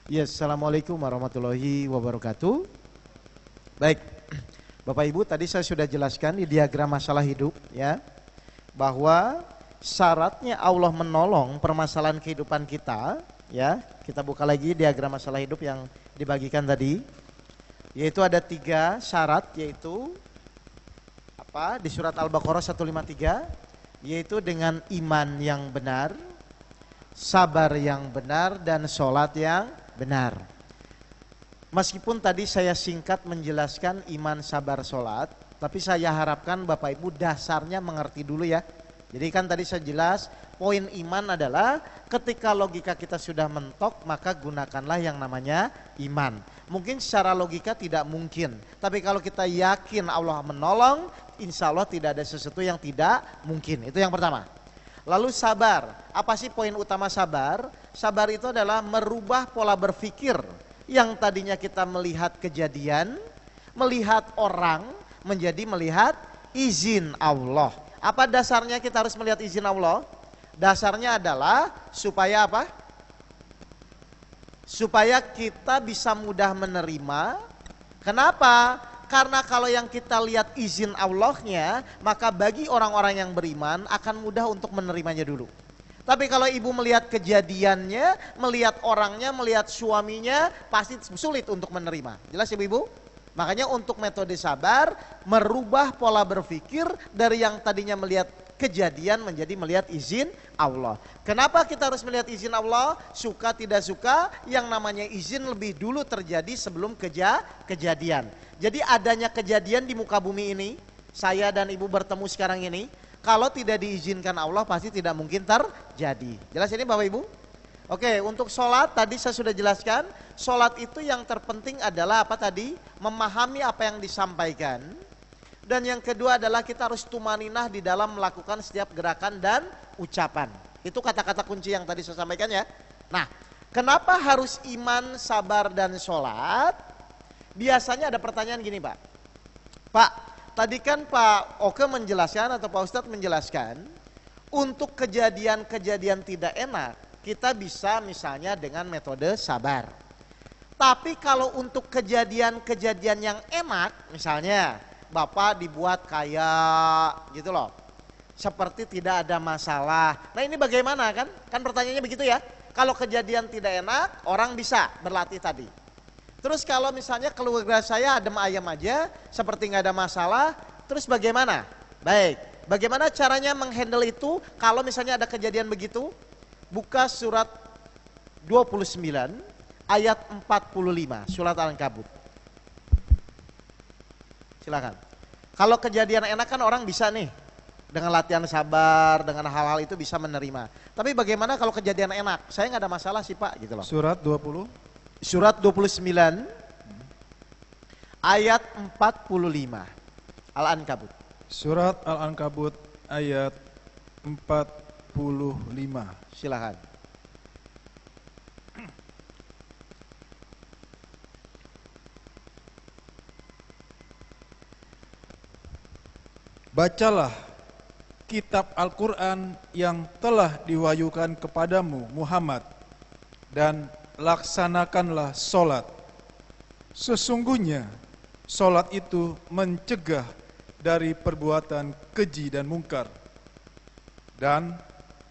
Ya, assalamualaikum warahmatullahi wabarakatuh. Baik, Bapak Ibu, tadi saya sudah jelaskan di diagram masalah hidup ya, bahwa syaratnya Allah menolong permasalahan kehidupan kita ya. Kita buka lagi diagram masalah hidup yang dibagikan tadi, yaitu ada 3 syarat, yaitu apa? Di surat Al-Baqarah 153, yaitu dengan iman yang benar, sabar yang benar, dan sholat yang benar. Meskipun tadi saya singkat menjelaskan iman, sabar, sholat, tapi saya harapkan Bapak Ibu dasarnya mengerti dulu ya. Jadi kan tadi saya jelas, poin iman adalah ketika logika kita sudah mentok, maka gunakanlah yang namanya iman. Mungkin secara logika tidak mungkin, tapi kalau kita yakin Allah menolong, insya Allah tidak ada sesuatu yang tidak mungkin. Itu yang pertama. Lalu sabar, apa sih poin utama sabar? Sabar itu adalah merubah pola berpikir yang tadinya kita melihat kejadian, melihat orang, menjadi melihat izin Allah. Apa dasarnya kita harus melihat izin Allah? Dasarnya adalah supaya apa? Supaya kita bisa mudah menerima. Kenapa? Karena kalau yang kita lihat izin Allahnya, maka bagi orang-orang yang beriman akan mudah untuk menerimanya dulu. Tapi kalau ibu melihat kejadiannya, melihat orangnya, melihat suaminya, pasti sulit untuk menerima. Jelas ibu-ibu? Makanya untuk metode sabar, merubah pola berpikir dari yang tadinya melihat kejadian menjadi melihat izin Allah. Kenapa kita harus melihat izin Allah? Suka tidak suka, yang namanya izin lebih dulu terjadi sebelum kejadian. Jadi adanya kejadian di muka bumi ini, saya dan ibu bertemu sekarang ini, kalau tidak diizinkan Allah pasti tidak mungkin terjadi. Jelas ini Bapak Ibu? Oke, untuk sholat tadi saya sudah jelaskan, sholat itu yang terpenting adalah apa tadi? Memahami apa yang disampaikan. Dan yang kedua adalah kita harus tumaninah di dalam melakukan setiap gerakan dan ucapan. Itu kata-kata kunci yang tadi saya sampaikan ya. Nah, kenapa harus iman, sabar, dan sholat? Biasanya ada pertanyaan gini Pak. Pak, tadi kan Pak Oke menjelaskan atau Pak Ustadz menjelaskan, untuk kejadian-kejadian tidak enak, kita bisa misalnya dengan metode sabar. Tapi kalau untuk kejadian-kejadian yang enak, misalnya Bapak dibuat kaya gitu loh, seperti tidak ada masalah. Nah ini bagaimana kan? Kan pertanyaannya begitu ya. Kalau kejadian tidak enak, orang bisa berlatih tadi. Terus kalau misalnya keluarga saya adem ayam aja, seperti nggak ada masalah, terus bagaimana? Baik, bagaimana caranya menghandle itu kalau misalnya ada kejadian begitu? Buka surat 29 ayat 45, surat Al-Ankabut. Silakan. Kalau kejadian enak kan orang bisa nih, dengan latihan sabar, dengan hal-hal itu bisa menerima. Tapi bagaimana kalau kejadian enak? Saya nggak ada masalah sih Pak, gitu loh. Surat 20. Surat 29 ayat 45 Al-Ankabut. Surat Al-Ankabut ayat 45. Silakan. Bacalah kitab Al-Quran yang telah diwahyukan kepadamu Muhammad, dan laksanakanlah sholat. Sesungguhnya sholat itu mencegah dari perbuatan keji dan mungkar. Dan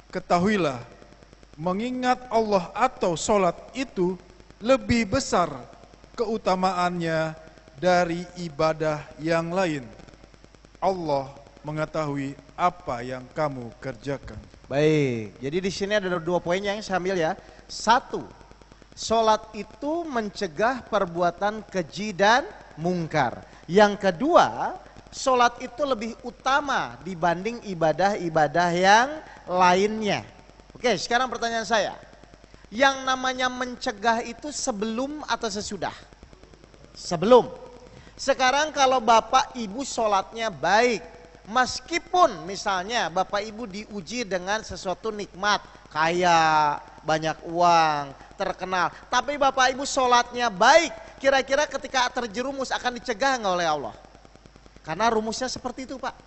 ketahuilah, mengingat Allah atau sholat itu lebih besar keutamaannya dari ibadah yang lain. Allah mengetahui apa yang kamu kerjakan. Baik, jadi di sini ada 2 poin yang saya ambil ya. 1, sholat itu mencegah perbuatan keji dan mungkar. Yang kedua, sholat itu lebih utama dibanding ibadah-ibadah yang lainnya. Oke, sekarang pertanyaan saya. Yang namanya mencegah itu sebelum atau sesudah? Sebelum. Sekarang kalau Bapak Ibu sholatnya baik, meskipun misalnya Bapak Ibu diuji dengan sesuatu nikmat, kaya, banyak uang, terkenal, tapi Bapak Ibu sholatnya baik, kira-kira ketika terjerumus akan dicegah nggak oleh Allah? Karena rumusnya seperti itu Pak.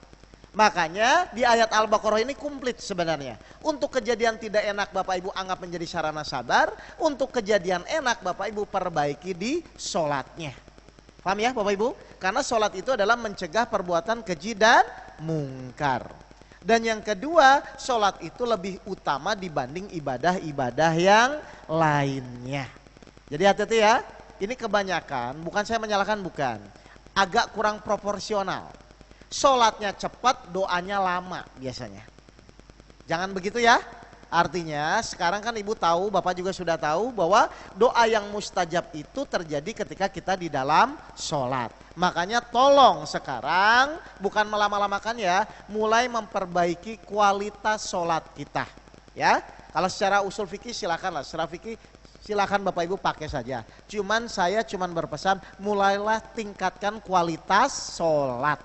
Makanya di ayat Al-Baqarah ini komplit sebenarnya. Untuk kejadian tidak enak Bapak Ibu anggap menjadi sarana sabar. Untuk kejadian enak Bapak Ibu perbaiki di sholatnya. Paham ya Bapak Ibu? Karena sholat itu adalah mencegah perbuatan keji dan mungkar. Dan yang kedua, sholat itu lebih utama dibanding ibadah-ibadah yang lainnya. Jadi hati-hati ya, ini kebanyakan, bukan saya menyalahkan, bukan. Agak kurang proporsional. Sholatnya cepat, doanya lama biasanya. Jangan begitu ya. Artinya sekarang kan ibu tahu, bapak juga sudah tahu bahwa doa yang mustajab itu terjadi ketika kita di dalam sholat. Makanya tolong sekarang bukan melama-lamakan ya, mulai memperbaiki kualitas sholat kita. Ya, kalau secara usul fikih silakanlah, secara fikih silakan bapak ibu pakai saja. Saya berpesan mulailah tingkatkan kualitas sholat.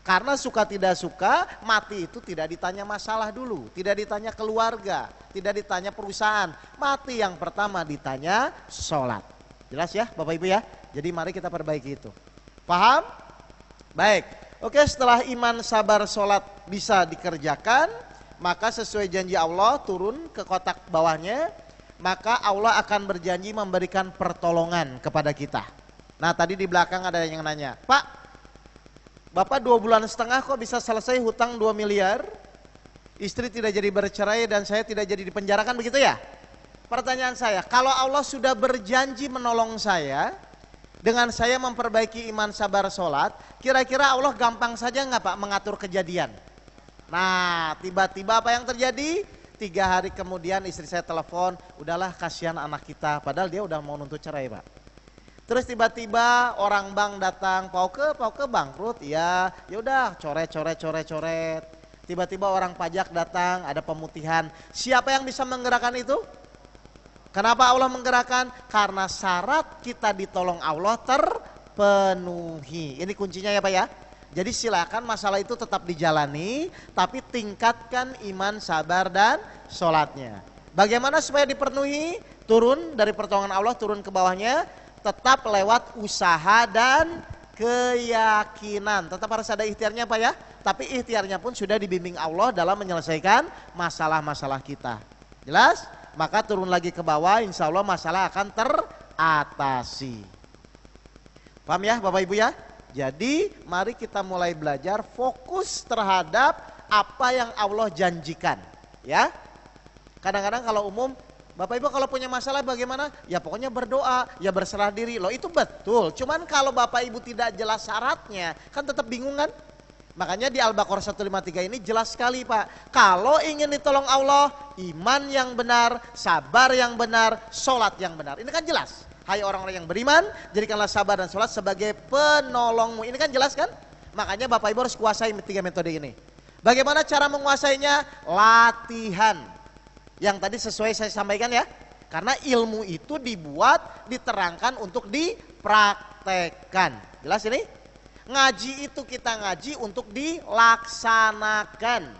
Karena suka tidak suka, mati itu tidak ditanya masalah dulu, tidak ditanya keluarga, tidak ditanya perusahaan. Mati yang pertama ditanya sholat. Jelas ya Bapak Ibu ya? Jadi mari kita perbaiki itu. Paham? Baik. Oke, setelah iman, sabar, sholat bisa dikerjakan, maka sesuai janji Allah turun ke kotak bawahnya, maka Allah akan berjanji memberikan pertolongan kepada kita. Nah tadi di belakang ada yang nanya, Pak, Bapak 2,5 bulan kok bisa selesai hutang 2 miliar, istri tidak jadi bercerai dan saya tidak jadi dipenjarakan, begitu ya? Pertanyaan saya, kalau Allah sudah berjanji menolong saya, dengan saya memperbaiki iman, sabar, sholat, kira-kira Allah gampang saja nggak Pak mengatur kejadian? Nah tiba-tiba apa yang terjadi? 3 hari kemudian istri saya telepon, udahlah kasihan anak kita, padahal dia udah mau nuntut cerai Pak. Terus tiba-tiba orang bank datang, Pauke bangkrut, ya udah coret. Tiba-tiba orang pajak datang, ada pemutihan. Siapa yang bisa menggerakkan itu? Kenapa Allah menggerakkan? Karena syarat kita ditolong Allah terpenuhi. Ini kuncinya ya Pak ya. Jadi silakan masalah itu tetap dijalani, tapi tingkatkan iman, sabar dan sholatnya. Bagaimana supaya dipenuhi? Turun dari pertolongan Allah, turun ke bawahnya. Tetap lewat usaha dan keyakinan. Tetap harus ada ikhtiarnya Pak ya. Tapi ikhtiarnya pun sudah dibimbing Allah dalam menyelesaikan masalah-masalah kita. Jelas? Maka turun lagi ke bawah, insya Allah masalah akan teratasi. Paham ya Bapak Ibu ya? Jadi mari kita mulai belajar fokus terhadap apa yang Allah janjikan. Ya. Kadang-kadang kalau umum, Bapak Ibu kalau punya masalah bagaimana? Ya pokoknya berdoa, ya berserah diri. Loh itu betul, cuman kalau Bapak Ibu tidak jelas syaratnya, kan tetap bingung kan? Makanya di Al-Baqarah 153 ini jelas sekali Pak. Kalau ingin ditolong Allah, iman yang benar, sabar yang benar, sholat yang benar. Ini kan jelas. Hai orang-orang yang beriman, jadikanlah sabar dan sholat sebagai penolongmu. Ini kan jelas kan? Makanya Bapak Ibu harus kuasai 3 metode ini. Bagaimana cara menguasainya? Latihan. Yang tadi sesuai saya sampaikan ya. Karena ilmu itu dibuat, diterangkan untuk dipraktekkan. Jelas ini? Ngaji itu kita ngaji untuk dilaksanakan.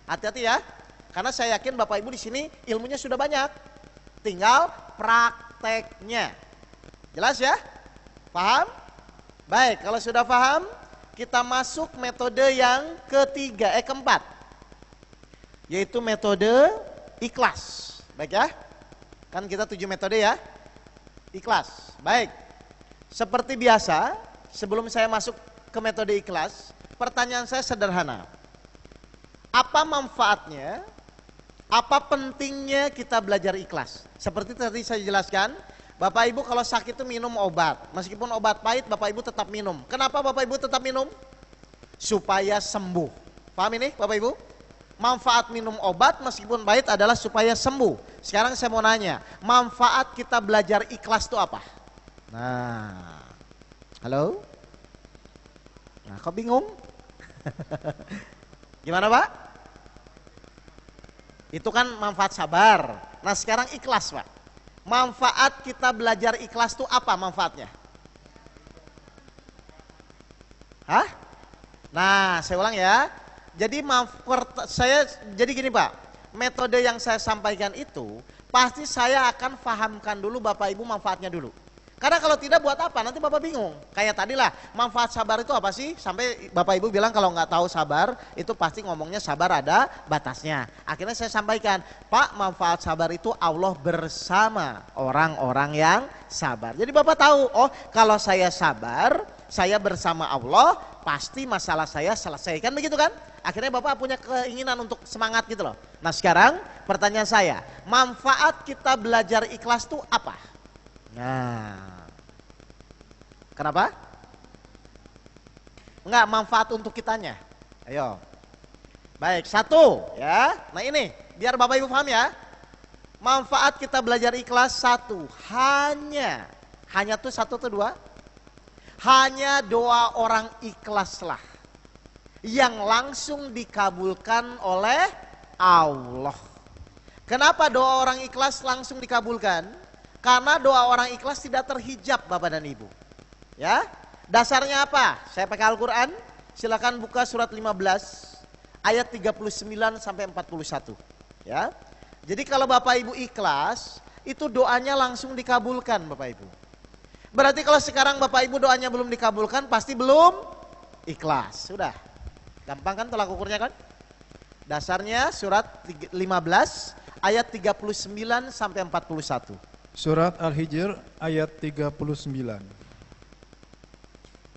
Hati-hati ya. Karena saya yakin Bapak Ibu di sini ilmunya sudah banyak. Tinggal prakteknya. Jelas ya? Paham? Baik, kalau sudah paham, kita masuk metode yang keempat. Yaitu metode ikhlas. Baik ya. Kan kita 7 metode ya. Ikhlas. Baik. Seperti biasa, sebelum saya masuk ke metode ikhlas, pertanyaan saya sederhana. Apa manfaatnya? Apa pentingnya kita belajar ikhlas? Seperti tadi saya jelaskan, Bapak Ibu kalau sakit itu minum obat. Meskipun obat pahit, Bapak Ibu tetap minum. Kenapa Bapak Ibu tetap minum? Supaya sembuh. Paham ini Bapak Ibu? Manfaat minum obat meskipun pahit adalah supaya sembuh. Sekarang saya mau nanya, manfaat kita belajar ikhlas itu apa? Nah, halo? Nah, kok bingung? Gimana Pak? Itu kan manfaat sabar. Nah sekarang ikhlas Pak. Manfaat kita belajar ikhlas itu apa manfaatnya? Hah? Nah saya ulang ya. Jadi jadi gini Pak, metode yang saya sampaikan itu pasti saya akan fahamkan dulu Bapak Ibu manfaatnya dulu. Karena kalau tidak buat apa? Nanti Bapak bingung. Kayak tadi lah, manfaat sabar itu apa sih? Sampai Bapak Ibu bilang kalau nggak tahu sabar, itu pasti ngomongnya sabar ada batasnya. Akhirnya saya sampaikan, Pak, manfaat sabar itu Allah bersama orang-orang yang sabar. Jadi Bapak tahu, oh kalau saya sabar, saya bersama Allah, pasti masalah saya selesaikan, begitu kan? Akhirnya Bapak punya keinginan untuk semangat gitu loh. Nah sekarang pertanyaan saya, manfaat kita belajar ikhlas itu apa? Nah, kenapa? Enggak, manfaat untuk kitanya. Ayo. Baik, satu ya. Nah ini, biar Bapak Ibu paham ya. Manfaat kita belajar ikhlas satu. Hanya tuh satu tuh dua. Hanya doa orang ikhlaslah yang langsung dikabulkan oleh Allah. Kenapa doa orang ikhlas langsung dikabulkan? Karena doa orang ikhlas tidak terhijab Bapak dan Ibu. Ya, dasarnya apa? Saya pakai Al-Quran, silakan buka surat 15 ayat 39 sampai 41. Ya. Jadi kalau Bapak Ibu ikhlas, itu doanya langsung dikabulkan Bapak Ibu. Berarti kalau sekarang Bapak Ibu doanya belum dikabulkan, pasti belum ikhlas. Sudah. Gampang kan tolak ukurnya kan? Dasarnya surat 15 ayat 39 sampai 41. Surat Al-Hijr ayat 39.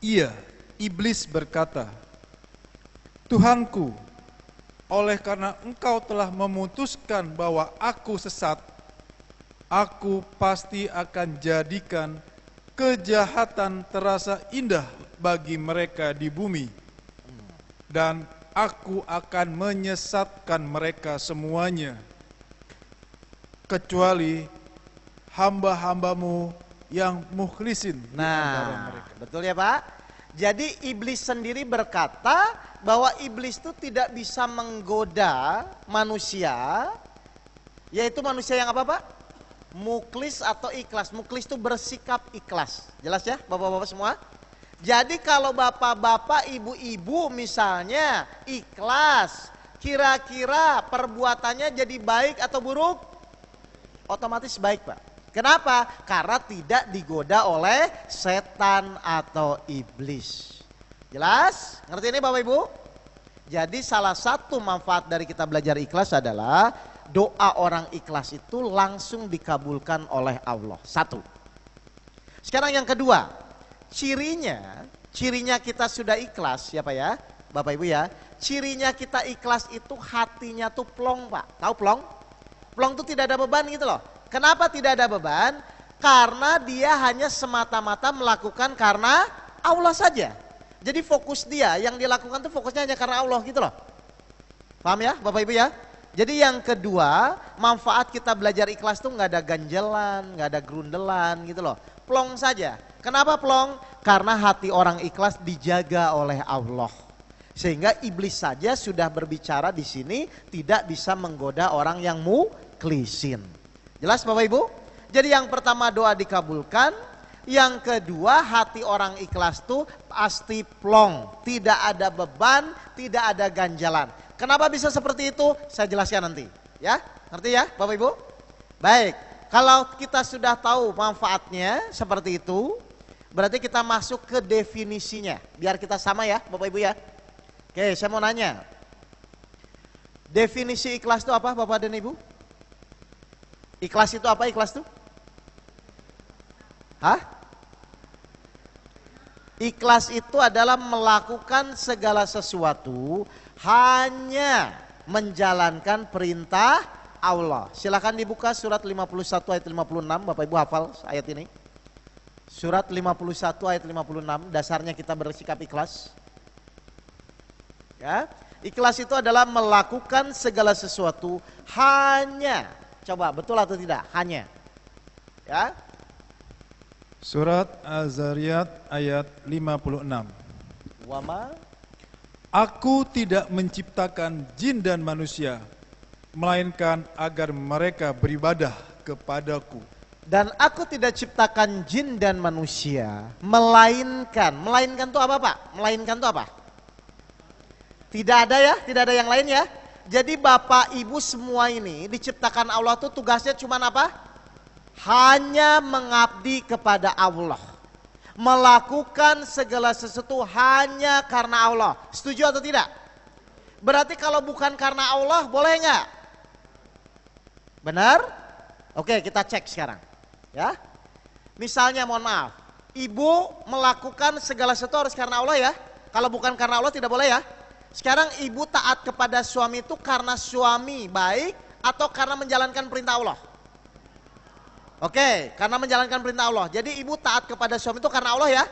Ia, iblis berkata, Tuhanku, oleh karena engkau telah memutuskan bahwa aku sesat, aku pasti akan jadikan kejahatan terasa indah bagi mereka di bumi, dan aku akan menyesatkan mereka semuanya, kecuali hamba-hambamu yang mukhlisin di antara mereka. Betul ya Pak? Jadi iblis sendiri berkata bahwa iblis itu tidak bisa menggoda manusia, yaitu manusia yang apa Pak? Mukhlis atau ikhlas. Mukhlis itu bersikap ikhlas. Jelas ya Bapak-bapak semua? Jadi kalau bapak-bapak, ibu-ibu misalnya ikhlas, kira-kira perbuatannya jadi baik atau buruk? Otomatis baik Pak. Kenapa? Karena tidak digoda oleh setan atau iblis. Jelas? Ngerti ini Bapak Ibu? Jadi salah satu manfaat dari kita belajar ikhlas adalah doa orang ikhlas itu langsung dikabulkan oleh Allah. Satu. Sekarang yang kedua, cirinya kita sudah ikhlas ya Pak ya, Bapak Ibu ya. Cirinya kita ikhlas itu hatinya tuh plong Pak. Tahu plong? Plong tuh tidak ada beban gitu loh. Kenapa tidak ada beban? Karena dia hanya semata-mata melakukan karena Allah saja. Jadi fokus dia, yang dilakukan tuh fokusnya hanya karena Allah gitu loh. Paham ya Bapak Ibu ya? Jadi yang kedua, manfaat kita belajar ikhlas tuh nggak ada ganjelan, nggak ada grundelan gitu loh. Plong saja. Kenapa plong? Karena hati orang ikhlas dijaga oleh Allah. Sehingga iblis saja sudah berbicara di sini tidak bisa menggoda orang yang mukhlisin. Jelas Bapak Ibu? Jadi yang pertama doa dikabulkan, yang kedua hati orang ikhlas tuh pasti plong, tidak ada beban, tidak ada ganjalan. Kenapa bisa seperti itu? Saya jelaskan nanti, ya. Ngerti ya Bapak Ibu? Baik, kalau kita sudah tahu manfaatnya seperti itu, berarti kita masuk ke definisinya. Biar kita sama ya Bapak Ibu ya. Oke, saya mau nanya. Definisi ikhlas itu apa Bapak dan Ibu? Ikhlas itu apa ikhlas itu? Hah? Ikhlas itu adalah melakukan segala sesuatu hanya menjalankan perintah Allah. Silakan dibuka surat 51 ayat 56, Bapak Ibu hafal ayat ini. Surat 51 ayat 56, dasarnya kita bersikap ikhlas. Ya, ikhlas itu adalah melakukan segala sesuatu hanya. Coba betul atau tidak? Hanya. Ya. Surat Az-Zariyat ayat 56. Wama Aku tidak menciptakan jin dan manusia, melainkan agar mereka beribadah kepadaku. Dan aku tidak ciptakan jin dan manusia, melainkan itu apa Pak? Melainkan itu apa? Tidak ada ya, tidak ada yang lain ya. Jadi Bapak Ibu semua ini diciptakan Allah tuh tugasnya cuma apa? hanya mengabdi kepada Allah. Melakukan segala sesuatu hanya karena Allah. Setuju atau tidak? Berarti kalau bukan karena Allah boleh nggak? Benar? Oke, kita cek sekarang. Ya, misalnya mohon maaf, ibu melakukan segala sesuatu harus karena Allah ya. Kalau bukan karena Allah tidak boleh ya. Sekarang ibu taat kepada suami itu karena suami baik atau karena menjalankan perintah Allah? Oke, karena menjalankan perintah Allah. Jadi ibu taat kepada suami itu karena Allah ya.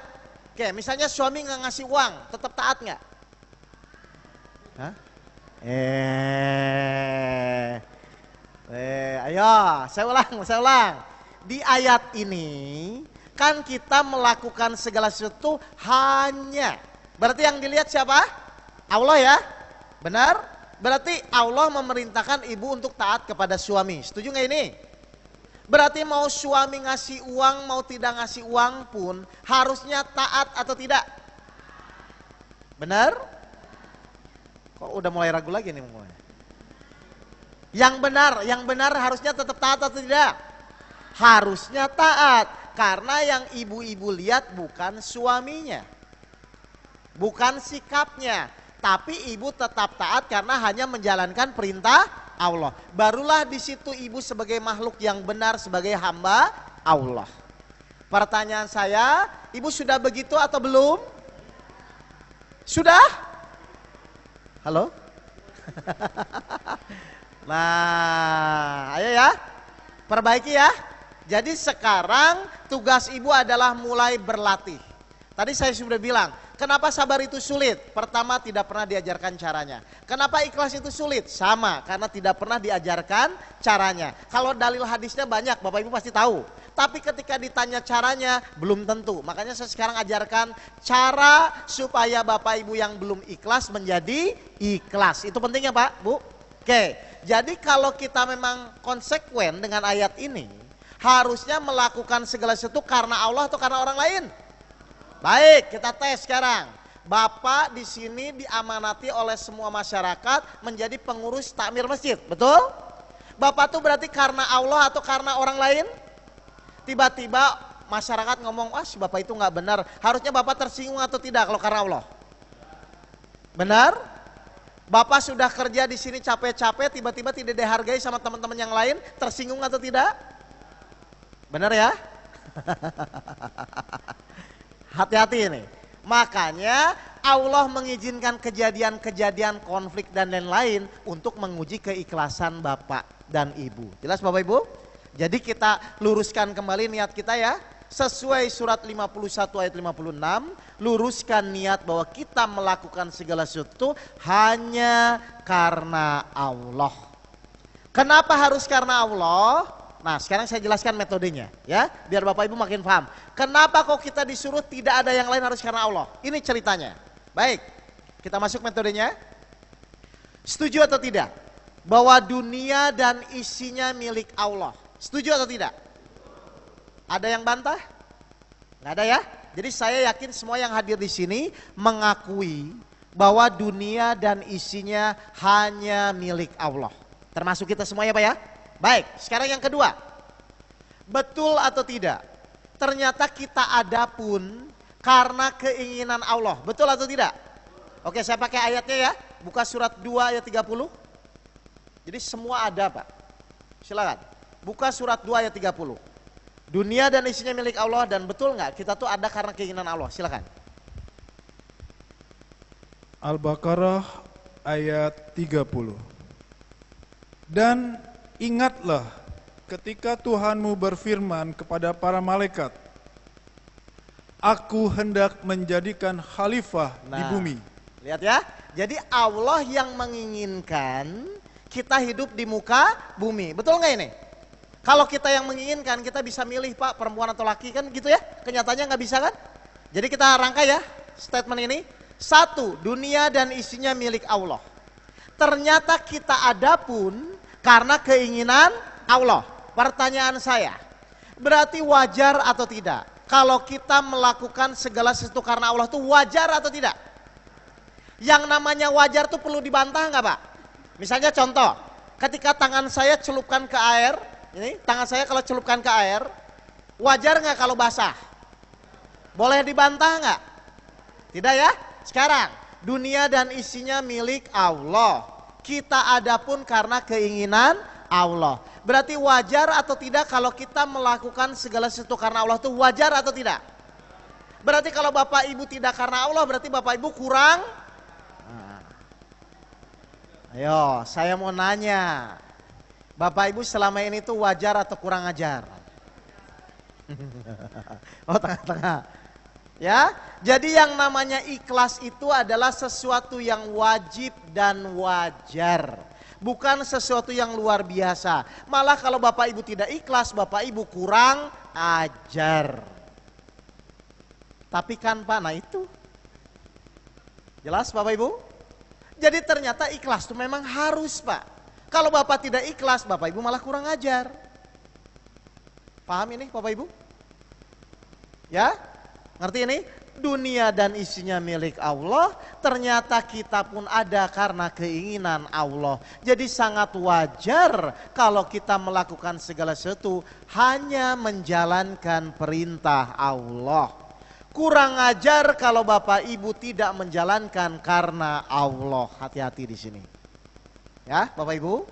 Oke, misalnya suami nggak ngasih uang, tetap taat nggak? Hah? Ayo, saya ulang. Di ayat ini kan kita melakukan segala sesuatu hanya. Berarti yang dilihat siapa? Allah ya. Benar? Berarti Allah memerintahkan ibu untuk taat kepada suami. Setuju nggak ini? Berarti mau suami ngasih uang, mau tidak ngasih uang pun harusnya taat atau tidak? Benar? Kok udah mulai ragu lagi nih ngomongnya? Yang benar harusnya tetap taat atau tidak? Harusnya taat. Karena yang ibu-ibu lihat bukan suaminya. Bukan sikapnya. Tapi ibu tetap taat karena hanya menjalankan perintah Allah. Barulah di situ ibu sebagai makhluk yang benar, sebagai hamba Allah. Pertanyaan saya, ibu sudah begitu atau belum? Sudah? Halo? Nah, ayo ya, perbaiki ya. Jadi sekarang tugas ibu adalah mulai berlatih. Tadi saya sudah bilang, kenapa sabar itu sulit? Pertama, tidak pernah diajarkan caranya. Kenapa ikhlas itu sulit? Sama, karena tidak pernah diajarkan caranya. Kalau dalil hadisnya banyak, Bapak Ibu pasti tahu. Tapi ketika ditanya caranya, belum tentu. Makanya saya sekarang ajarkan cara supaya Bapak Ibu yang belum ikhlas menjadi ikhlas. Itu pentingnya Pak, Bu. Oke, jadi kalau kita memang konsekuen dengan ayat ini, harusnya melakukan segala sesuatu karena Allah atau karena orang lain? Baik, kita tes sekarang. Bapak di sini diamanati oleh semua masyarakat menjadi pengurus takmir masjid, betul? Bapak tuh berarti karena Allah atau karena orang lain? Tiba-tiba masyarakat ngomong, wah si Bapak itu nggak benar. Harusnya Bapak tersinggung atau tidak kalau karena Allah? Benar? Bapak sudah kerja di sini capek-capek, tiba-tiba tidak dihargai sama teman-teman yang lain, tersinggung atau tidak? Benar ya? Hati-hati ini. Makanya Allah mengizinkan kejadian-kejadian konflik dan lain-lain untuk menguji keikhlasan Bapak dan Ibu. Jelas Bapak Ibu? Jadi kita luruskan kembali niat kita ya. Sesuai surat 51 ayat 56, luruskan niat bahwa kita melakukan segala sesuatu hanya karena Allah. Kenapa harus karena Allah? Nah sekarang saya jelaskan metodenya ya, biar Bapak Ibu makin paham. Kenapa kok kita disuruh tidak ada yang lain harus karena Allah? Ini ceritanya. Baik, kita masuk metodenya. Setuju atau tidak? Bahwa dunia dan isinya milik Allah. Setuju atau tidak? Ada yang bantah? Nggak ada ya? Jadi saya yakin semua yang hadir di sini mengakui bahwa dunia dan isinya hanya milik Allah. Termasuk kita semua ya Pak ya? Baik, sekarang yang kedua. Betul atau tidak? Ternyata kita ada pun karena keinginan Allah. Betul atau tidak? Oke, saya pakai ayatnya ya. Buka surat 2 ayat 30. Jadi semua ada Pak. Silakan. Buka surat 2 ayat 30. Dunia dan isinya milik Allah, dan betul nggak kita tuh ada karena keinginan Allah? Silakan. Al-Baqarah ayat 30. Dan ingatlah ketika Tuhanmu berfirman kepada para malaikat, Aku hendak menjadikan khalifah di bumi. Lihat ya, jadi Allah yang menginginkan kita hidup di muka bumi. Betul nggak ini? Kalau kita yang menginginkan, kita bisa milih Pak, perempuan atau laki kan gitu ya. Kenyataannya nggak bisa kan? Jadi kita rangkai ya statement ini. 1, dunia dan isinya milik Allah. Ternyata kita ada pun karena keinginan Allah. Pertanyaan saya, berarti wajar atau tidak? Kalau kita melakukan segala sesuatu karena Allah itu wajar atau tidak? Yang namanya wajar tuh perlu dibantah nggak Pak? Misalnya contoh, ketika tangan saya celupkan ke air, Ini tangan saya kalau celupkan ke air, wajar nggak kalau basah? Boleh dibantah nggak? Tidak ya? Sekarang, dunia dan isinya milik Allah. Kita ada pun karena keinginan Allah. Berarti wajar atau tidak kalau kita melakukan segala sesuatu karena Allah itu wajar atau tidak? Berarti kalau Bapak Ibu tidak karena Allah, berarti Bapak Ibu kurang. Nah. Ayo, saya mau nanya. Bapak Ibu selama ini tuh wajar atau kurang ajar? Oh, tengah-tengah. Ya, jadi yang namanya ikhlas itu adalah sesuatu yang wajib dan wajar. Bukan sesuatu yang luar biasa. Malah kalau Bapak Ibu tidak ikhlas, Bapak Ibu kurang ajar. Tapi kan Pak, nah itu. Jelas Bapak Ibu? Jadi ternyata ikhlas itu memang harus Pak. Kalau Bapak tidak ikhlas, Bapak Ibu malah kurang ajar. Paham ini Bapak Ibu? Ya? Ngerti ini? Dunia dan isinya milik Allah, ternyata kita pun ada karena keinginan Allah. Jadi sangat wajar kalau kita melakukan segala sesuatu hanya menjalankan perintah Allah. Kurang ajar kalau Bapak Ibu tidak menjalankan karena Allah. Hati-hati di sini. Ya, Bapak Ibu?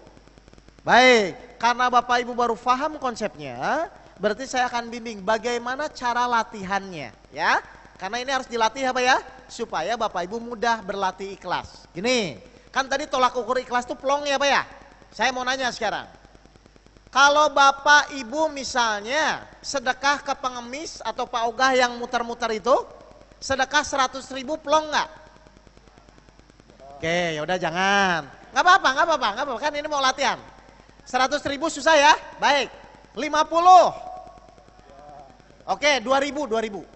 Baik, karena Bapak Ibu baru paham konsepnya, berarti saya akan bimbing bagaimana cara latihannya, ya. Karena ini harus dilatih apa ya? Supaya Bapak Ibu mudah berlatih ikhlas. Gini, kan tadi tolak ukur ikhlas itu plong ya Pak ya? Saya mau nanya sekarang. Kalau Bapak Ibu misalnya sedekah ke pengemis atau Pak Ogah yang muter-muter itu, sedekah 100.000 plong nggak? Oke, yaudah jangan. Nggak apa-apa, kan ini mau latihan. 100.000 susah ya? Baik, 50. Oke, 2.000.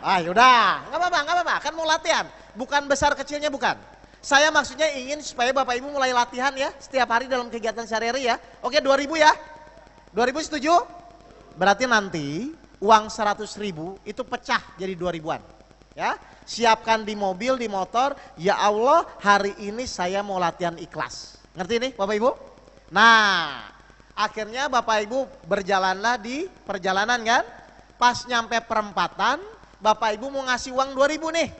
Ah yaudah, nggak apa-apa, kan mau latihan. Bukan besar kecilnya bukan. Saya maksudnya ingin supaya Bapak Ibu mulai latihan ya, setiap hari dalam kegiatan sehari-hari ya. Oke 2.000 ya, 2.000 setuju? Berarti nanti uang 100.000 itu pecah jadi 2.000-an. Ya, siapkan di mobil, di motor, ya Allah hari ini saya mau latihan ikhlas. Ngerti nih Bapak Ibu? Nah, akhirnya Bapak Ibu berjalanlah di perjalanan kan. Pas nyampe perempatan, Bapak Ibu mau ngasih uang 2.000 nih.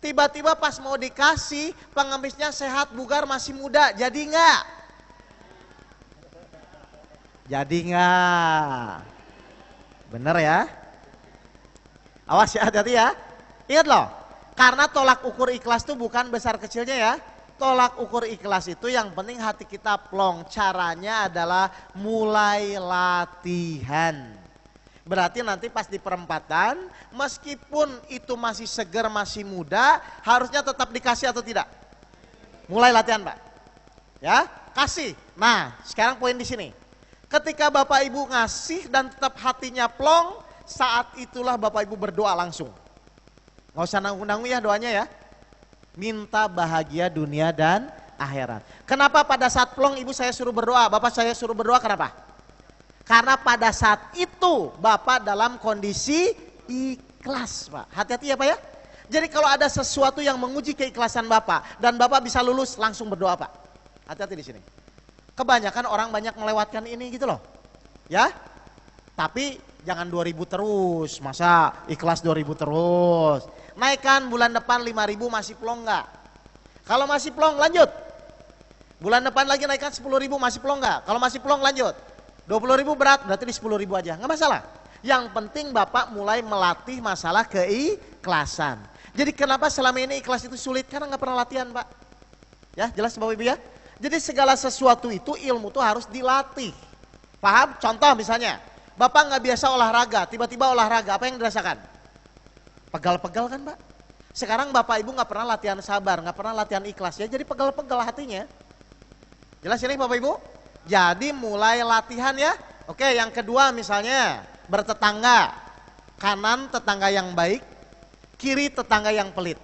Tiba-tiba pas mau dikasih, pengemisnya sehat, bugar, masih muda. Jadi enggak? Jadi enggak? Bener ya? Awas ya, hati-hati ya. Ingat loh, karena tolak ukur ikhlas itu bukan besar kecilnya ya. Tolak ukur ikhlas itu yang penting hati kita plong. Caranya adalah mulai latihan. Berarti nanti pas di perempatan, meskipun itu masih segar, masih muda, harusnya tetap dikasih atau tidak? Mulai latihan Pak. Ya, kasih. Nah, sekarang poin di sini. Ketika Bapak Ibu ngasih dan tetap hatinya plong, saat itulah Bapak Ibu berdoa langsung. Nggak usah nanggung-nanggung ya doanya ya. Minta bahagia dunia dan akhirat. Kenapa pada saat plong Ibu saya suruh berdoa, Bapak saya suruh berdoa kenapa? Karena pada saat itu Bapak dalam kondisi ikhlas Pak. Hati-hati ya Pak ya. Jadi kalau ada sesuatu yang menguji keikhlasan Bapak dan Bapak bisa lulus, langsung berdoa Pak. Hati-hati di sini. Kebanyakan orang banyak melewatkan ini gitu loh. Ya. Tapi jangan 2.000 terus. Masa ikhlas 2.000 terus. Naikkan bulan depan 5.000 masih plong nggak? Kalau masih plong lanjut. Bulan depan lagi naikkan 10.000 masih plong nggak? Kalau masih plong lanjut. 20.000 berat, berarti di 10.000 aja, nggak masalah. Yang penting Bapak mulai melatih masalah keikhlasan. Jadi kenapa selama ini ikhlas itu sulit? Karena nggak pernah latihan Pak. Ya jelas Bapak Ibu ya. Jadi segala sesuatu itu ilmu tuh harus dilatih. Paham? Contoh misalnya, Bapak nggak biasa olahraga, tiba-tiba olahraga, apa yang dirasakan? Pegal-pegal kan Pak? Sekarang Bapak Ibu nggak pernah latihan sabar, nggak pernah latihan ikhlas ya, jadi pegal-pegal hatinya. Jelas ini Bapak Ibu? Jadi mulai latihan ya. Oke, yang kedua misalnya bertetangga. Kanan tetangga yang baik, kiri tetangga yang pelit.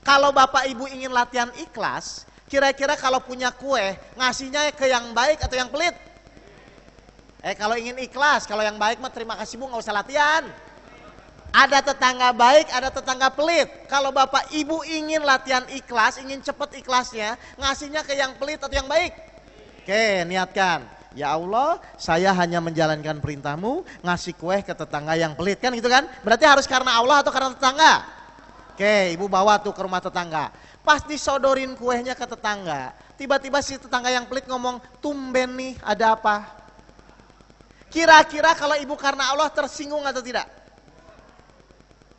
Kalau Bapak Ibu ingin latihan ikhlas, kira-kira kalau punya kue, ngasihnya ke yang baik atau yang pelit? Kalau ingin ikhlas, kalau yang baik mah terima kasih Bu, nggak usah latihan. Ada tetangga baik, ada tetangga pelit. Kalau Bapak Ibu ingin latihan ikhlas, ingin cepat ikhlasnya, ngasihnya ke yang pelit atau yang baik? Oke, niatkan. Ya Allah, saya hanya menjalankan perintahmu, ngasih kue ke tetangga yang pelit, kan gitu kan? Berarti harus karena Allah atau karena tetangga? Oke, ibu bawa tuh ke rumah tetangga. Pas disodorin kuenya ke tetangga, tiba-tiba si tetangga yang pelit ngomong, tumben nih, ada apa? Kira-kira kalau ibu karena Allah tersinggung atau tidak?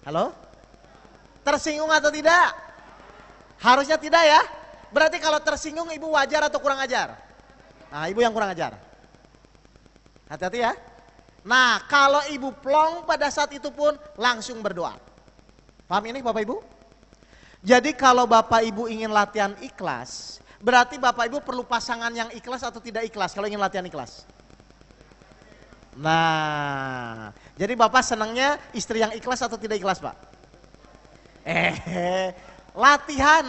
Halo? Tersinggung atau tidak? Harusnya tidak ya? Berarti kalau tersinggung ibu wajar atau kurang ajar? Nah, ibu yang kurang ajar. Hati-hati ya. Nah, kalau ibu plong pada saat itu pun langsung berdoa. Paham ini Bapak Ibu? Jadi kalau Bapak Ibu ingin latihan ikhlas, berarti Bapak Ibu perlu pasangan yang ikhlas atau tidak ikhlas kalau ingin latihan ikhlas? Nah, jadi Bapak senangnya istri yang ikhlas atau tidak ikhlas, Pak? Latihan.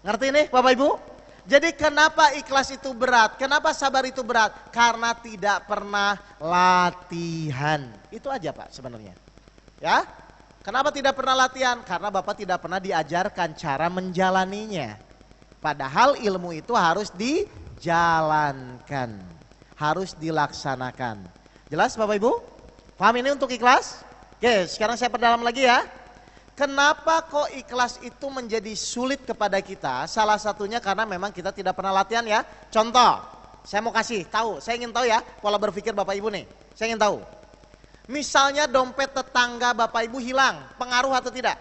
Ngerti nih Bapak Ibu? Jadi kenapa ikhlas itu berat? Kenapa sabar itu berat? Karena tidak pernah latihan. Itu aja Pak sebenarnya. Ya? Kenapa tidak pernah latihan? Karena Bapak tidak pernah diajarkan cara menjalaninya. Padahal ilmu itu harus dijalankan. Harus dilaksanakan. Jelas Bapak Ibu? Paham ini untuk ikhlas? Oke, sekarang saya perdalam lagi ya. Kenapa kok ikhlas itu menjadi sulit kepada kita? Salah satunya karena memang kita tidak pernah latihan ya. Contoh, saya mau kasih tahu, saya ingin tahu ya pola berpikir Bapak Ibu nih. Saya ingin tahu. Misalnya dompet tetangga Bapak Ibu hilang, pengaruh atau tidak?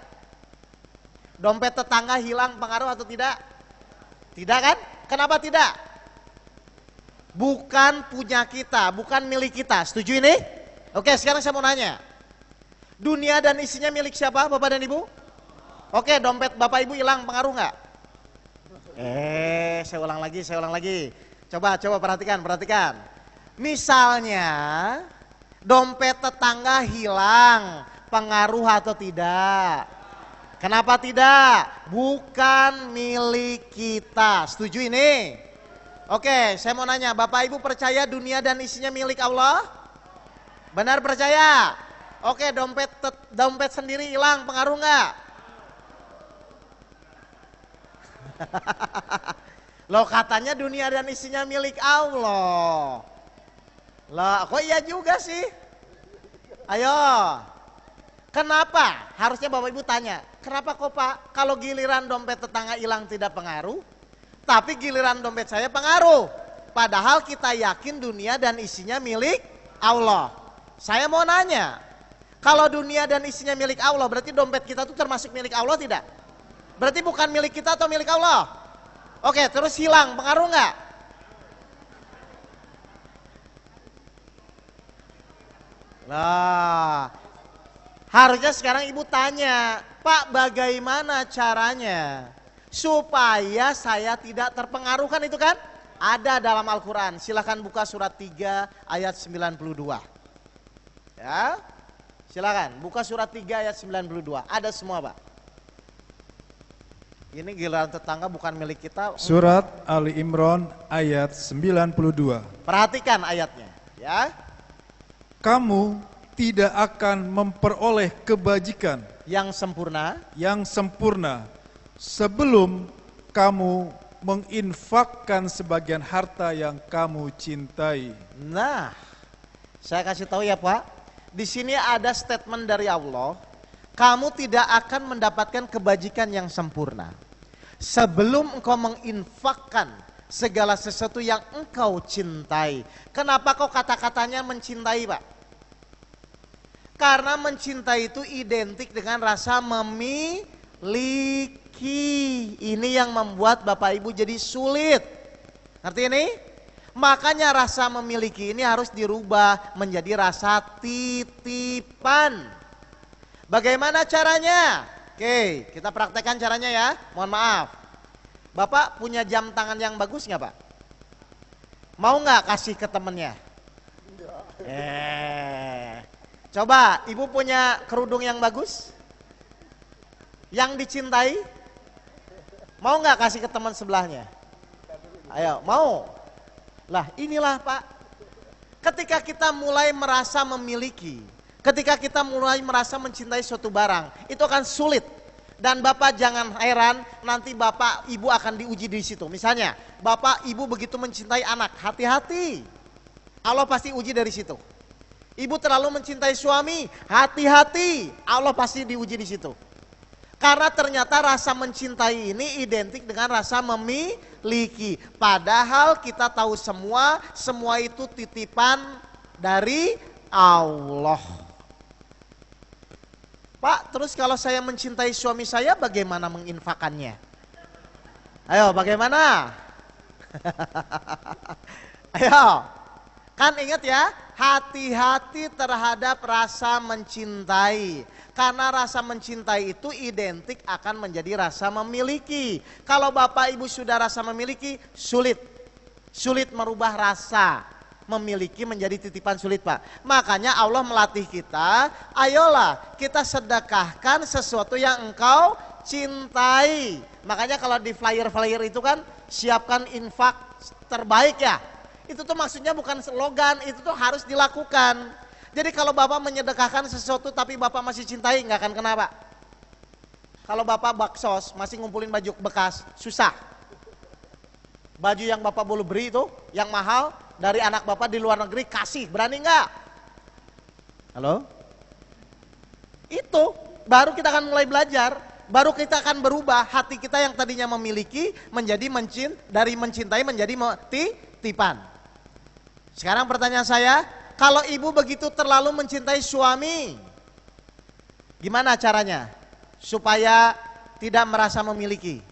Dompet tetangga hilang, pengaruh atau tidak? Tidak kan? Kenapa tidak? Bukan punya kita, bukan milik kita. Setuju ini? Oke, sekarang saya mau nanya. Dunia dan isinya milik siapa Bapak dan Ibu? Oke, dompet Bapak Ibu hilang, pengaruh nggak? Saya ulang lagi. Coba perhatikan. Misalnya dompet tetangga hilang, pengaruh atau tidak? Kenapa tidak? Bukan milik kita. Setuju ini? Oke, saya mau nanya, Bapak Ibu percaya dunia dan isinya milik Allah? Benar percaya? Oke, dompet sendiri hilang, pengaruh nggak? Loh katanya dunia dan isinya milik Allah. Lah kok iya juga sih? Ayo. Kenapa? Harusnya Bapak Ibu tanya, kenapa kok Pak kalau giliran dompet tetangga hilang tidak pengaruh, tapi giliran dompet saya pengaruh? Padahal kita yakin dunia dan isinya milik Allah. Saya mau nanya, kalau dunia dan isinya milik Allah, berarti dompet kita itu termasuk milik Allah tidak? Berarti bukan milik kita atau milik Allah? Oke, terus hilang, pengaruh nggak? Lah, harusnya sekarang ibu tanya, Pak bagaimana caranya supaya saya tidak terpengaruhkan itu kan? Ada dalam Al-Quran, silahkan buka surat 3 ayat 92. Ya. Silakan buka surat 3 ayat 92. Ada semua Pak. Ini giliran tetangga bukan milik kita. Surat Ali Imran ayat 92. Perhatikan ayatnya ya. Kamu tidak akan memperoleh kebajikan yang sempurna sebelum kamu menginfakkan sebagian harta yang kamu cintai. Nah, saya kasih tahu ya Pak. Di sini ada statement dari Allah, kamu tidak akan mendapatkan kebajikan yang sempurna sebelum engkau menginfakkan segala sesuatu yang engkau cintai. Kenapa kok kata-katanya mencintai Pak? Karena mencintai itu identik dengan rasa memiliki. Ini yang membuat Bapak Ibu jadi sulit. Ngerti ini? Makanya rasa memiliki ini harus dirubah menjadi rasa titipan. Bagaimana caranya? Oke, kita praktekkan caranya ya. Mohon maaf. Bapak punya jam tangan yang bagus nggak Pak? Mau nggak kasih ke temennya? Coba, ibu punya kerudung yang bagus? Yang dicintai? Mau nggak kasih ke teman sebelahnya? Ayo, mau? Lah inilah Pak, ketika kita mulai merasa memiliki, ketika kita mulai merasa mencintai suatu barang, itu akan sulit. Dan Bapak jangan heran nanti Bapak Ibu akan diuji di situ. Misalnya Bapak Ibu begitu mencintai anak, hati-hati. Allah pasti uji dari situ. Ibu terlalu mencintai suami, hati-hati. Allah pasti diuji di situ. Karena ternyata rasa mencintai ini identik dengan rasa memiliki. Padahal kita tahu semua itu titipan dari Allah. Pak, terus kalau saya mencintai suami saya bagaimana menginfakannya? Ayo, bagaimana? Ayo, kan ingat ya, hati-hati terhadap rasa mencintai. Karena rasa mencintai itu identik akan menjadi rasa memiliki. Kalau Bapak Ibu sudah rasa memiliki, sulit merubah rasa memiliki menjadi titipan, sulit Pak. Makanya Allah melatih kita, ayolah kita sedekahkan sesuatu yang engkau cintai. Makanya kalau di flyer-flyer itu kan siapkan infak terbaik ya. Itu tuh maksudnya bukan slogan, itu tuh harus dilakukan. Jadi kalau Bapak menyedekahkan sesuatu tapi Bapak masih cintai, nggak akan kena Pak. Kalau Bapak baksos masih ngumpulin baju bekas, susah. Baju yang Bapak boleh beri itu, yang mahal, dari anak Bapak di luar negeri kasih, berani nggak? Halo? Itu baru kita akan mulai belajar, baru kita akan berubah hati kita yang tadinya memiliki menjadi dari mencintai menjadi titipan. Sekarang pertanyaan saya, kalau ibu begitu terlalu mencintai suami, gimana caranya supaya tidak merasa memiliki?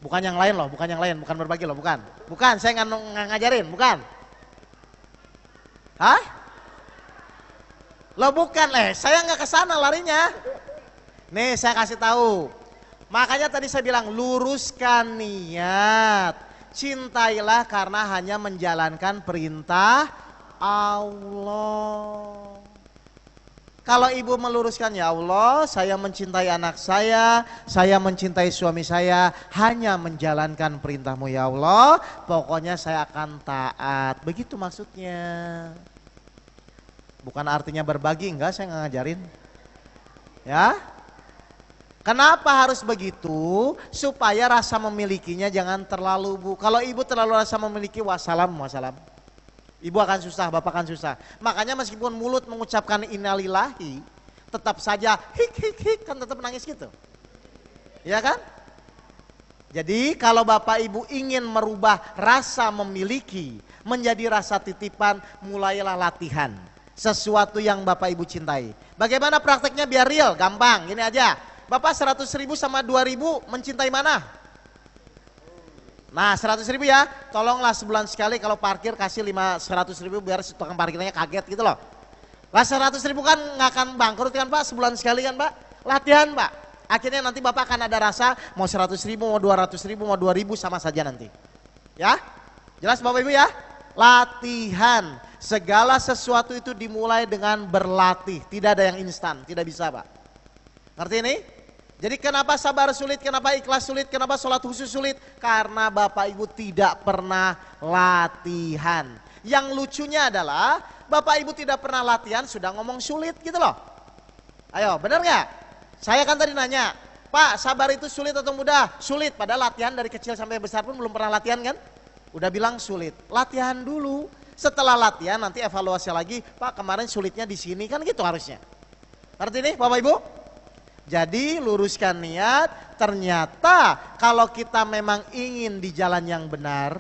Bukan yang lain loh, bukan yang lain, bukan berbagi loh, bukan. Bukan, saya nggak ngajarin, bukan. Hah? Loh bukan, saya nggak kesana larinya. Nih saya kasih tahu. Makanya tadi saya bilang luruskan niat. Cintailah karena hanya menjalankan perintah Allah. Kalau ibu meluruskan, ya Allah saya mencintai anak saya mencintai suami saya, hanya menjalankan perintahmu ya Allah, pokoknya saya akan taat. Begitu maksudnya. Bukan artinya berbagi, enggak, saya nggak ngajarin. Ya. Kenapa harus begitu? Supaya rasa memilikinya jangan terlalu Kalau ibu terlalu rasa memiliki, wassalam. Ibu akan susah, Bapak akan susah. Makanya meskipun mulut mengucapkan innalillahi, tetap saja hik kan tetap nangis gitu. Ya kan? Jadi kalau Bapak Ibu ingin merubah rasa memiliki menjadi rasa titipan, mulailah latihan sesuatu yang Bapak Ibu cintai. Bagaimana prakteknya biar real? Gampang, gini aja. Bapak 100.000 sama 2.000 mencintai mana? Nah 100.000 ya, tolonglah sebulan sekali kalau parkir kasih 100.000 biar tukang parkirnya kaget gitu loh. Lah 100.000 kan nggak akan bangkrut kan Pak, sebulan sekali kan Pak. Latihan Pak, akhirnya nanti Bapak akan ada rasa mau 100.000, mau 200.000, mau 2.000 sama saja nanti. Ya, jelas Bapak Ibu ya? Latihan, segala sesuatu itu dimulai dengan berlatih, tidak ada yang instan, tidak bisa Pak. Ngerti ini? Jadi kenapa sabar sulit, kenapa ikhlas sulit, kenapa sholat khusus sulit? Karena Bapak Ibu tidak pernah latihan. Yang lucunya adalah Bapak Ibu tidak pernah latihan sudah ngomong sulit gitu loh. Ayo benar nggak? Saya kan tadi nanya, Pak sabar itu sulit atau mudah? Sulit, padahal latihan dari kecil sampai besar pun belum pernah latihan kan? Udah bilang sulit, latihan dulu. Setelah latihan nanti evaluasi lagi, Pak kemarin sulitnya di sini kan gitu harusnya. Ngerti nih Bapak Ibu? Jadi luruskan niat, ternyata kalau kita memang ingin di jalan yang benar,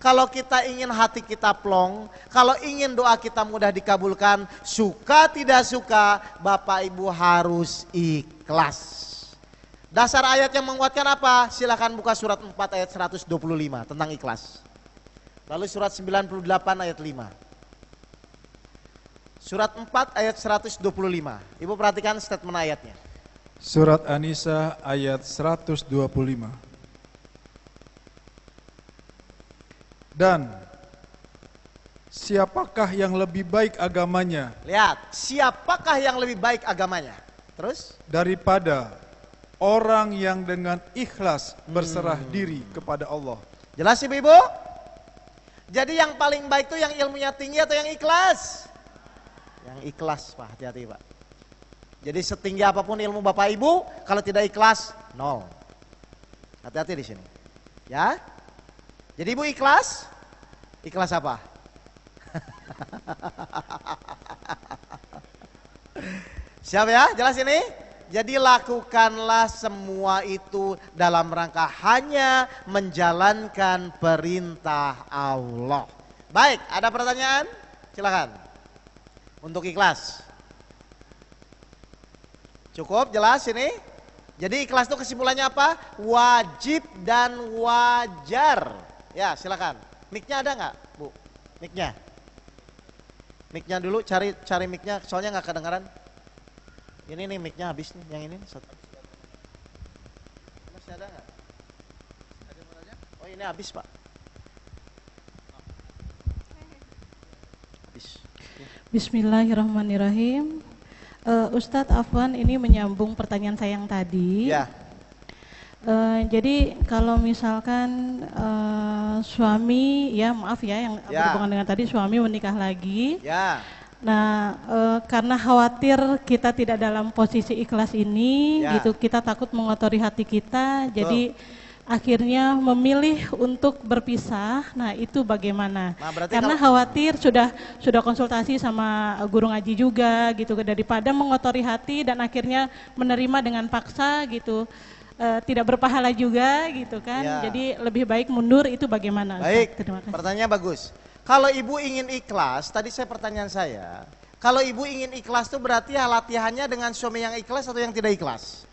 kalau kita ingin hati kita plong, kalau ingin doa kita mudah dikabulkan, suka tidak suka, Bapak Ibu harus ikhlas. Dasar ayat yang menguatkan apa? Silakan buka surat 4 ayat 125 tentang ikhlas. Lalu surat 98 ayat 5. Surat 4 ayat 125. Ibu perhatikan statement ayatnya. Surat An-Nisa ayat 125. Dan siapakah yang lebih baik agamanya? Lihat, siapakah yang lebih baik agamanya? Terus? Daripada orang yang dengan ikhlas berserah diri kepada Allah. Jelas Ibu-ibu? Jadi yang paling baik itu yang ilmunya tinggi atau yang ikhlas? Yang ikhlas Pak, hati-hati Pak. Jadi setinggi apapun ilmu Bapak Ibu, kalau tidak ikhlas, nol. Hati-hati di sini. Ya. Jadi Ibu ikhlas? Ikhlas apa? Siap ya? Jelas ini? Jadi lakukanlah semua itu dalam rangka hanya menjalankan perintah Allah. Baik, ada pertanyaan? Silakan. Untuk ikhlas. Cukup jelas ini? Jadi ikhlas itu kesimpulannya apa? Wajib dan wajar. Ya silakan. Mic-nya ada nggak, Bu? Mic-nya. Mic-nya dulu, cari mic-nya, soalnya nggak kedengaran. Ini nih mic-nya habis nih, yang ini. Masih ada nggak? Ada yang mau nanya? Oh ini habis Pak. Habis. Bismillahirrahmanirrahim. Ustadz Afwan, ini menyambung pertanyaan saya yang tadi. Ya. Jadi kalau misalkan suami, ya maaf ya, yang berhubungan dengan tadi, suami menikah lagi. Ya. Nah, karena khawatir kita tidak dalam posisi ikhlas ini, gitu, kita takut mengotori hati kita, jadi akhirnya memilih untuk berpisah. Nah itu bagaimana? Nah, karena khawatir sudah konsultasi sama guru ngaji juga gitu, daripada mengotori hati dan akhirnya menerima dengan paksa gitu, tidak berpahala juga gitu kan. Jadi lebih baik mundur, itu bagaimana? Baik, terima kasih. pertanyaan bagus. Kalau ibu ingin ikhlas, tadi pertanyaan saya, kalau ibu ingin ikhlas itu berarti latihannya dengan suami yang ikhlas atau yang tidak ikhlas?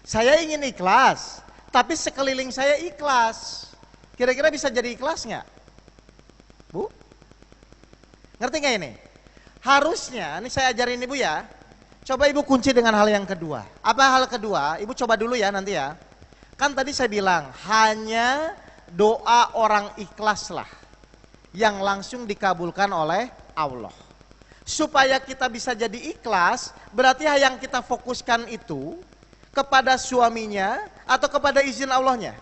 Saya ingin ikhlas, tapi sekeliling saya ikhlas. Kira-kira bisa jadi ikhlas nggak? Bu? Ngerti nggak ini? Harusnya, ini saya ajarin ibu ya. Coba ibu kunci dengan hal yang kedua. Apa hal kedua? Ibu coba dulu ya nanti ya. Kan tadi saya bilang, hanya doa orang ikhlaslah yang langsung dikabulkan oleh Allah. Supaya kita bisa jadi ikhlas, berarti yang kita fokuskan itu kepada suaminya atau kepada izin Allahnya.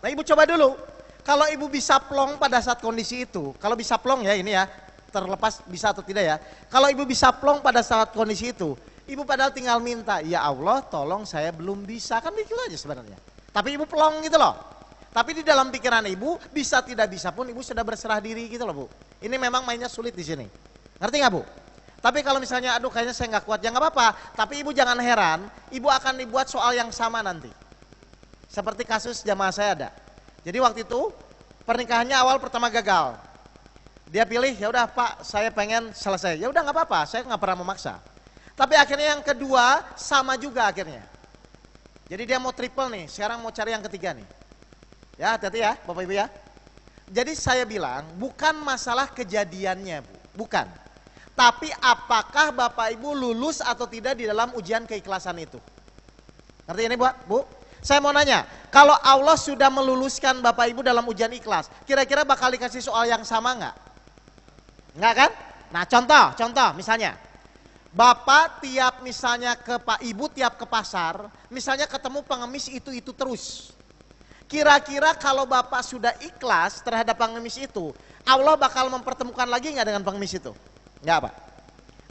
Nah ibu coba dulu, kalau ibu bisa plong pada saat kondisi itu, kalau bisa plong ya ini ya, terlepas bisa atau tidak ya. Kalau ibu bisa plong pada saat kondisi itu, ibu padahal tinggal minta, ya Allah tolong saya belum bisa, kan begitu aja sebenarnya. Tapi ibu plong gitu loh. Tapi di dalam pikiran ibu, bisa tidak bisa pun ibu sudah berserah diri gitu loh Bu. Ini memang mainnya sulit di sini. Ngerti nggak Bu? Tapi kalau misalnya aduh kayaknya saya nggak kuat, ya nggak apa-apa. Tapi ibu jangan heran, ibu akan dibuat soal yang sama nanti. Seperti kasus jamaah saya ada. Jadi waktu itu pernikahannya awal pertama gagal. Dia pilih ya udah Pak saya pengen selesai. Ya udah nggak apa-apa, saya nggak pernah memaksa. Tapi akhirnya yang kedua sama juga akhirnya. Jadi dia mau triple nih, sekarang mau cari yang ketiga nih. Ya hati-hati ya Bapak Ibu ya. Jadi saya bilang bukan masalah kejadiannya Bu, bukan. Tapi apakah Bapak Ibu lulus atau tidak di dalam ujian keikhlasan itu? Ngerti ini Bu? Saya mau nanya, kalau Allah sudah meluluskan Bapak Ibu dalam ujian ikhlas, kira-kira bakal dikasih soal yang sama nggak? Nggak kan? Nah contoh misalnya, Bapak tiap misalnya ke Pak Ibu tiap ke pasar, misalnya ketemu pengemis itu terus. Kira-kira kalau Bapak sudah ikhlas terhadap pengemis itu, Allah bakal mempertemukan lagi nggak dengan pengemis itu? Enggak Pak.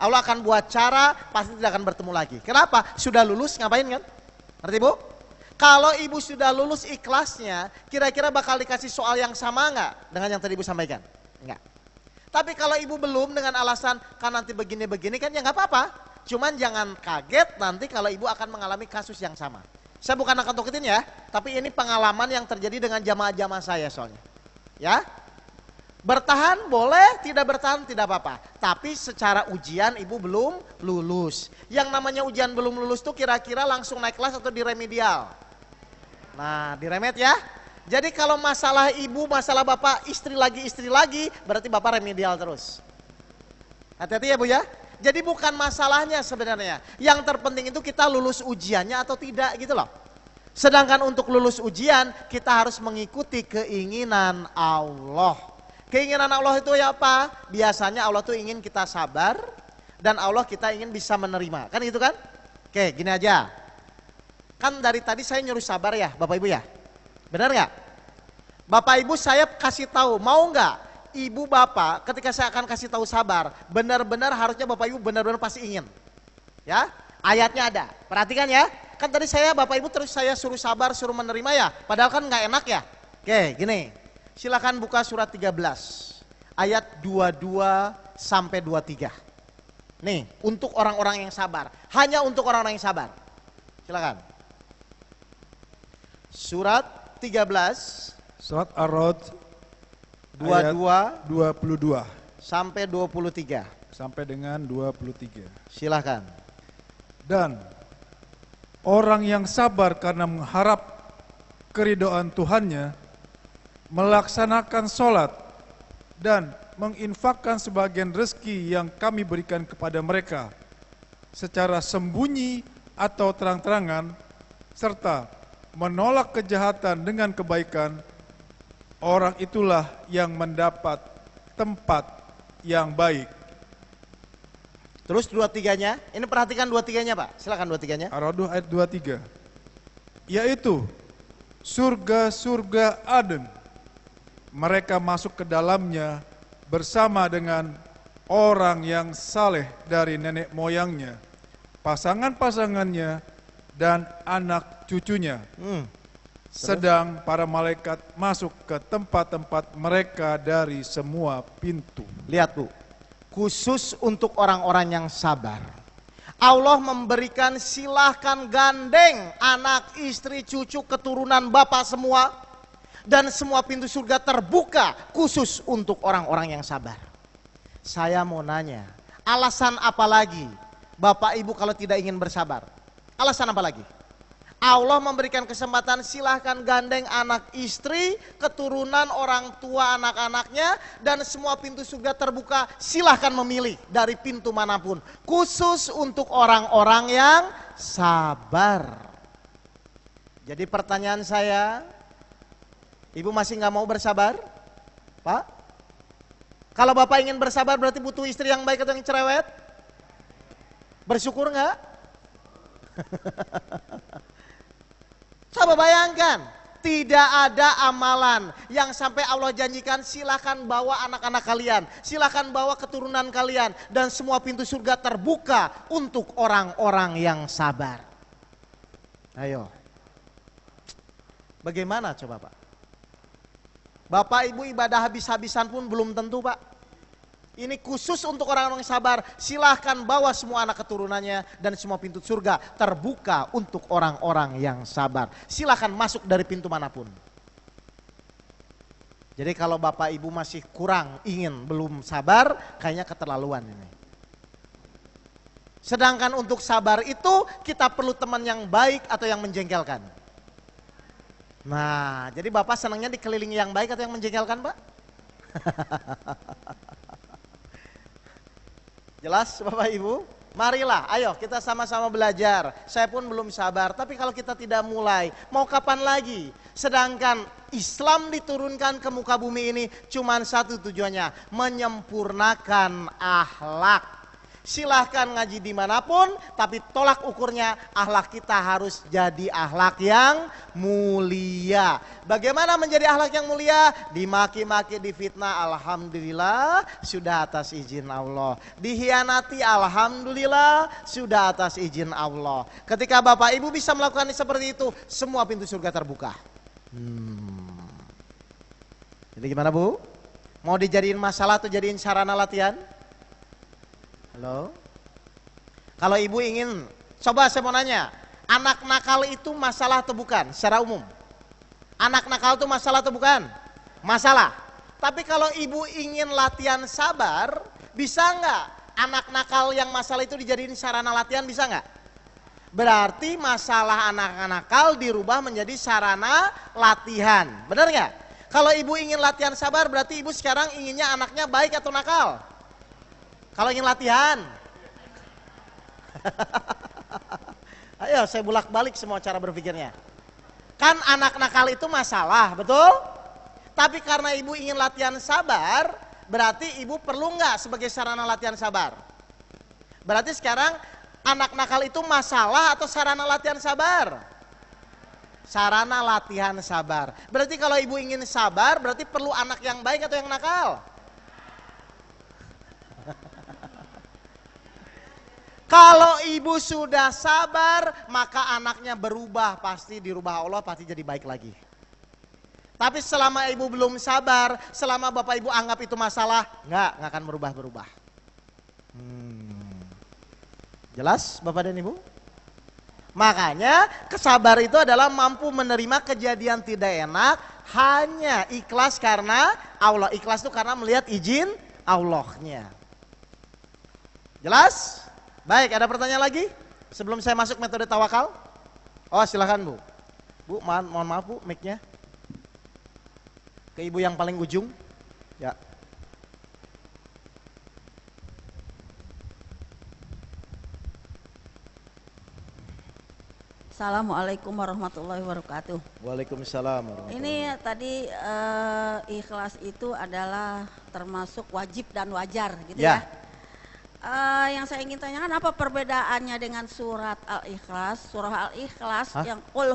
Allah akan buat cara, pasti tidak akan bertemu lagi. Kenapa? Sudah lulus ngapain kan? Ngerti Bu? Kalau ibu sudah lulus ikhlasnya, kira-kira bakal dikasih soal yang sama nggak dengan yang tadi ibu sampaikan? Enggak. Tapi kalau ibu belum dengan alasan kan nanti begini-begini kan ya nggak apa-apa. Cuman jangan kaget nanti kalau ibu akan mengalami kasus yang sama. Saya bukan akan tokitin ya, tapi ini pengalaman yang terjadi dengan jamaah-jamaah saya soalnya. Ya. Bertahan boleh, tidak bertahan tidak apa-apa. Tapi secara ujian ibu belum lulus. Yang namanya ujian belum lulus tuh kira-kira langsung naik kelas atau di remedial? Nah di remed ya. Jadi kalau masalah ibu, masalah bapak, istri lagi, berarti bapak remedial terus. Hati-hati ya Bu ya. Jadi bukan masalahnya sebenarnya. Yang terpenting itu kita lulus ujiannya atau tidak gitu loh. Sedangkan untuk lulus ujian kita harus mengikuti keinginan Allah. Keinginan Allah itu ya apa? Biasanya Allah tuh ingin kita sabar dan Allah kita ingin bisa menerima. Kan gitu kan? Oke gini aja. Kan dari tadi saya nyuruh sabar ya Bapak Ibu ya? Benar nggak? Bapak Ibu saya kasih tahu mau nggak ibu bapak ketika saya akan kasih tahu sabar, benar-benar harusnya bapak ibu benar-benar pasti ingin. Ya, ayatnya ada. Perhatikan ya. Kan tadi saya bapak ibu terus saya suruh sabar, suruh menerima ya. Padahal kan nggak enak ya. Oke, gini. Silakan buka surat 13 ayat 22 sampai 23. Nih, untuk orang-orang yang sabar. Hanya untuk orang-orang yang sabar. Silakan. Surat 13 Surat Ar-Ra'd 22 22 sampai 23. sampai dengan 23. Silakan. Dan orang yang sabar karena mengharap keridhaan Tuhannya, melaksanakan sholat dan menginfakkan sebagian rezeki yang kami berikan kepada mereka secara sembunyi atau terang-terangan, serta menolak kejahatan dengan kebaikan, orang itulah yang mendapat tempat yang baik. Terus 23-nya, ini perhatikan 23-nya Pak, silakan 23-nya. Ar-Ra'd ayat 23, yaitu surga-surga Aden, mereka masuk ke dalamnya bersama dengan orang yang saleh dari nenek moyangnya, pasangan-pasangannya, dan anak cucunya. Sedang para malaikat masuk ke tempat-tempat mereka dari semua pintu. Lihat Bu, khusus untuk orang-orang yang sabar. Allah memberikan silahkan gandeng anak, istri, cucu, keturunan, bapak semua. Dan semua pintu surga terbuka khusus untuk orang-orang yang sabar. Saya mau nanya, alasan apa lagi bapak ibu kalau tidak ingin bersabar? Alasan apa lagi? Allah memberikan kesempatan silahkan gandeng anak istri, keturunan, orang tua, anak-anaknya, dan semua pintu surga terbuka, silahkan memilih dari pintu manapun. Khusus untuk orang-orang yang sabar. Jadi pertanyaan saya, ibu masih nggak mau bersabar? Pak? Kalau bapak ingin bersabar berarti butuh istri yang baik atau yang cerewet? Bersyukur nggak? Coba bayangkan, tidak ada amalan yang sampai Allah janjikan silahkan bawa anak-anak kalian, silahkan bawa keturunan kalian, dan semua pintu surga terbuka untuk orang-orang yang sabar. Ayo, bagaimana coba Pak? Bapak ibu ibadah habis-habisan pun belum tentu Pak. Ini khusus untuk orang-orang yang sabar, silahkan bawa semua anak keturunannya dan semua pintu surga terbuka untuk orang-orang yang sabar. Silahkan masuk dari pintu manapun. Jadi kalau bapak ibu masih kurang ingin, belum sabar, kayaknya keterlaluan ini. Sedangkan untuk sabar itu kita perlu teman yang baik atau yang menjengkelkan. Nah, jadi bapak senangnya dikelilingi yang baik atau yang menjengkelkan Pak? Jelas Bapak Ibu? Marilah, ayo kita sama-sama belajar. Saya pun belum sabar, tapi kalau kita tidak mulai, mau kapan lagi? Sedangkan Islam diturunkan ke muka bumi ini cuma satu tujuannya, menyempurnakan akhlak. Silahkan ngaji dimanapun, tapi tolak ukurnya akhlak kita harus jadi akhlak yang mulia. Bagaimana menjadi akhlak yang mulia? Dimaki-maki, difitnah, alhamdulillah sudah atas izin Allah. Dihianati, alhamdulillah sudah atas izin Allah. Ketika bapak ibu bisa melakukan seperti itu, semua pintu surga terbuka. Jadi gimana Bu? Mau dijadiin masalah atau jadiin sarana latihan? Halo? Kalau ibu ingin, coba saya mau nanya, anak nakal itu masalah atau bukan secara umum? Anak nakal itu masalah atau bukan? Masalah. Tapi kalau ibu ingin latihan sabar, bisa nggak anak nakal yang masalah itu dijadiin sarana latihan, bisa nggak? Berarti masalah anak nakal dirubah menjadi sarana latihan, benar nggak? Kalau ibu ingin latihan sabar, berarti ibu sekarang inginnya anaknya baik atau nakal? Kalau ingin latihan, ayo saya bolak-balik semua cara berpikirnya. Kan anak nakal itu masalah, betul? Tapi karena ibu ingin latihan sabar, berarti ibu perlu nggak sebagai sarana latihan sabar? Berarti sekarang anak nakal itu masalah atau sarana latihan sabar? Sarana latihan sabar. Berarti kalau ibu ingin sabar, berarti perlu anak yang baik atau yang nakal? Kalau ibu sudah sabar, maka anaknya berubah, pasti dirubah Allah, pasti jadi baik lagi. Tapi selama ibu belum sabar, selama bapak ibu anggap itu masalah, nggak akan berubah-berubah. Jelas bapak dan ibu? Makanya kesabar itu adalah mampu menerima kejadian tidak enak, hanya ikhlas karena Allah. Ikhlas itu karena melihat izin Allahnya. Jelas? Baik, ada pertanyaan lagi? Sebelum saya masuk metode tawakal? Oh silahkan Bu. Bu, mohon maaf Bu, mic-nya. Ke ibu yang paling ujung. Ya. Assalamualaikum warahmatullahi wabarakatuh. Waalaikumsalam warahmatullahi. Ini tadi ikhlas itu adalah termasuk wajib dan wajar gitu ya. Yang saya ingin tanyakan apa perbedaannya dengan surat Al-Ikhlas, surah Al-Ikhlas yang qul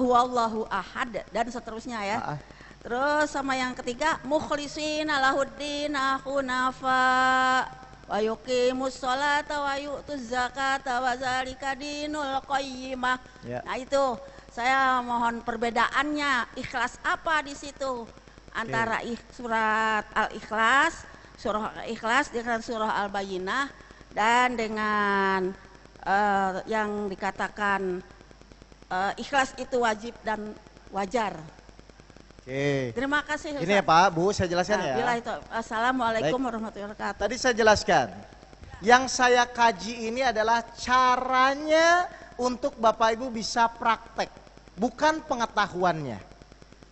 huwallahu ahad dan seterusnya ya. Terus sama yang ketiga mukhlishina lahuddin hunafa wa yuqimus sholata wa yu'tuz zakata wa zalika dinul qayyimah. Nah itu saya mohon perbedaannya, ikhlas apa di situ antara surat Al-Ikhlas, surah Al-Ikhlas dengan surah Al-Bayyinah dan dengan yang dikatakan ikhlas itu wajib dan wajar. Oke. Terima kasih. Ini ya Pak, Bu, saya jelaskan ya. Bila itu. Assalamualaikum warahmatullahi wabarakatuh. Tadi saya jelaskan, yang saya kaji ini adalah caranya untuk Bapak Ibu bisa praktek, bukan pengetahuannya.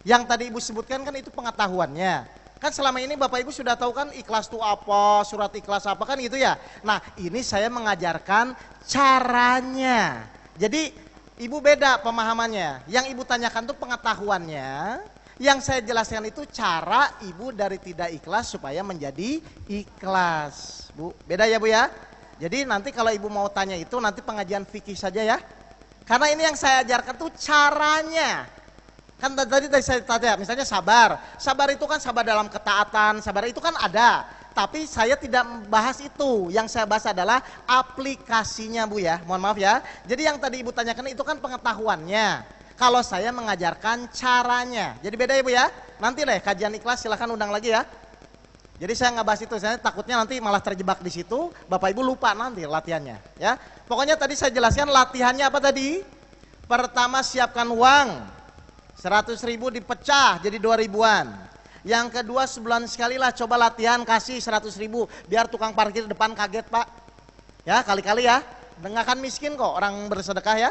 Yang tadi Ibu sebutkan kan itu pengetahuannya. Kan selama ini Bapak Ibu sudah tahu kan ikhlas itu apa, surat ikhlas apa kan gitu ya. Nah ini saya mengajarkan caranya. Jadi Ibu beda pemahamannya. Yang Ibu tanyakan itu pengetahuannya. Yang saya jelaskan itu cara Ibu dari tidak ikhlas supaya menjadi ikhlas. Bu, beda ya Bu ya. Jadi nanti kalau Ibu mau tanya itu nanti pengajian fikih saja ya. Karena ini yang saya ajarkan tuh caranya. Kan tadi saya tanya misalnya sabar. Sabar itu kan sabar dalam ketaatan, sabar itu kan ada. Tapi saya tidak membahas itu. Yang saya bahas adalah aplikasinya Bu ya. Mohon maaf ya. Jadi yang tadi Ibu tanyakan itu kan pengetahuannya. Kalau saya mengajarkan caranya. Jadi beda ya Bu ya. Nanti deh kajian ikhlas silahkan undang lagi ya. Jadi saya nggak bahas itu, saya takutnya nanti malah terjebak di situ, Bapak Ibu lupa nanti latihannya ya. Pokoknya tadi saya jelaskan latihannya apa tadi? Pertama siapkan uang 100.000 dipecah jadi 2.000-an. Yang kedua sebulan sekali lah coba latihan kasih 100.000 biar tukang parkir depan kaget Pak. Ya kali-kali ya, dengarkan miskin kok orang bersedekah ya.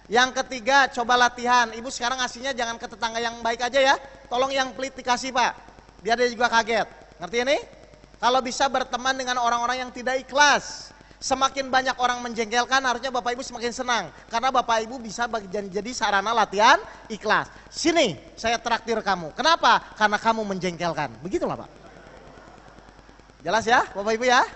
Yang ketiga coba latihan, Ibu sekarang ngasihnya jangan ke tetangga yang baik aja ya. Tolong yang pelit dikasih Pak, biar dia juga kaget. Ngerti ini? Kalau bisa berteman dengan orang-orang yang tidak ikhlas. Semakin banyak orang menjengkelkan harusnya Bapak Ibu semakin senang. Karena Bapak Ibu bisa jadi sarana latihan ikhlas. Sini saya traktir kamu. Kenapa? Karena kamu menjengkelkan. Begitulah Pak. Jelas ya Bapak Ibu ya?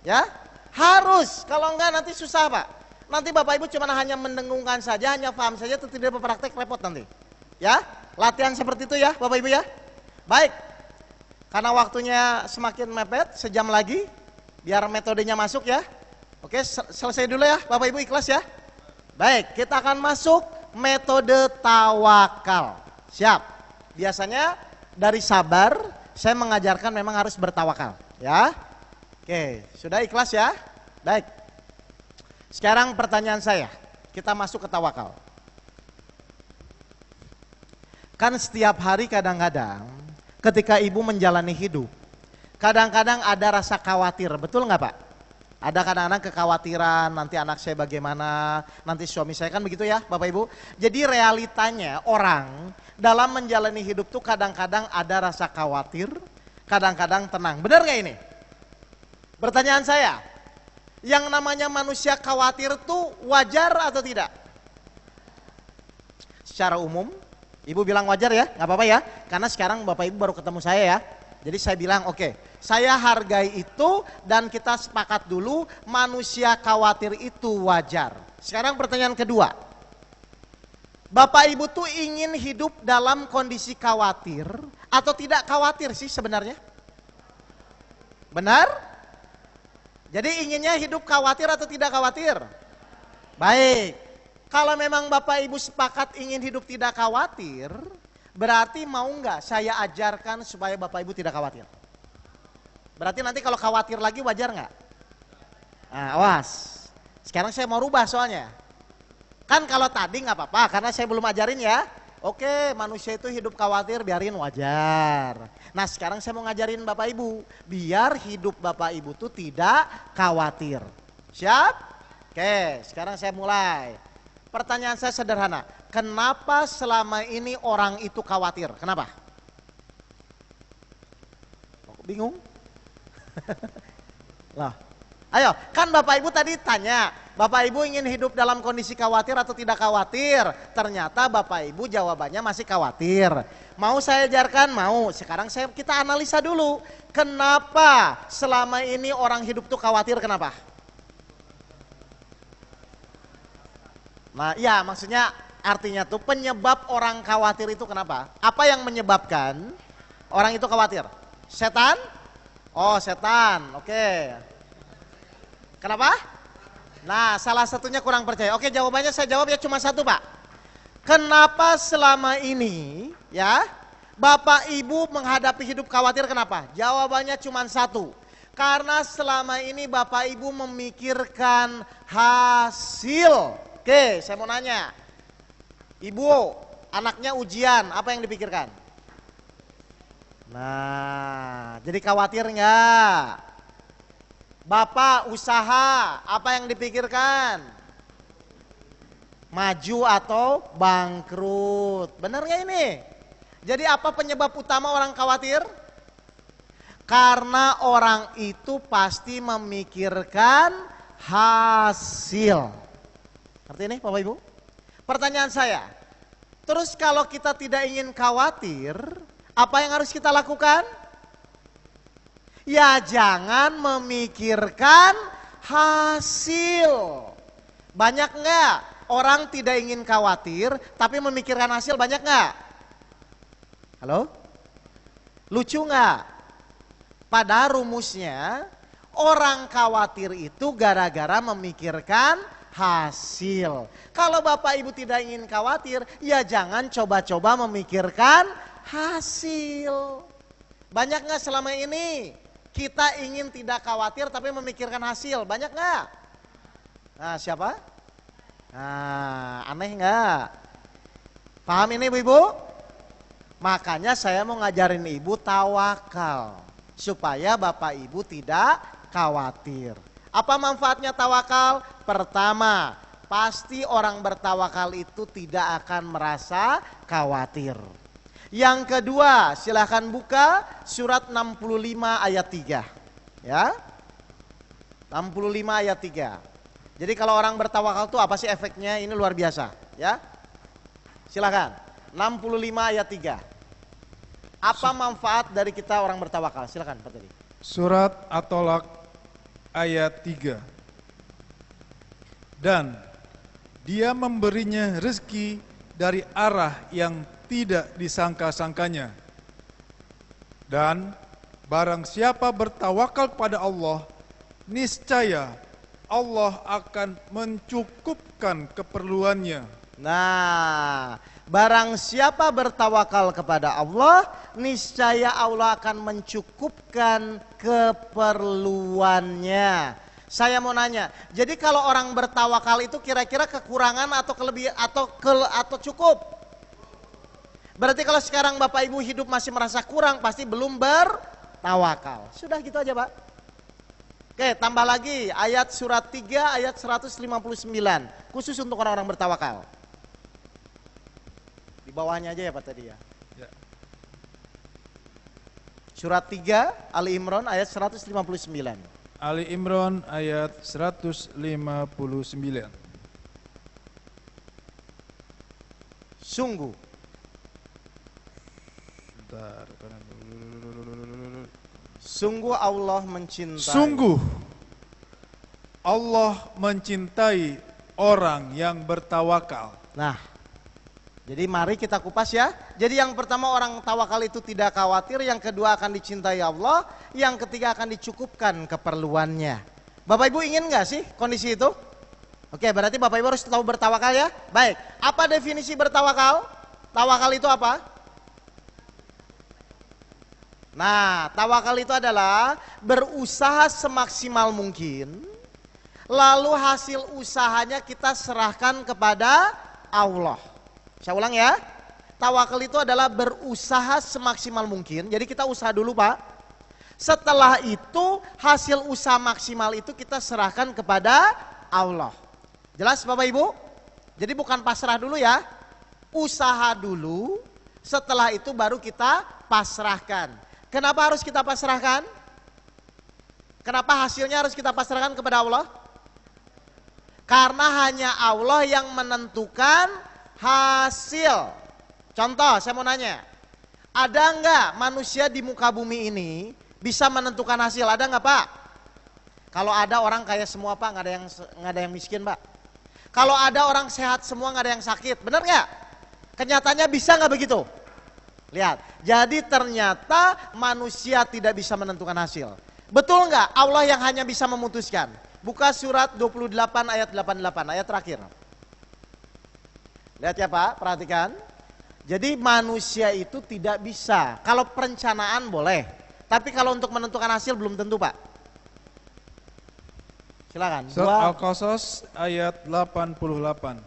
Ya? Harus, kalau enggak nanti susah Pak. Nanti Bapak Ibu cuma hanya mendengungkan saja, hanya paham saja, itu tidak berpraktek repot nanti. Ya, latihan seperti itu ya Bapak Ibu ya. Baik, karena waktunya semakin mepet, sejam lagi, biar metodenya masuk ya. Oke, selesai dulu ya Bapak Ibu ikhlas ya. Baik, kita akan masuk metode tawakal. Siap, biasanya dari sabar, saya mengajarkan memang harus bertawakal ya. Oke, sudah ikhlas ya. Baik. Sekarang pertanyaan saya, kita masuk ke tawakal. Kan setiap hari kadang-kadang ketika Ibu menjalani hidup, kadang-kadang ada rasa khawatir, betul nggak Pak? Ada kadang-kadang kekhawatiran, nanti anak saya bagaimana, nanti suami saya kan begitu ya Bapak Ibu. Jadi realitanya orang dalam menjalani hidup tuh kadang-kadang ada rasa khawatir, kadang-kadang tenang. Benar nggak ini? Pertanyaan saya. Yang namanya manusia khawatir tuh wajar atau tidak? Secara umum, Ibu bilang wajar ya, nggak apa-apa ya. Karena sekarang Bapak Ibu baru ketemu saya ya. Jadi saya bilang oke, saya hargai itu dan kita sepakat dulu manusia khawatir itu wajar. Sekarang pertanyaan kedua. Bapak Ibu tuh ingin hidup dalam kondisi khawatir atau tidak khawatir sih sebenarnya? Benar? Jadi inginnya hidup khawatir atau tidak khawatir? Baik. Kalau memang Bapak Ibu sepakat ingin hidup tidak khawatir, berarti mau nggak saya ajarkan supaya Bapak Ibu tidak khawatir? Berarti nanti kalau khawatir lagi wajar nggak? Nah, awas. Sekarang saya mau rubah soalnya. Kan kalau tadi nggak apa-apa karena saya belum ajarin ya. Oke, manusia itu hidup khawatir biarin wajar. Nah sekarang saya mau ngajarin Bapak Ibu, biar hidup Bapak Ibu tuh tidak khawatir. Siap? Oke, sekarang saya mulai. Pertanyaan saya sederhana, kenapa selama ini orang itu khawatir? Kenapa? Kok bingung? Lah, ayo, kan Bapak Ibu tadi tanya, Bapak Ibu ingin hidup dalam kondisi khawatir atau tidak khawatir? Ternyata Bapak Ibu jawabannya masih khawatir. Mau saya ajarkan? Mau. Sekarang kita analisa dulu. Kenapa selama ini orang hidup tuh khawatir? Kenapa? Nah, ya maksudnya artinya tuh penyebab orang khawatir itu kenapa? Apa yang menyebabkan orang itu khawatir? Setan? Oh, setan. Oke. Kenapa? Nah, salah satunya kurang percaya. Oke, jawabannya saya jawab ya cuma satu, Pak. Kenapa selama ini ya Bapak Ibu menghadapi hidup khawatir kenapa? Jawabannya cuma satu. Karena selama ini Bapak Ibu memikirkan hasil. Oke, saya mau nanya. Ibu, anaknya ujian, apa yang dipikirkan? Nah, jadi khawatir enggak? Bapak usaha, apa yang dipikirkan? Maju atau bangkrut. Benar nggak ini? Jadi apa penyebab utama orang khawatir? Karena orang itu pasti memikirkan hasil. Ngerti ini Bapak Ibu? Pertanyaan saya, terus kalau kita tidak ingin khawatir, apa yang harus kita lakukan? Ya jangan memikirkan hasil. Banyak enggak orang tidak ingin khawatir tapi memikirkan hasil, banyak enggak? Halo? Lucu enggak? Pada rumusnya orang khawatir itu gara-gara memikirkan hasil. Kalau Bapak Ibu tidak ingin khawatir, ya jangan coba-coba memikirkan hasil. Banyak enggak selama ini kita ingin tidak khawatir tapi memikirkan hasil? Banyak nggak? Nah siapa? Nah aneh nggak? Paham ini ibu-ibu? Makanya saya mau ngajarin ibu tawakal. Supaya Bapak Ibu tidak khawatir. Apa manfaatnya tawakal? Pertama, pasti orang bertawakal itu tidak akan merasa khawatir. Yang kedua, silahkan buka surat 65 ayat 3. Ya. 65 ayat 3. Jadi kalau orang bertawakal itu apa sih efeknya? Ini luar biasa, ya. Silahkan. 65 ayat 3. Apa manfaat dari kita orang bertawakal? Silahkan Pak tadi. Surat At-Tolak ayat 3. Dan dia memberinya rezeki dari arah yang tidak disangka-sangkanya. Dan barang siapa bertawakal kepada Allah, niscaya Allah akan mencukupkan keperluannya. Nah, barang siapa bertawakal kepada Allah, niscaya Allah akan mencukupkan keperluannya. Saya mau nanya, jadi kalau orang bertawakal itu kira-kira kekurangan atau kelebihan atau cukup? Berarti kalau sekarang Bapak Ibu hidup masih merasa kurang, pasti belum bertawakal. Sudah gitu aja Pak. Oke, tambah lagi ayat surat 3 ayat 159. Khusus untuk orang-orang bertawakal. Di bawahnya aja ya Pak tadi ya. Surat 3 Ali Imran ayat 159. Ali Imran ayat 159. Sungguh Allah mencintai. Sungguh Allah mencintai orang yang bertawakal. Nah, Jadi mari kita kupas ya. Jadi yang pertama orang tawakal itu tidak khawatir, yang kedua akan dicintai Allah, yang ketiga akan dicukupkan keperluannya. Bapak Ibu ingin nggak sih kondisi itu? Oke, berarti Bapak Ibu harus tahu bertawakal ya. Baik, apa definisi bertawakal? Tawakal itu apa? Nah, tawakal itu adalah berusaha semaksimal mungkin, lalu hasil usahanya kita serahkan kepada Allah. Saya ulang ya, tawakal itu adalah berusaha semaksimal mungkin. Jadi kita usaha dulu Pak. Setelah itu hasil usaha maksimal itu kita serahkan kepada Allah. Jelas Bapak Ibu? Jadi bukan pasrah dulu ya. Usaha dulu, setelah itu baru kita pasrahkan. Kenapa harus kita pasrahkan? Kenapa hasilnya harus kita pasrahkan kepada Allah? Karena hanya Allah yang menentukan hasil. Contoh, saya mau nanya, ada enggak manusia di muka bumi ini bisa menentukan hasil? Ada enggak Pak? Kalau ada orang kaya semua Pak, nggak ada yang miskin Pak. Kalau ada orang sehat semua, nggak ada yang sakit, benar nggak? Kenyataannya bisa nggak begitu? Lihat, jadi ternyata manusia tidak bisa menentukan hasil. Betul nggak? Allah yang hanya bisa memutuskan. Buka surat 28 ayat 88, ayat terakhir. Lihat ya Pak, perhatikan. Jadi manusia itu tidak bisa. Kalau perencanaan boleh, tapi kalau untuk menentukan hasil belum tentu Pak. Silakan. Surat Al-Qasas ayat 88.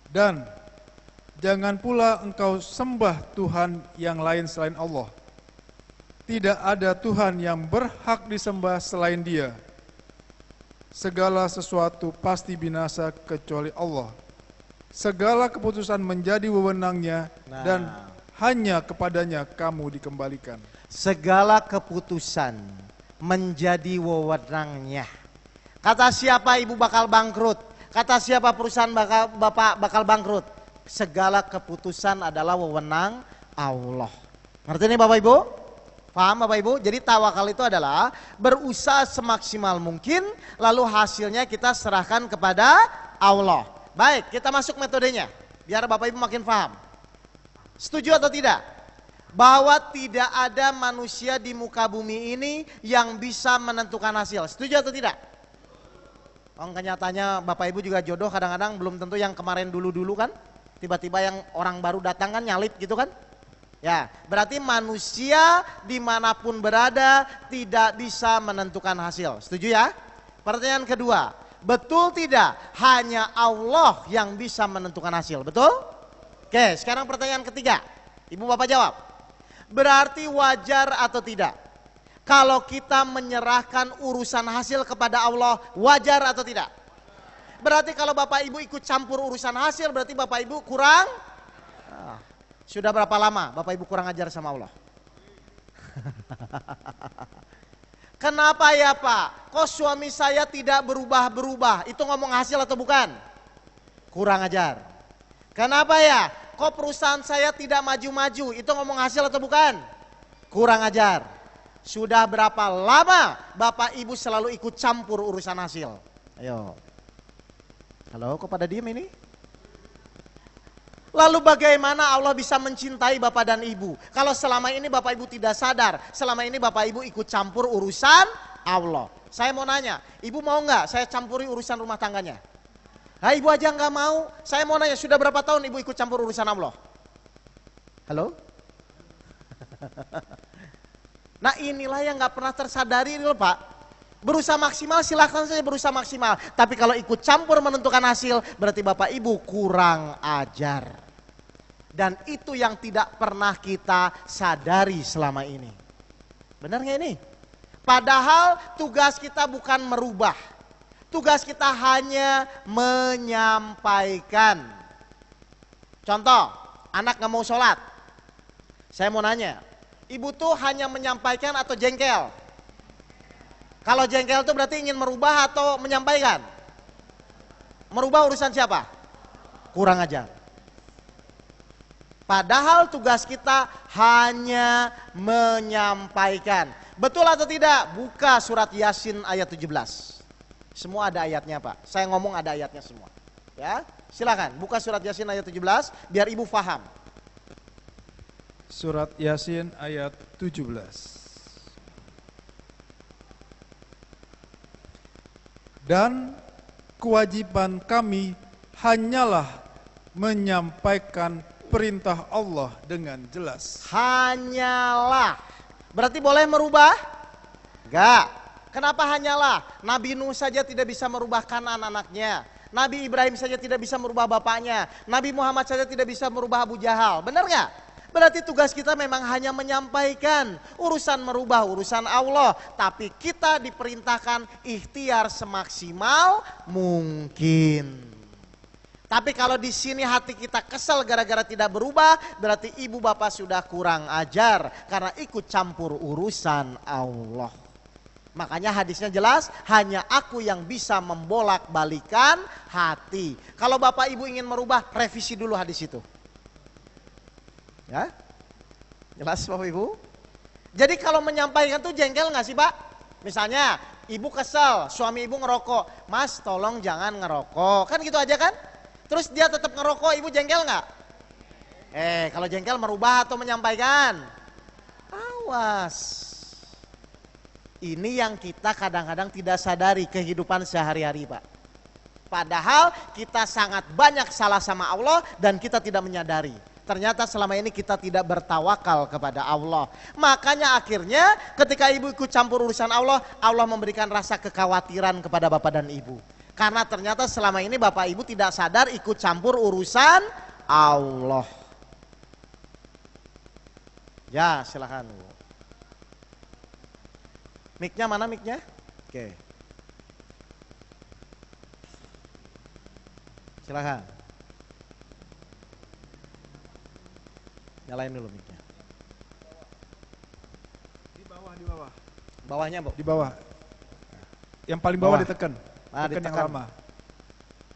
Dan jangan pula engkau sembah Tuhan yang lain selain Allah. Tidak ada Tuhan yang berhak disembah selain Dia. Segala sesuatu pasti binasa kecuali Allah. Segala keputusan menjadi wewenangnya dan hanya kepadanya kamu dikembalikan. Segala keputusan menjadi wewenangnya. Kata siapa ibu bakal bangkrut? Kata siapa perusahaan bapak bakal bangkrut? Segala keputusan adalah wewenang Allah. Ngerti nih Bapak Ibu? Paham Bapak Ibu? Jadi tawakal itu adalah berusaha semaksimal mungkin, lalu hasilnya kita serahkan kepada Allah. Baik, kita masuk metodenya, biar Bapak Ibu makin paham. Setuju atau tidak? Bahwa tidak ada manusia di muka bumi ini yang bisa menentukan hasil. Setuju atau tidak? Kenyataannya Bapak Ibu juga jodoh kadang-kadang belum tentu yang kemarin dulu-dulu kan. Tiba-tiba yang orang baru datang kan nyalip gitu kan. Ya, berarti manusia dimanapun berada tidak bisa menentukan hasil. Setuju ya? Pertanyaan kedua, betul tidak hanya Allah yang bisa menentukan hasil? Betul? Oke, sekarang pertanyaan ketiga. Ibu bapak jawab. Berarti wajar atau tidak? Kalau kita menyerahkan urusan hasil kepada Allah, wajar atau tidak? Berarti kalau bapak ibu ikut campur urusan hasil, berarti bapak ibu kurang? Sudah berapa lama Bapak Ibu kurang ajar sama Allah? Kenapa ya Pak? Kok suami saya tidak berubah-berubah? Itu ngomong hasil atau bukan? Kurang ajar. Kenapa ya? Kok perusahaan saya tidak maju-maju? Itu ngomong hasil atau bukan? Kurang ajar. Sudah berapa lama Bapak Ibu selalu ikut campur urusan hasil? Ayo. Halo, kok pada diem ini? Lalu bagaimana Allah bisa mencintai Bapak dan Ibu? Kalau selama ini Bapak Ibu tidak sadar, selama ini Bapak Ibu ikut campur urusan Allah. Saya mau nanya, Ibu mau nggak saya campuri urusan rumah tangganya? Nah, Ibu aja nggak mau. Saya mau nanya, sudah berapa tahun Ibu ikut campur urusan Allah? Halo? Nah inilah yang nggak pernah tersadari loh Pak. Berusaha maksimal silahkan saja berusaha maksimal. Tapi kalau ikut campur menentukan hasil, berarti Bapak Ibu kurang ajar. Dan itu yang tidak pernah kita sadari selama ini. Benar nggak ini? Padahal tugas kita bukan merubah. Tugas kita hanya menyampaikan. Contoh, anak nggak mau sholat. Saya mau nanya, ibu tuh hanya menyampaikan atau jengkel? Kalau jengkel itu berarti ingin merubah atau menyampaikan? Merubah urusan siapa? Kurang ajar. Padahal tugas kita hanya menyampaikan. Betul atau tidak? Buka surat Yasin ayat 17. Semua ada ayatnya Pak. Saya ngomong ada ayatnya semua. Ya, silakan buka surat Yasin ayat 17 biar ibu paham. Surat Yasin ayat 17. Dan kewajiban kami hanyalah menyampaikan perintah Allah dengan jelas. Hanyalah. Berarti boleh merubah? Enggak. Kenapa hanyalah? Nabi Nuh saja tidak bisa merubahkan anak-anaknya. Nabi Ibrahim saja tidak bisa merubah bapaknya. Nabi Muhammad saja tidak bisa merubah Abu Jahal. Benar nggak? Berarti tugas kita memang hanya menyampaikan. Urusan merubah, urusan Allah. Tapi kita diperintahkan ikhtiar semaksimal mungkin. Tapi kalau di sini hati kita kesel gara-gara tidak berubah, berarti ibu bapak sudah kurang ajar karena ikut campur urusan Allah. Makanya hadisnya jelas, hanya aku yang bisa membolak-balikan hati. Kalau bapak ibu ingin merubah, revisi dulu hadis itu. Ya, jelas bapak ibu? Jadi kalau menyampaikan tuh jengkel nggak sih pak? Misalnya ibu kesel, suami ibu ngerokok, mas tolong jangan ngerokok, kan gitu aja kan? Terus dia tetap ngerokok, ibu jengkel nggak? Kalau jengkel merubah atau menyampaikan? Awas. Ini yang kita kadang-kadang tidak sadari kehidupan sehari-hari pak. Padahal kita sangat banyak salah sama Allah dan kita tidak menyadari. Ternyata selama ini kita tidak bertawakal kepada Allah. Makanya akhirnya ketika ibu ikut campur urusan Allah, Allah memberikan rasa kekhawatiran kepada bapak dan ibu. Karena ternyata selama ini bapak ibu tidak sadar ikut campur urusan Allah. Ya silakan. Mic-nya mana mic-nya? Oke. Silakan. Nyalain dulu mic-nya. Di bawah. Bawahnya, Bu. Di bawah. Yang paling bawah Bawah. ditekan. Tekan yang lama.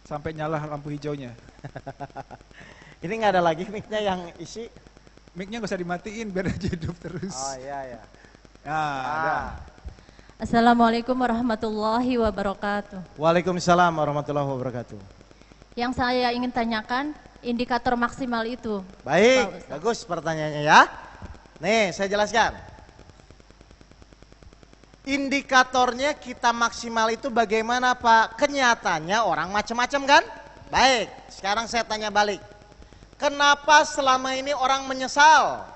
Sampai nyala lampu hijaunya. Ini nggak ada lagi mic-nya yang isi. Mic-nya nggak usah dimatiin biar aja hidup terus. Oh iya. Nah, ada. Assalamualaikum warahmatullahi wabarakatuh. Waalaikumsalam warahmatullahi wabarakatuh. Yang saya ingin tanyakan, indikator maksimal itu. Baik, Pak Ustaz. bagus pertanyaannya ya. Nih, saya jelaskan. Indikatornya kita maksimal itu bagaimana Pak? Kenyataannya orang macam-macam kan? Baik, sekarang saya tanya balik. Kenapa selama ini orang menyesal?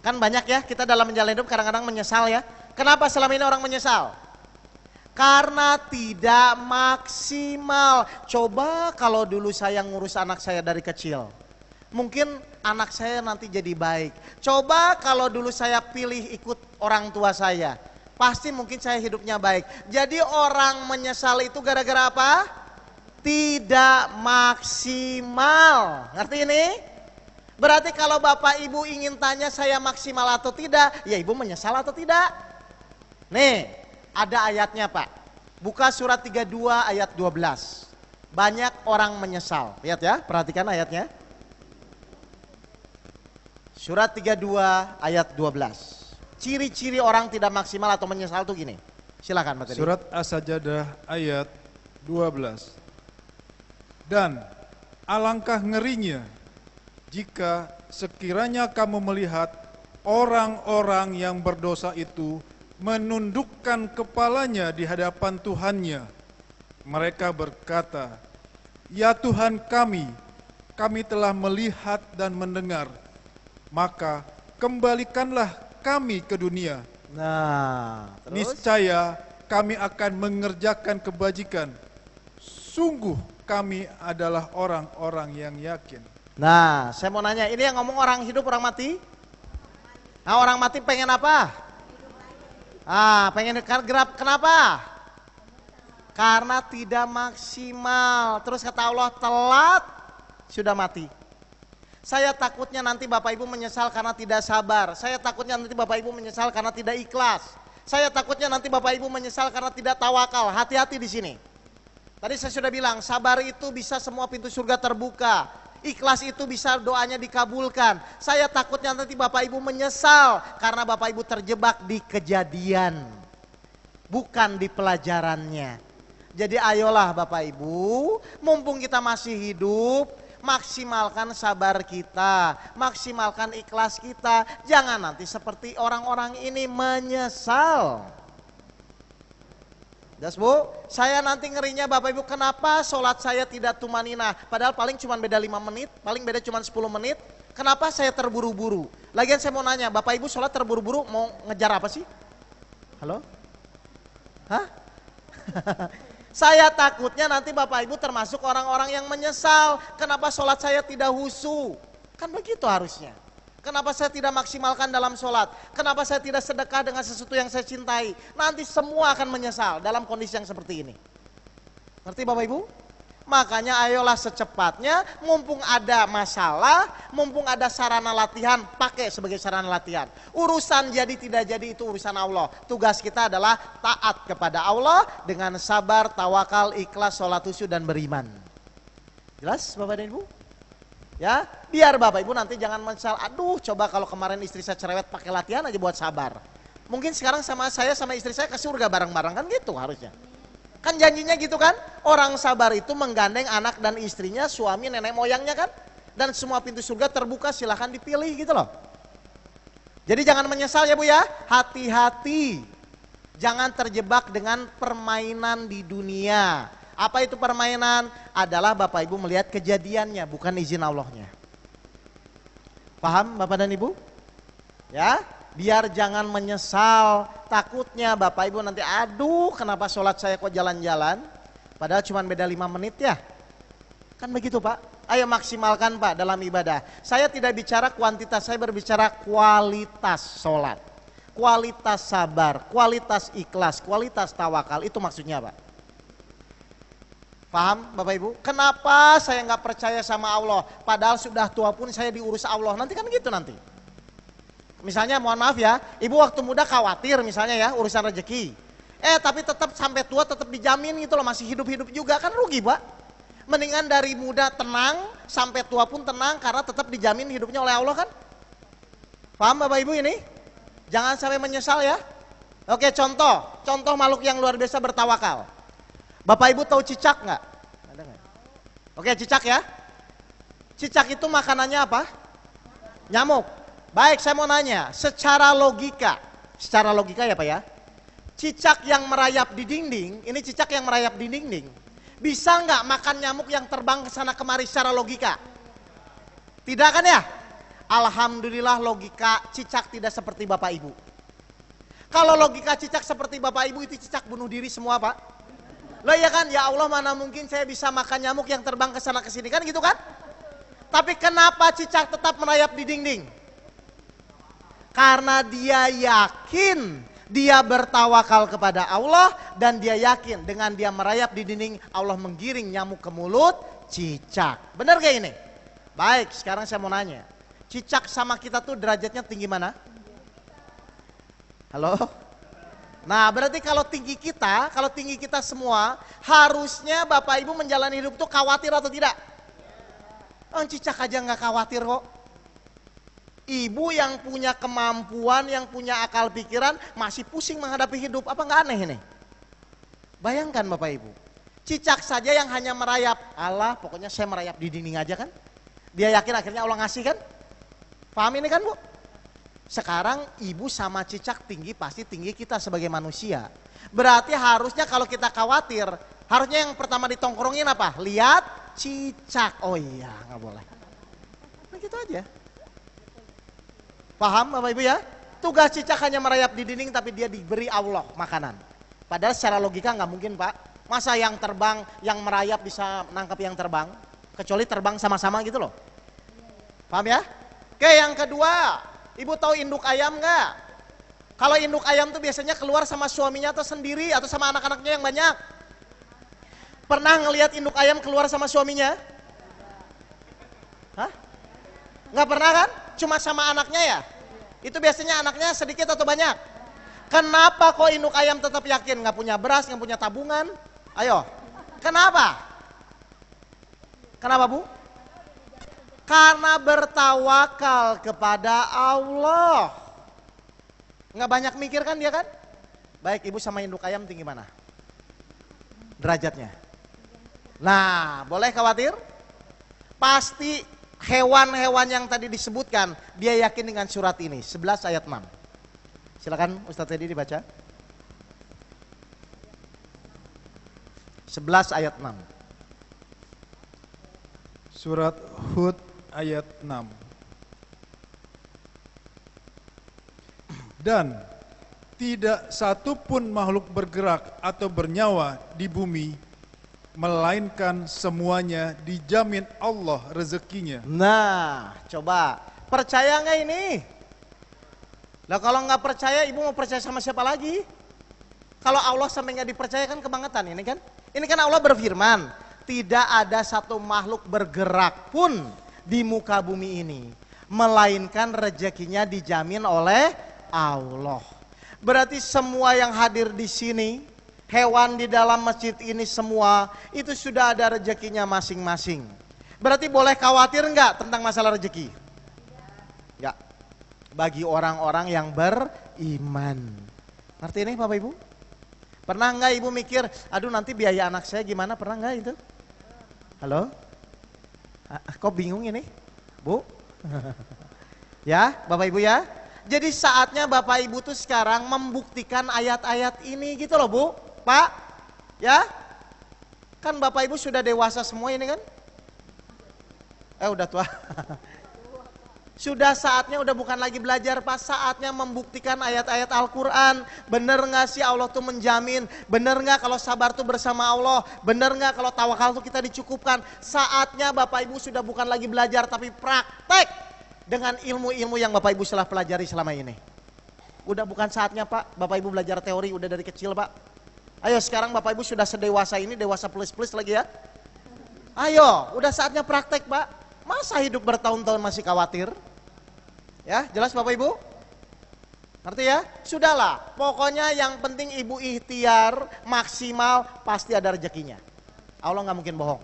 Kan banyak ya, kita dalam menjalani hidup kadang-kadang menyesal ya. Kenapa selama ini orang menyesal? Karena tidak maksimal. Coba kalau dulu saya ngurus anak saya dari kecil, mungkin anak saya nanti jadi baik. Coba kalau dulu saya pilih ikut orang tua saya, pasti mungkin saya hidupnya baik. Jadi orang menyesal itu gara-gara apa? Tidak maksimal. Ngerti ini? Berarti kalau bapak ibu ingin tanya saya maksimal atau tidak, ya ibu menyesal atau tidak? Nih, ada ayatnya Pak. Buka surat 32 ayat 12. Banyak orang menyesal. Lihat ya, perhatikan ayatnya. Surat 32 ayat 12. Ciri-ciri orang tidak maksimal atau menyesal itu gini. Silakan Pak Teddy. Surat As-Sajdah ayat 12. Dan alangkah ngerinya jika sekiranya kamu melihat orang-orang yang berdosa itu menundukkan kepalanya di hadapan Tuhannya. Mereka berkata, ya Tuhan kami telah melihat dan mendengar. Maka kembalikanlah kami ke dunia. Nah, terus? Niscaya kami akan mengerjakan kebajikan. Sungguh kami adalah orang-orang yang yakin. Nah, saya mau nanya, ini yang ngomong orang hidup, orang mati? Nah, orang mati pengen apa? Pengen gerap, kenapa? Karena tidak maksimal. Terus kata Allah, telat, sudah mati. Saya takutnya nanti Bapak Ibu menyesal karena tidak sabar. Saya takutnya nanti Bapak Ibu menyesal karena tidak ikhlas. Saya takutnya nanti Bapak Ibu menyesal karena tidak tawakal. Hati-hati di sini. Tadi saya sudah bilang, sabar itu bisa semua pintu surga terbuka. Ikhlas itu bisa doanya dikabulkan. Saya takutnya nanti Bapak Ibu menyesal karena Bapak Ibu terjebak di kejadian, bukan di pelajarannya. Jadi ayolah Bapak Ibu, mumpung kita masih hidup, maksimalkan sabar kita, maksimalkan ikhlas kita. Jangan nanti seperti orang-orang ini menyesal. Das Bu, saya nanti ngerinya Bapak Ibu, kenapa sholat saya tidak tumanina? Padahal paling cuma beda 5 menit, paling beda cuma 10 menit. Kenapa saya terburu-buru? Lagian saya mau nanya, Bapak Ibu sholat terburu-buru mau ngejar apa sih? Halo? Hah? Saya takutnya nanti Bapak Ibu termasuk orang-orang yang menyesal. Kenapa sholat saya tidak husu? Kan begitu harusnya. Kenapa saya tidak maksimalkan dalam sholat? Kenapa saya tidak sedekah dengan sesuatu yang saya cintai? Nanti semua akan menyesal dalam kondisi yang seperti ini. Ngerti Bapak Ibu? Makanya ayolah secepatnya, mumpung ada masalah, mumpung ada sarana latihan, pakai sebagai sarana latihan. Urusan jadi tidak jadi itu urusan Allah. Tugas kita adalah taat kepada Allah dengan sabar, tawakal, ikhlas, sholat khusyuk dan beriman. Jelas Bapak dan Ibu? Ya, biar Bapak Ibu nanti jangan menyesal, aduh coba kalau kemarin istri saya cerewet pakai latihan aja buat sabar. Mungkin sekarang sama saya sama istri saya ke surga bareng-bareng, kan gitu harusnya. Kan janjinya gitu kan, orang sabar itu menggandeng anak dan istrinya, suami, nenek moyangnya kan. Dan semua pintu surga terbuka, silahkan dipilih gitu loh. Jadi jangan menyesal ya Bu ya, hati-hati. Jangan terjebak dengan permainan di dunia. Apa itu permainan? Adalah Bapak Ibu melihat kejadiannya, bukan izin Allahnya. Paham Bapak dan Ibu? Ya, biar jangan menyesal. Takutnya Bapak Ibu nanti, aduh kenapa sholat saya kok jalan-jalan, padahal cuma beda 5 menit ya. Kan begitu Pak, ayo maksimalkan Pak dalam ibadah. Saya tidak bicara kuantitas, saya berbicara kualitas sholat, kualitas sabar, kualitas ikhlas, kualitas tawakal, itu maksudnya Pak. Paham Bapak Ibu? Kenapa saya nggak percaya sama Allah, padahal sudah tua pun saya diurus Allah, nanti kan gitu nanti. Misalnya mohon maaf ya, ibu waktu muda khawatir misalnya ya urusan rezeki. Tapi tetap sampai tua tetap dijamin gitu loh, masih hidup-hidup juga, kan rugi Pak. Mendingan dari muda tenang, sampai tua pun tenang karena tetap dijamin hidupnya oleh Allah kan. Paham Bapak Ibu ini? Jangan sampai menyesal ya. Oke, contoh makhluk yang luar biasa bertawakal. Bapak Ibu tahu cicak nggak? Ada nggak? Oke, cicak ya. Cicak itu makanannya apa? Nyamuk. Baik, saya mau nanya, secara logika ya Pak ya, cicak yang merayap di dinding, ini cicak yang merayap di dinding, bisa nggak makan nyamuk yang terbang ke sana kemari secara logika? Tidak kan ya? Alhamdulillah logika cicak tidak seperti Bapak Ibu. Kalau logika cicak seperti Bapak Ibu, itu cicak bunuh diri semua Pak. Loh ya kan, ya Allah mana mungkin saya bisa makan nyamuk yang terbang ke sana ke sini kan gitu kan? Tapi kenapa cicak tetap merayap di dinding? Karena dia yakin, dia bertawakal kepada Allah, dan dia yakin dengan dia merayap di dinding, Allah menggiring nyamuk ke mulut cicak. Benar gak ini? Baik, sekarang saya mau nanya, cicak sama kita tuh derajatnya tinggi mana? Halo? Nah berarti kalau tinggi kita semua, harusnya Bapak Ibu menjalani hidup tuh khawatir atau tidak? Cicak aja gak khawatir kok. Ibu yang punya kemampuan, yang punya akal pikiran masih pusing menghadapi hidup, apa nggak aneh ini? Bayangkan Bapak Ibu, cicak saja yang hanya merayap, Allah pokoknya saya merayap di dinding aja kan? Dia yakin akhirnya Allah ngasih kan? Paham ini kan Bu? Sekarang ibu sama cicak tinggi, pasti tinggi kita sebagai manusia. Berarti harusnya kalau kita khawatir, harusnya yang pertama ditongkrongin apa? Lihat cicak, oh iya nggak boleh. Begitu aja. Paham Bapak Ibu ya? Tugas cicak hanya merayap di dinding, tapi dia diberi Allah makanan. Padahal secara logika nggak mungkin Pak. Masa yang terbang, yang merayap bisa nangkap yang terbang? Kecuali terbang sama-sama gitu loh. Paham ya? Oke, yang kedua, Ibu tahu induk ayam nggak? Kalau induk ayam tuh biasanya keluar sama suaminya atau sendiri atau sama anak-anaknya yang banyak. Pernah ngelihat induk ayam keluar sama suaminya? Hah? Nggak pernah kan? Cuma sama anaknya ya? Itu biasanya anaknya sedikit atau banyak? Kenapa kok induk ayam tetap yakin nggak punya beras, nggak punya tabungan? Ayo, kenapa? Kenapa Bu? Karena bertawakal kepada Allah. Nggak banyak mikir kan dia kan? Baik, Ibu sama induk ayam tinggi mana? derajatnya. Nah, boleh khawatir? Pasti hewan-hewan yang tadi disebutkan, dia yakin dengan surat ini, 11 ayat 6. Silakan Ustadz Teddy dibaca. 11 ayat 6. Surat Hud ayat 6. Dan tidak satupun makhluk bergerak atau bernyawa di bumi, melainkan semuanya dijamin Allah rezekinya. Nah, coba percaya nggak ini? Nah kalau nggak percaya, ibu mau percaya sama siapa lagi? Kalau Allah sampai nggak dipercaya kan kebangetan ini kan? Ini kan Allah berfirman, tidak ada satu makhluk bergerak pun di muka bumi ini, melainkan rezekinya dijamin oleh Allah. Berarti semua yang hadir di sini, hewan di dalam masjid ini semua, itu sudah ada rezekinya masing-masing. Berarti boleh khawatir nggak tentang masalah rezeki? Nggak. Bagi orang-orang yang beriman. Ngerti ini Bapak Ibu? Pernah nggak ibu mikir, aduh nanti biaya anak saya gimana? Pernah nggak itu? Halo? Kok bingung ini? Bu? Ya, Bapak Ibu ya? Jadi saatnya Bapak Ibu tuh sekarang membuktikan ayat-ayat ini gitu loh Bu, Pak. Ya? Kan Bapak Ibu sudah dewasa semua ini kan? Udah tua. Sudah saatnya udah bukan lagi belajar Pak, saatnya membuktikan ayat-ayat Al-Quran. Bener gak sih Allah tuh menjamin? Bener gak kalau sabar tuh bersama Allah? Bener gak kalau tawakal tuh kita dicukupkan? Saatnya Bapak Ibu sudah bukan lagi belajar tapi praktek dengan ilmu-ilmu yang Bapak Ibu telah pelajari selama ini. Udah bukan saatnya Pak, Bapak Ibu belajar teori udah dari kecil Pak. Ayo sekarang Bapak Ibu sudah sedewasa ini, dewasa plus-plus lagi ya. Ayo, udah saatnya praktek Pak. Masa hidup bertahun-tahun masih khawatir? Ya, jelas Bapak Ibu? Ngerti ya? Sudahlah, pokoknya yang penting ibu ikhtiar maksimal, pasti ada rezekinya. Allah nggak mungkin bohong.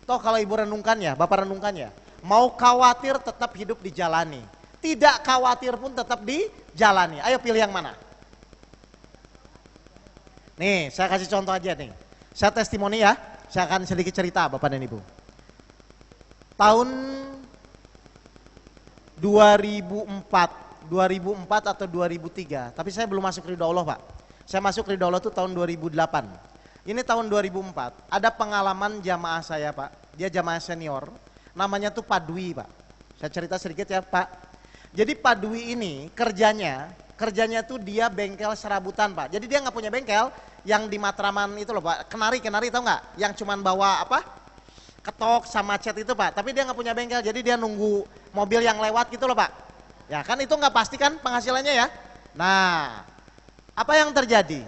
Toh kalau ibu renungkan ya, Bapak renungkan ya, mau khawatir tetap hidup dijalani, tidak khawatir pun tetap dijalani. Ayo pilih yang mana? Nih, saya kasih contoh aja nih. Saya testimoni ya, saya akan sedikit cerita Bapak dan Ibu. Tahun 2004 atau 2003, tapi saya belum masuk ridho Allah Pak. Saya masuk ridho Allah itu tahun 2008. Ini tahun 2004, ada pengalaman jamaah saya Pak, dia jamaah senior, namanya tuh Pak Dwi Pak. Saya cerita sedikit ya Pak. Jadi Pak Dwi ini kerjanya tuh dia bengkel serabutan Pak. Jadi dia nggak punya bengkel yang di Matraman itu loh Pak, kenari tahu nggak? Yang cuman bawa apa? Ketok sama cat itu Pak, tapi dia nggak punya bengkel, jadi dia nunggu mobil yang lewat gitu loh Pak. Ya kan itu nggak pasti kan penghasilannya ya. Nah, apa yang terjadi?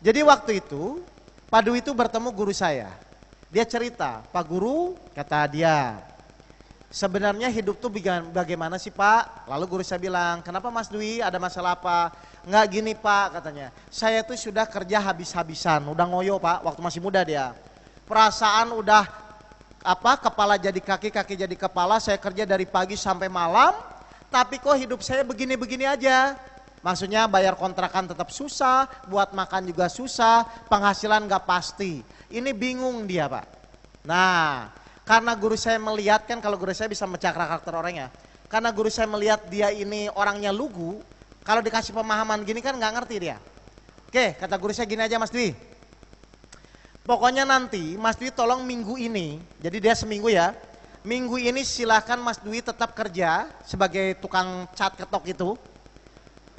Jadi waktu itu Pak Dwi itu bertemu guru saya. Dia cerita, Pak Guru, kata dia, sebenarnya hidup tuh bagaimana sih Pak? Lalu guru saya bilang, kenapa Mas Dwi, ada masalah apa? Nggak gini Pak, katanya, saya tuh sudah kerja habis-habisan, udah ngoyo Pak, waktu masih muda dia. Perasaan udah kepala jadi kaki, kaki jadi kepala, saya kerja dari pagi sampai malam, tapi kok hidup saya begini-begini aja. Maksudnya bayar kontrakan tetap susah, buat makan juga susah, penghasilan gak pasti. Ini bingung dia Pak. Nah, karena guru saya melihat kan, kalau guru saya bisa memecah karakter orangnya, karena guru saya melihat dia ini orangnya lugu, kalau dikasih pemahaman gini kan gak ngerti dia. Oke, kata guru saya gini aja Mas Dwi. Pokoknya nanti Mas Dwi tolong minggu ini, jadi dia seminggu ya, minggu ini silahkan Mas Dwi tetap kerja sebagai tukang cat ketok itu,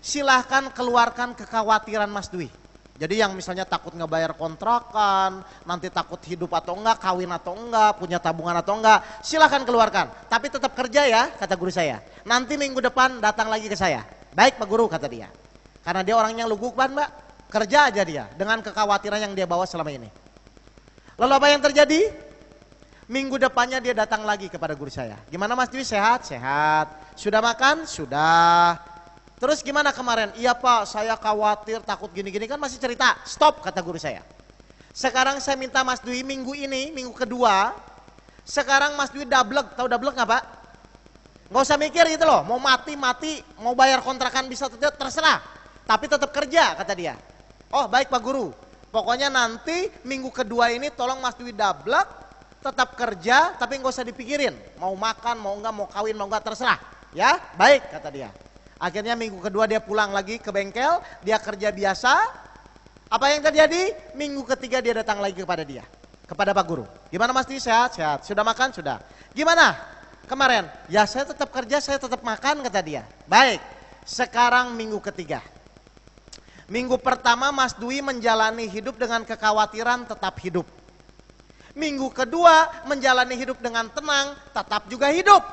silahkan keluarkan kekhawatiran Mas Dwi. Jadi yang misalnya takut nggak bayar kontrakan, nanti takut hidup atau enggak, kawin atau enggak, punya tabungan atau enggak, silahkan keluarkan. Tapi tetap kerja ya, kata guru saya. Nanti minggu depan datang lagi ke saya. Baik Pak Guru, kata dia. Karena dia orangnya lugu kan Mbak, kerja aja dia dengan kekhawatiran yang dia bawa selama ini. Lalu apa yang terjadi? Minggu depannya dia datang lagi kepada guru saya. Gimana Mas Dwi, sehat? Sehat. Sudah makan? Sudah. Terus gimana kemarin? Iya Pak, saya khawatir, takut gini-gini, kan masih cerita. Stop, kata guru saya. Sekarang saya minta Mas Dwi minggu ini, minggu kedua, sekarang Mas Dwi dablek. Tahu dablek nggak Pak? Nggak usah mikir gitu loh, mau mati, mau bayar kontrakan bisa terserah. Tapi tetap kerja, kata dia. Oh baik Pak Guru. Pokoknya nanti minggu kedua ini tolong Mas Dwi dablek, tetap kerja tapi nggak usah dipikirin. Mau makan, mau enggak, mau kawin, mau enggak, terserah. Ya, baik kata dia. Akhirnya minggu kedua dia pulang lagi ke bengkel, dia kerja biasa. Apa yang terjadi? Minggu ketiga dia datang lagi kepada dia, kepada Pak Guru. Gimana Mas Dwi, sehat? Sehat. Sudah makan? Sudah. Gimana? Kemarin? Ya saya tetap kerja, saya tetap makan kata dia. Baik, sekarang minggu ketiga. Minggu pertama Mas Dwi menjalani hidup dengan kekhawatiran, tetap hidup. Minggu kedua menjalani hidup dengan tenang, tetap juga hidup.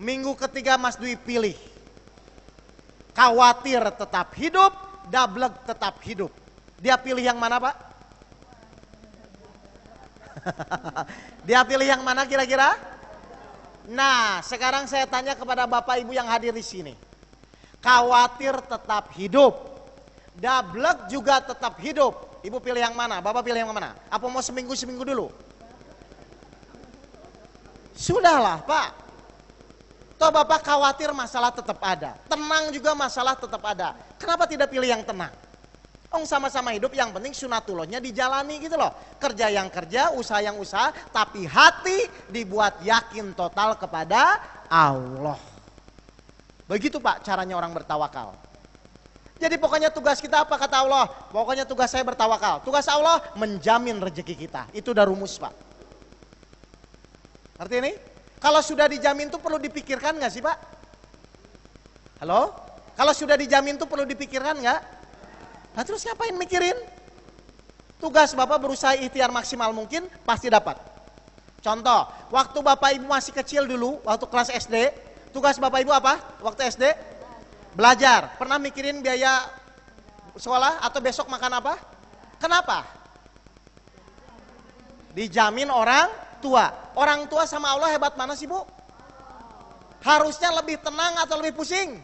Minggu ketiga Mas Dwi pilih. Khawatir tetap hidup, dablek tetap hidup. Dia pilih yang mana Pak? Dia pilih yang mana kira-kira? Nah, sekarang saya tanya kepada Bapak Ibu yang hadir di sini. Khawatir tetap hidup, dablek juga tetap hidup. Ibu pilih yang mana? Bapak pilih yang mana? Apa mau seminggu-seminggu dulu? Sudahlah Pak. Toh Bapak khawatir masalah tetap ada, tenang juga masalah tetap ada. Kenapa tidak pilih yang tenang? Sama-sama hidup, yang penting sunatullahnya dijalani gitu loh. Kerja yang kerja, usaha yang usaha, tapi hati dibuat yakin total kepada Allah. Begitu Pak caranya orang bertawakal. Jadi pokoknya tugas kita apa kata Allah? Pokoknya tugas saya bertawakal. Tugas Allah menjamin rezeki kita. Itu udah rumus Pak. Ngerti ini? Kalau sudah dijamin tuh perlu dipikirkan gak sih Pak? Halo? Kalau sudah dijamin tuh perlu dipikirkan gak? Nah terus ngapain mikirin? Tugas Bapak berusaha ikhtiar maksimal mungkin, pasti dapat. Contoh, waktu Bapak Ibu masih kecil dulu, waktu kelas SD, tugas Bapak Ibu apa? Waktu SD? Belajar. Pernah mikirin biaya sekolah atau besok makan apa? Kenapa? Dijamin orang tua. Orang tua sama Allah hebat mana sih Bu? Harusnya lebih tenang atau lebih pusing?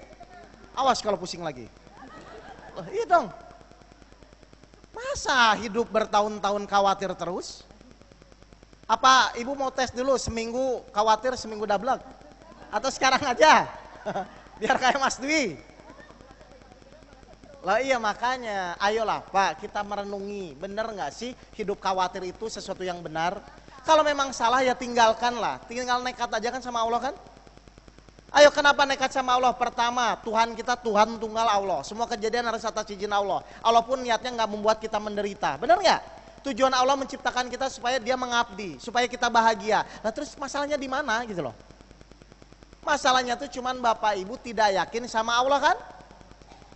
Awas kalau pusing lagi. Oh, iya dong. Masa hidup bertahun-tahun khawatir terus? Apa Ibu mau tes dulu seminggu khawatir, seminggu dablek? Atau sekarang aja? Biar kayak Mas Dwi. Lah iya makanya, ayolah Pak kita merenungi, bener gak sih hidup khawatir itu sesuatu yang benar? Kalau memang salah ya tinggalkanlah, tinggal nekat aja kan sama Allah kan? Ayo kenapa nekat sama Allah? Pertama, Tuhan kita Tuhan tunggal Allah. Semua kejadian harus atas izin Allah. Allah pun niatnya nggak membuat kita menderita. Benar nggak? Tujuan Allah menciptakan kita supaya dia mengabdi, supaya kita bahagia. Nah terus masalahnya di mana gitu loh? Masalahnya tuh cuman Bapak Ibu tidak yakin sama Allah kan?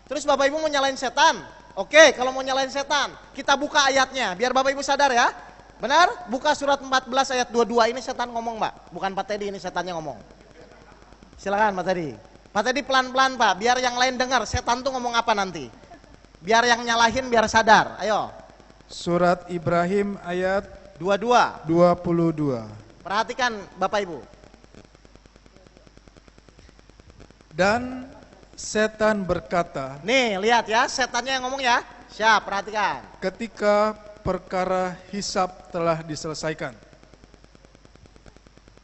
Terus Bapak Ibu mau nyalain setan? Oke, kalau mau nyalain setan, kita buka ayatnya biar Bapak Ibu sadar ya. Benar? Buka surat 14 ayat 22, ini setan ngomong Mbak. Bukan Pak Teddy, ini setannya ngomong. Silakan Pak Teddy. Pak Teddy pelan-pelan Pak, biar yang lain dengar setan tuh ngomong apa nanti. Biar yang nyalahin biar sadar, ayo. Surat Ibrahim ayat 22. Perhatikan Bapak Ibu. Dan setan berkata, nih lihat ya, setannya yang ngomong ya. Siap, perhatikan. ketika perkara hisab telah diselesaikan,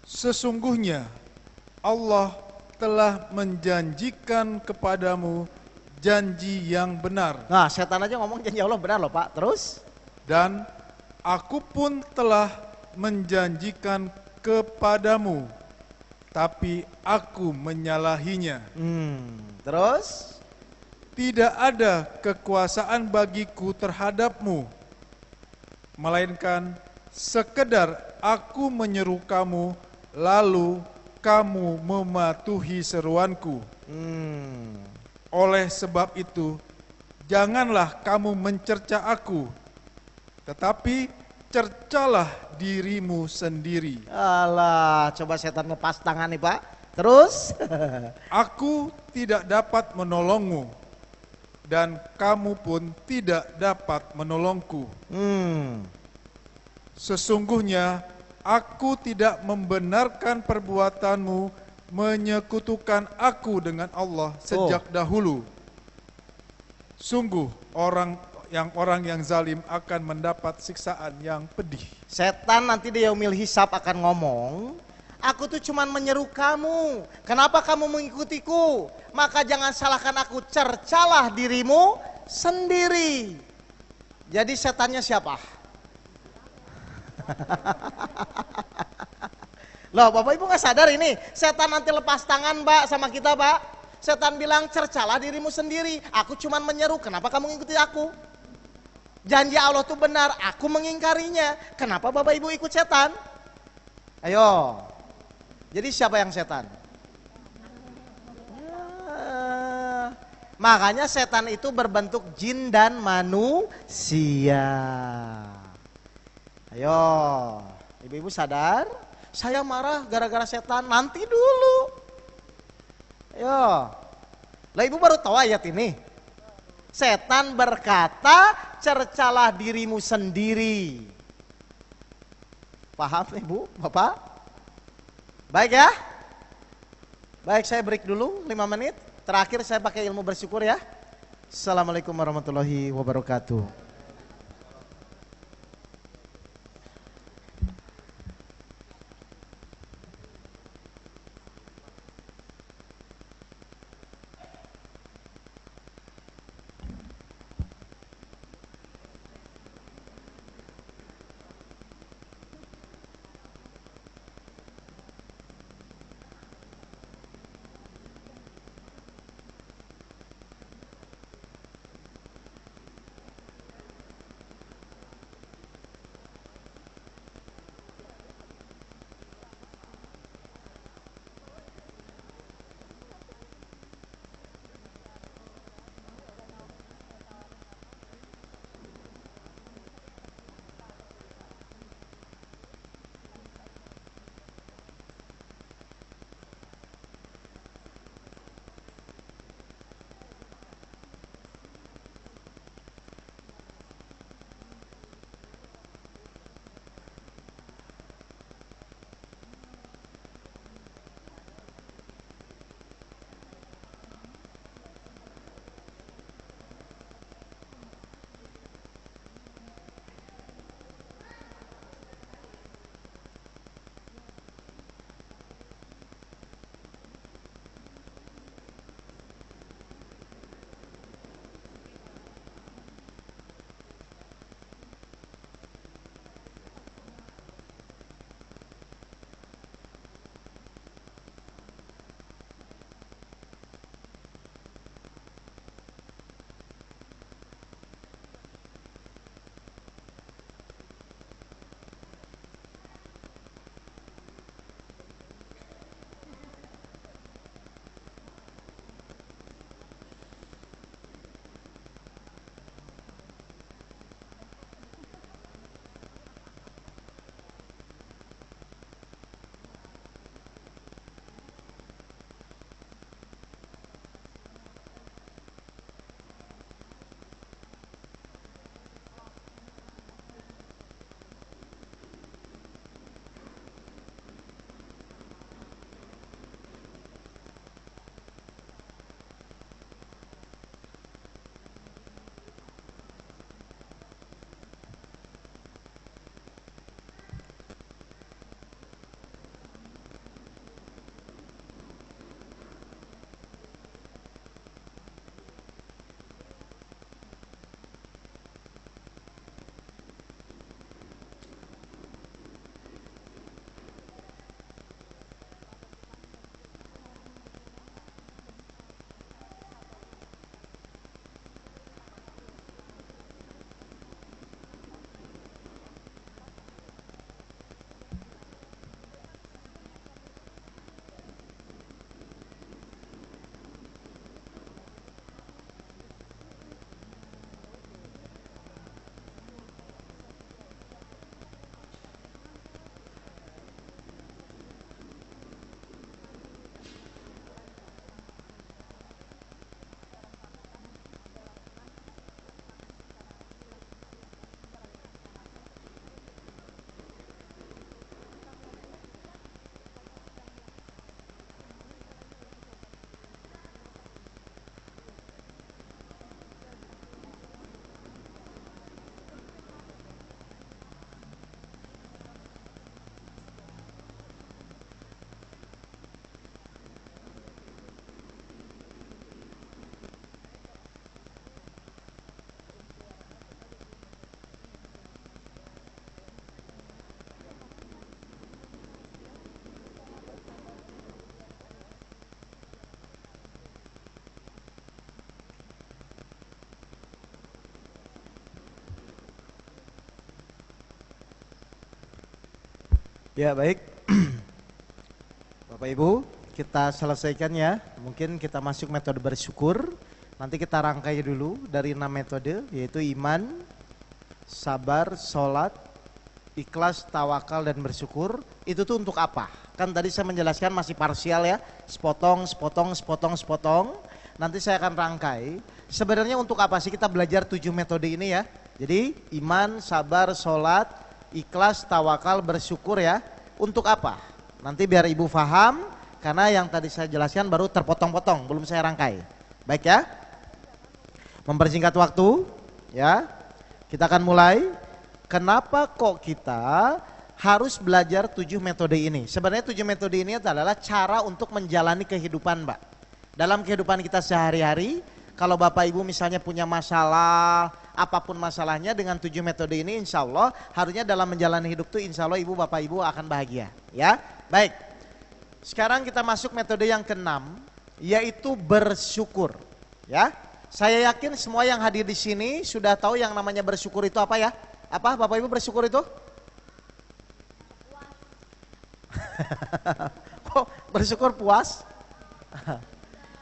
sesungguhnya Allah telah menjanjikan kepadamu janji yang benar. Nah setan aja ngomong janji Allah benar loh Pak. Terus? Dan aku pun telah menjanjikan kepadamu, tapi aku menyalahinya. Terus? Tidak ada kekuasaan bagiku terhadapmu, melainkan sekedar aku menyeru kamu, lalu kamu mematuhi seruanku. Oleh sebab itu, janganlah kamu mencerca aku, tetapi cercalah dirimu sendiri. Alah, coba setan lepas tangan nih Pak. Terus? Aku tidak dapat menolongmu, dan kamu pun tidak dapat menolongku. Sesungguhnya aku tidak membenarkan perbuatanmu menyekutukan aku dengan Allah sejak dahulu. Sungguh orang yang zalim akan mendapat siksaan yang pedih. Setan nanti di yaumil hisab akan ngomong, aku tuh cuman menyeru kamu, kenapa kamu mengikutiku? Maka jangan salahkan aku, cercalah dirimu sendiri. Jadi setannya siapa? Loh Bapak Ibu gak sadar ini, setan nanti lepas tangan Pak sama kita Pak. Setan bilang cercalah dirimu sendiri, aku cuman menyeru, kenapa kamu ngikuti aku? Janji Allah itu benar, aku mengingkarinya, kenapa Bapak Ibu ikut setan? Ayo, jadi siapa yang setan? Makanya setan itu berbentuk jin dan manusia. Ayo, ibu-ibu sadar? Saya marah gara-gara setan, nanti dulu. Ayo, lah ibu baru tahu ayat ini. Setan berkata, cercalah dirimu sendiri. Paham ibu, bapak? Baik ya? Baik, saya break dulu 5 menit. Terakhir saya pakai ilmu bersyukur ya. Assalamualaikum warahmatullahi wabarakatuh. Ya baik, Bapak Ibu kita selesaikan ya. Mungkin kita masuk metode bersyukur. Nanti kita rangkai dulu dari 6 metode, yaitu iman, sabar, sholat, ikhlas, tawakal, dan bersyukur. Itu tuh untuk apa? Kan tadi saya menjelaskan masih parsial ya, sepotong. Nanti saya akan rangkai. Sebenarnya untuk apa sih kita belajar 7 metode ini ya? Jadi iman, sabar, sholat, ikhlas, tawakal, bersyukur ya. Untuk apa? Nanti biar ibu paham, karena yang tadi saya jelaskan baru terpotong-potong, belum saya rangkai. Baik ya? Mempersingkat waktu ya. Kita akan mulai. Kenapa kok kita harus belajar 7 metode ini? Sebenarnya 7 metode ini adalah cara untuk menjalani kehidupan, Mbak. Dalam kehidupan kita sehari-hari, kalau Bapak Ibu misalnya punya masalah, apapun masalahnya, dengan 7 metode ini insya Allah harusnya dalam menjalani hidup tuh insya Allah Ibu Bapak Ibu akan bahagia ya. Baik, sekarang kita masuk metode yang ke-6, yaitu bersyukur ya. Saya yakin semua yang hadir di sini sudah tahu yang namanya bersyukur itu apa ya. Apa Bapak Ibu bersyukur itu? Kok bersyukur puas?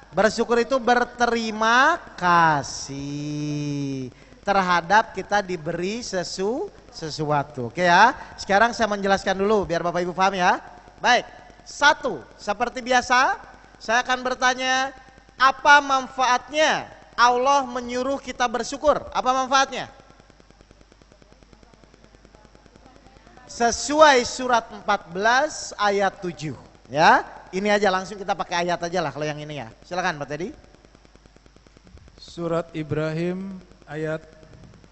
Bersyukur itu berterima kasih terhadap kita diberi sesuatu. Oke ya. Sekarang saya menjelaskan dulu biar Bapak Ibu paham ya. Baik. 1, seperti biasa saya akan bertanya, apa manfaatnya Allah menyuruh kita bersyukur? Apa manfaatnya? Sesuai surat 14 ayat 7 ya. Ini aja langsung kita pakai ayat aja lah kalau yang ini ya. Silakan Pak Teddy. Surat Ibrahim ayat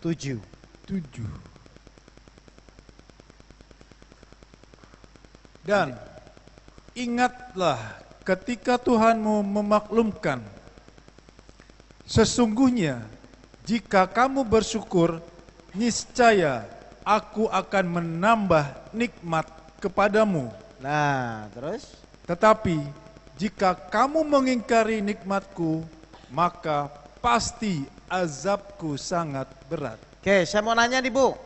7. Dan ingatlah ketika Tuhanmu memaklumkan, sesungguhnya jika kamu bersyukur, niscaya aku akan menambah nikmat kepadamu. Nah, terus? Tetapi jika kamu mengingkari nikmatku, maka pasti azabku sangat berat. Oke, saya mau nanya nih Bu.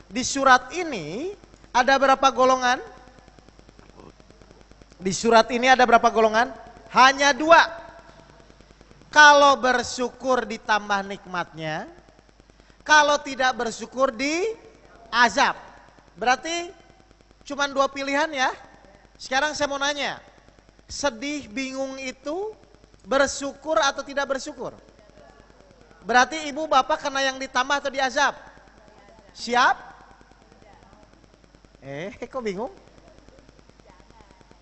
Di surat ini ada berapa golongan? Di surat ini ada berapa golongan? Hanya 2. Kalau bersyukur ditambah nikmatnya, kalau tidak bersyukur di azab. Berarti cuma 2 pilihan ya. Sekarang saya mau nanya, sedih, bingung itu bersyukur atau tidak bersyukur? Berarti ibu bapak kena yang ditambah atau diazab? Siap? Kok bingung?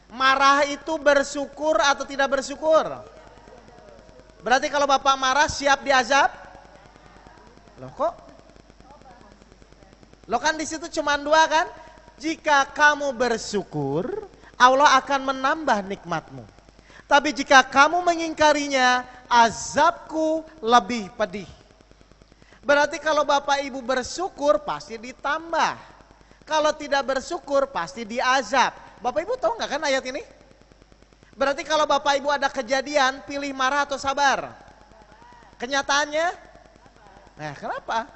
Marah itu bersyukur atau tidak bersyukur? Berarti kalau bapak marah siap diazab? Loh kok? Loh kan di situ cuma 2 kan? Jika kamu bersyukur, Allah akan menambah nikmatmu. Tapi jika kamu mengingkarinya, azabku lebih pedih. Berarti kalau Bapak Ibu bersyukur pasti ditambah. Kalau tidak bersyukur pasti diazab. Bapak Ibu tahu nggak kan ayat ini? Berarti kalau Bapak Ibu ada kejadian, pilih marah atau sabar? Kenyataannya? Nah, kenapa?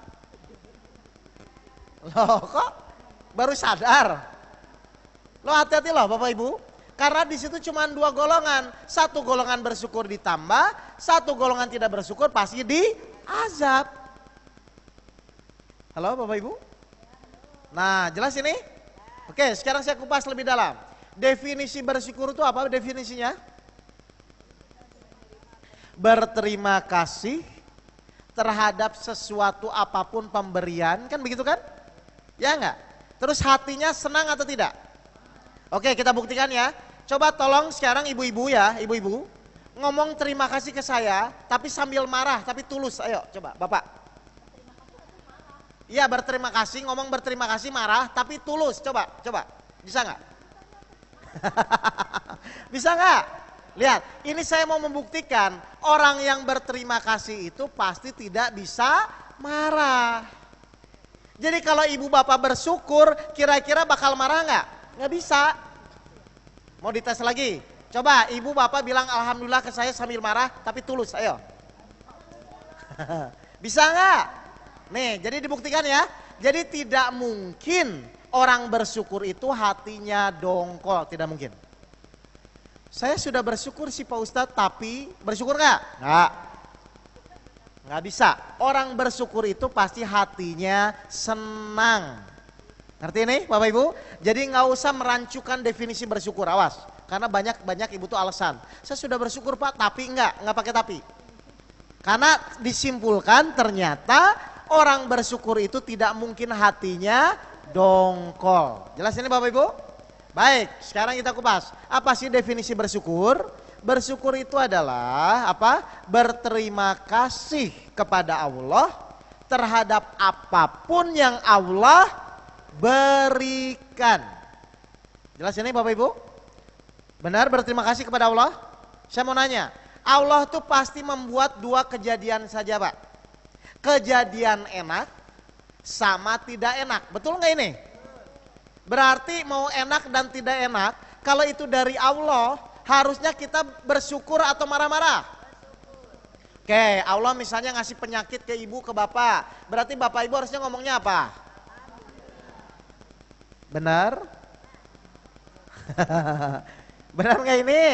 Loh kok baru sadar? Loh hati-hati loh Bapak Ibu. Karena di situ cuma 2 golongan. 1 golongan bersyukur ditambah, 1 golongan tidak bersyukur pasti diazab. Halo Bapak Ibu? Nah, jelas ini? Oke, sekarang saya kupas lebih dalam. Definisi bersyukur itu apa definisinya? Berterima kasih terhadap sesuatu apapun pemberian, kan begitu kan? Ya enggak? Terus hatinya senang atau tidak? Oke, kita buktikan ya. Coba tolong sekarang ibu-ibu ya, ibu-ibu ngomong terima kasih ke saya, tapi sambil marah, tapi tulus. Ayo, coba Bapak. Iya, berterima kasih, ngomong berterima kasih marah, tapi tulus. Coba. Bisa nggak? Bisa nggak? Lihat, ini saya mau membuktikan orang yang berterima kasih itu pasti tidak bisa marah. Jadi kalau ibu bapak bersyukur, kira-kira bakal marah nggak? Nggak bisa. Mau dites lagi? Coba ibu bapak bilang alhamdulillah ke saya sambil marah tapi tulus, ayo. Bisa nggak? Nih, jadi dibuktikan ya. Jadi tidak mungkin orang bersyukur itu hatinya dongkol, tidak mungkin. Saya sudah bersyukur sih Pak Ustadz, tapi bersyukur nggak? Nggak bisa. Orang bersyukur itu pasti hatinya senang. Ngerti ini Bapak Ibu? Jadi nggak usah merancukan definisi bersyukur, awas. Karena banyak ibu tuh alasan. Saya sudah bersyukur Pak, tapi nggak pakai tapi. Karena disimpulkan ternyata orang bersyukur itu tidak mungkin hatinya dongkol. Jelas ini Bapak Ibu? Baik, sekarang kita kupas. Apa sih definisi bersyukur? Bersyukur itu adalah apa? Berterima kasih kepada Allah terhadap apapun yang Allah berikan. Jelas ini Bapak Ibu? Benar berterima kasih kepada Allah? Saya mau nanya, Allah tuh pasti membuat dua kejadian saja Pak. Kejadian enak sama tidak enak. Betul nggak ini? Berarti mau enak dan tidak enak, kalau itu dari Allah, harusnya kita bersyukur atau marah-marah? Oke, Allah misalnya ngasih penyakit ke ibu, ke bapak. Berarti bapak ibu harusnya ngomongnya apa? Benar? Benar nggak ini?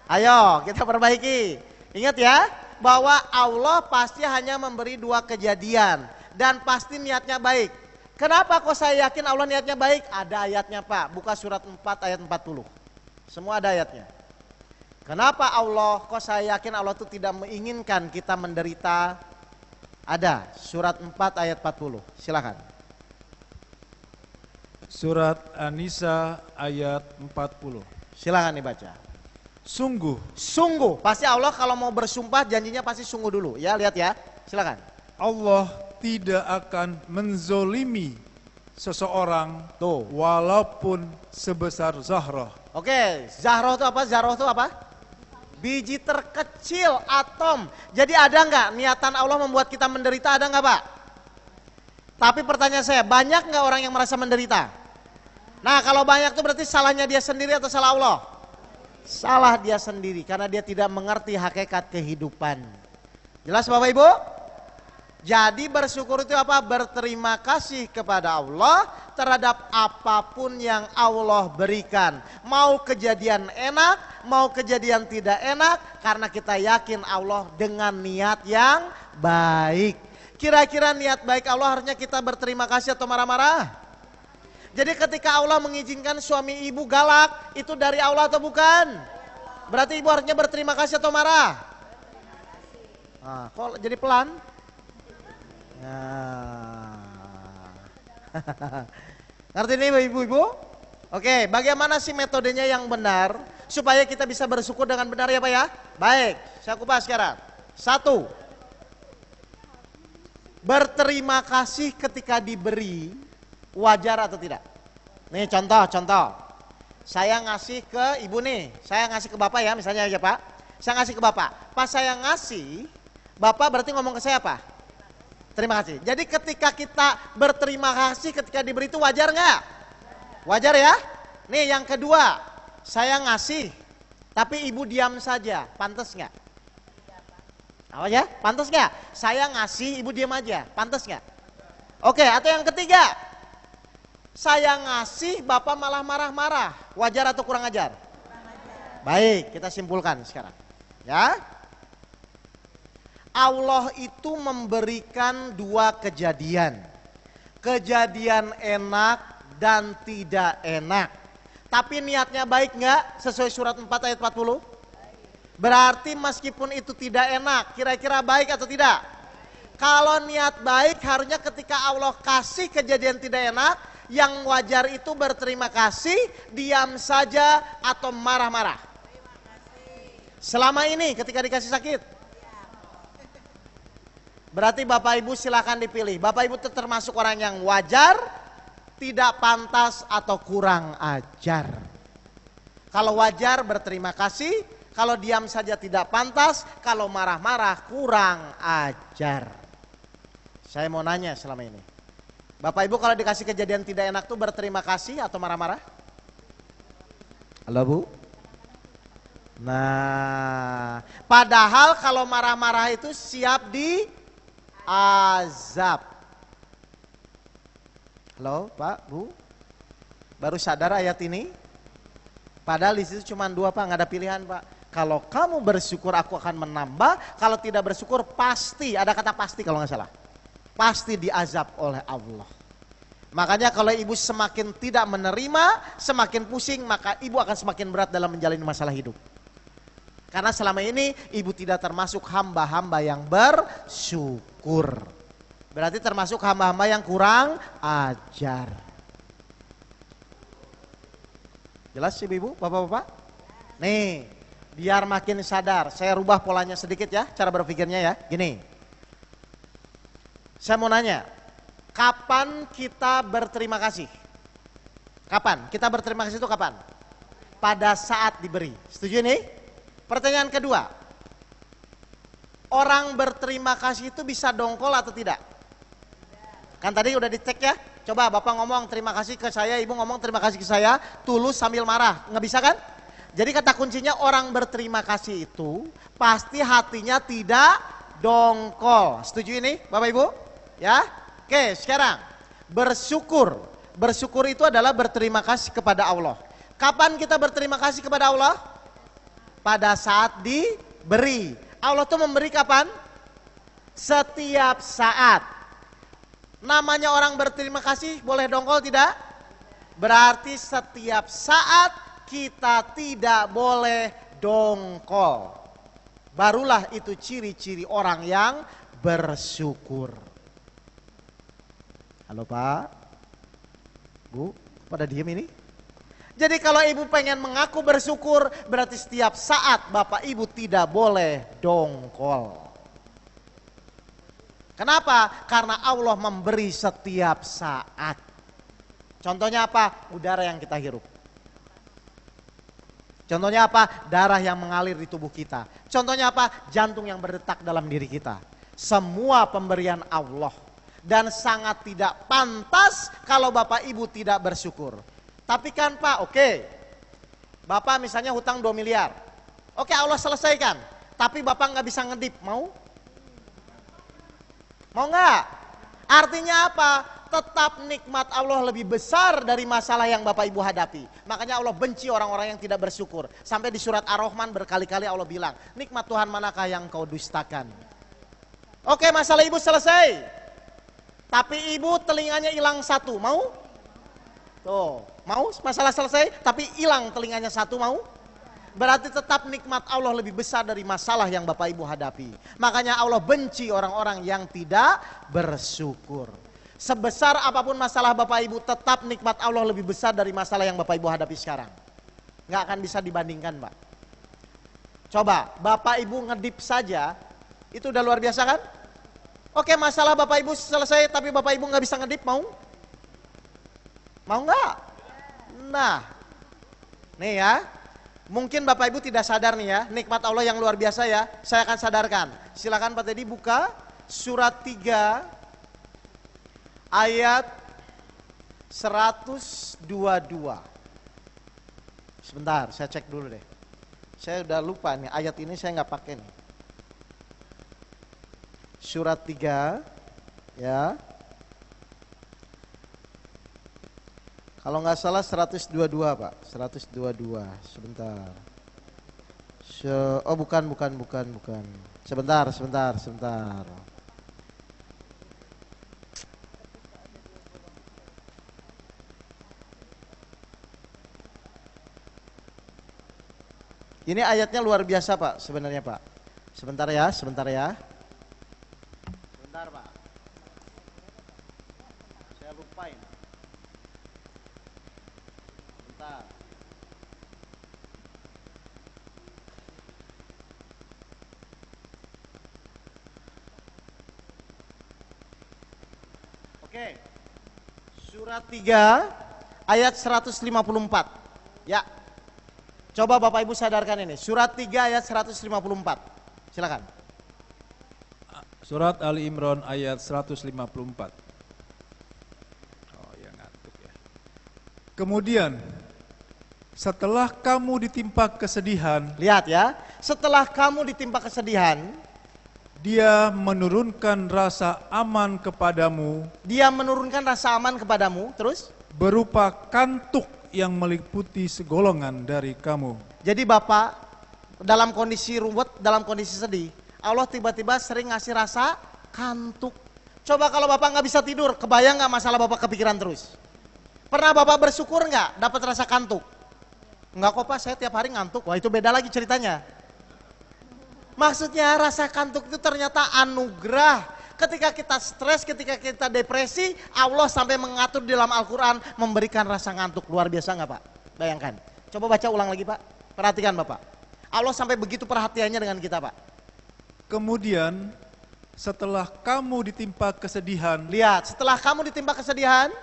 Ayo kita perbaiki. Ingat ya, bahwa Allah pasti hanya memberi dua kejadian dan pasti niatnya baik. Kenapa kok saya yakin Allah niatnya baik? Ada ayatnya Pak, buka surat 4 ayat 40. Semua ada ayatnya. Kenapa kok saya yakin Allah itu tidak menginginkan kita menderita? Ada, surat 4 ayat 40, silakan. Surat An-Nisa ayat 40. Silakan dibaca. Sungguh, pasti Allah kalau mau bersumpah janjinya pasti sungguh dulu. Ya, lihat ya, silakan. Allah tidak akan menzolimi seseorang Tuh. walaupun sebesar Zahra. Oke, Zahra itu apa? Zarah itu apa? Biji terkecil, atom. Jadi ada nggak niatan Allah membuat kita menderita, ada nggak Pak? Tapi pertanyaan saya, banyak nggak orang yang merasa menderita? Nah kalau banyak itu berarti salahnya dia sendiri atau salah Allah? Salah dia sendiri karena dia tidak mengerti hakikat kehidupan. Jelas Bapak Ibu? Jadi bersyukur itu apa? Berterima kasih kepada Allah terhadap apapun yang Allah berikan. Mau kejadian enak, mau kejadian tidak enak, karena kita yakin Allah dengan niat yang baik. Kira-kira niat baik Allah harusnya kita berterima kasih atau marah-marah? Jadi ketika Allah mengizinkan suami ibu galak, itu dari Allah atau bukan? Berarti ibu harusnya berterima kasih atau marah? Nah, kok jadi pelan? Nah. Ngerti nih ibu-ibu? Oke, bagaimana sih metodenya yang benar supaya kita bisa bersyukur dengan benar ya Pak ya? Baik, saya kupas sekarang. 1. Berterima kasih ketika diberi, wajar atau tidak? Nih contoh. Saya ngasih ke ibu nih, saya ngasih ke bapak ya misalnya ya Pak. Saya ngasih ke bapak. Pas saya ngasih, bapak berarti ngomong ke saya apa? Terima kasih. Jadi ketika kita berterima kasih ketika diberi itu wajar nggak? Wajar ya? Nih yang kedua, saya ngasih, tapi ibu diam saja, pantas nggak? Apa ya? Pantas nggak? Saya ngasih, ibu diam aja, pantas nggak? Oke, atau yang ketiga, saya ngasih, bapak malah marah-marah, wajar atau kurang ajar? Baik, kita simpulkan sekarang, ya. Allah itu memberikan dua kejadian. Kejadian enak dan tidak enak. Tapi niatnya baik nggak sesuai surat 4 ayat 40? Berarti meskipun itu tidak enak, kira-kira baik atau tidak? Kalau niat baik harusnya ketika Allah kasih kejadian tidak enak, yang wajar itu berterima kasih, diam saja atau marah-marah. Selama ini ketika dikasih sakit. Berarti Bapak Ibu silakan dipilih. Bapak Ibu itu termasuk orang yang wajar, tidak pantas atau kurang ajar. Kalau wajar berterima kasih, kalau diam saja tidak pantas, kalau marah-marah kurang ajar. Saya mau nanya selama ini. Bapak Ibu kalau dikasih kejadian tidak enak tuh berterima kasih atau marah-marah? Halo Bu? Nah, padahal kalau marah-marah itu siap di azab. Halo Pak, Bu, Baru sadar ayat ini. Padahal di situ cuma 2 Pak, nggak ada pilihan Pak. Kalau kamu bersyukur aku akan menambah, kalau tidak bersyukur pasti, ada kata pasti kalau nggak salah. Pasti diazab oleh Allah. Makanya kalau ibu semakin tidak menerima, semakin pusing, maka ibu akan semakin berat dalam menjalani masalah hidup. Karena selama ini ibu tidak termasuk hamba-hamba yang bersyukur. Berarti termasuk hamba-hamba yang kurang ajar. Jelas ibu-ibu, bapak-bapak? Nih, biar makin sadar, saya rubah polanya sedikit ya, cara berpikirnya ya. Gini, saya mau nanya, kapan kita berterima kasih? Kapan? Kita berterima kasih itu kapan? Pada saat diberi. Setuju nih? Pertanyaan kedua, orang berterima kasih itu bisa dongkol atau tidak? Kan tadi udah dicek ya. Coba bapak ngomong terima kasih ke saya, ibu ngomong terima kasih ke saya, tulus sambil marah, nggak bisa kan? Jadi kata kuncinya orang berterima kasih itu pasti hatinya tidak dongkol. Setuju ini bapak ibu? Ya? Oke, sekarang bersyukur. Bersyukur itu adalah berterima kasih kepada Allah. Kapan kita berterima kasih kepada Allah? Pada saat diberi. Allah tuh memberi kapan? Setiap saat. Namanya orang berterima kasih boleh dongkol tidak? Berarti setiap saat kita tidak boleh dongkol. Barulah itu ciri-ciri orang yang bersyukur. Halo Pak, Bu, pada diem ini? Jadi kalau ibu pengen mengaku bersyukur, berarti setiap saat bapak ibu tidak boleh dongkol. Kenapa? Karena Allah memberi setiap saat. Contohnya apa? Udara yang kita hirup. Contohnya apa? Darah yang mengalir di tubuh kita. Contohnya apa? Jantung yang berdetak dalam diri kita. Semua pemberian Allah. Dan sangat tidak pantas kalau bapak ibu tidak bersyukur. Tapi kan Pak, oke. Bapak misalnya hutang 2 miliar. Oke, Allah selesaikan. Tapi bapak nggak bisa ngedip, mau? Mau nggak? Artinya apa? Tetap nikmat Allah lebih besar dari masalah yang bapak ibu hadapi. Makanya Allah benci orang-orang yang tidak bersyukur. Sampai di surat Ar-Rahman berkali-kali Allah bilang, nikmat Tuhan manakah yang kau dustakan? Oke, masalah ibu selesai. Tapi ibu telinganya hilang 1, mau? Tuh, mau masalah selesai tapi hilang telinganya 1, mau? Berarti tetap nikmat Allah lebih besar dari masalah yang bapak ibu hadapi. Makanya Allah benci orang-orang yang tidak bersyukur. Sebesar apapun masalah bapak ibu, tetap nikmat Allah lebih besar dari masalah yang bapak ibu hadapi sekarang. Nggak akan bisa dibandingkan Pak. Coba bapak ibu ngedip saja, itu udah luar biasa kan? Oke, masalah bapak ibu selesai tapi bapak ibu nggak bisa ngedip, mau? Mau nggak? Nah, nih ya. Mungkin bapak ibu tidak sadar nih ya, nikmat Allah yang luar biasa ya. Saya akan sadarkan. Silakan Pak Teddy buka surat 3 ayat 122. Sebentar, saya cek dulu deh. Saya udah lupa nih, ayat ini saya nggak pakai nih. Surat 3 ya. Kalau nggak salah 122 Pak, 122. Sebentar. Oh bukan. Sebentar. Ini ayatnya luar biasa Pak, sebenarnya Pak. Sebentar ya. Sebentar Pak. Saya lupain. Sebentar. Oke. Surat 3 ayat 154. Ya. Coba Bapak Ibu sadarkan ini. Surat 3 ayat 154. Silakan. Surat Ali Imran ayat 154. Oh ya, ngantuk ya. Kemudian setelah kamu ditimpa kesedihan, Lihat ya, setelah kamu ditimpa kesedihan, Dia menurunkan rasa aman kepadamu Dia menurunkan rasa aman kepadamu, terus berupa kantuk yang meliputi segolongan dari kamu. Jadi Bapak dalam kondisi ruwet, dalam kondisi sedih, Allah tiba-tiba sering ngasih rasa kantuk. Coba kalau Bapak nggak bisa tidur, kebayang nggak masalah Bapak kepikiran terus? Pernah Bapak bersyukur nggak dapat rasa kantuk? Enggak kok Pak, saya tiap hari ngantuk. Wah itu beda lagi ceritanya. Maksudnya rasa kantuk itu ternyata anugerah. Ketika kita stres, ketika kita depresi, Allah sampai mengatur di dalam Al-Quran memberikan rasa ngantuk. Luar biasa nggak Pak? Bayangkan. Coba baca ulang lagi Pak. Perhatikan Bapak. Allah sampai begitu perhatiannya dengan kita Pak. Kemudian setelah kamu ditimpa kesedihan, Lihat, setelah kamu ditimpa kesedihan,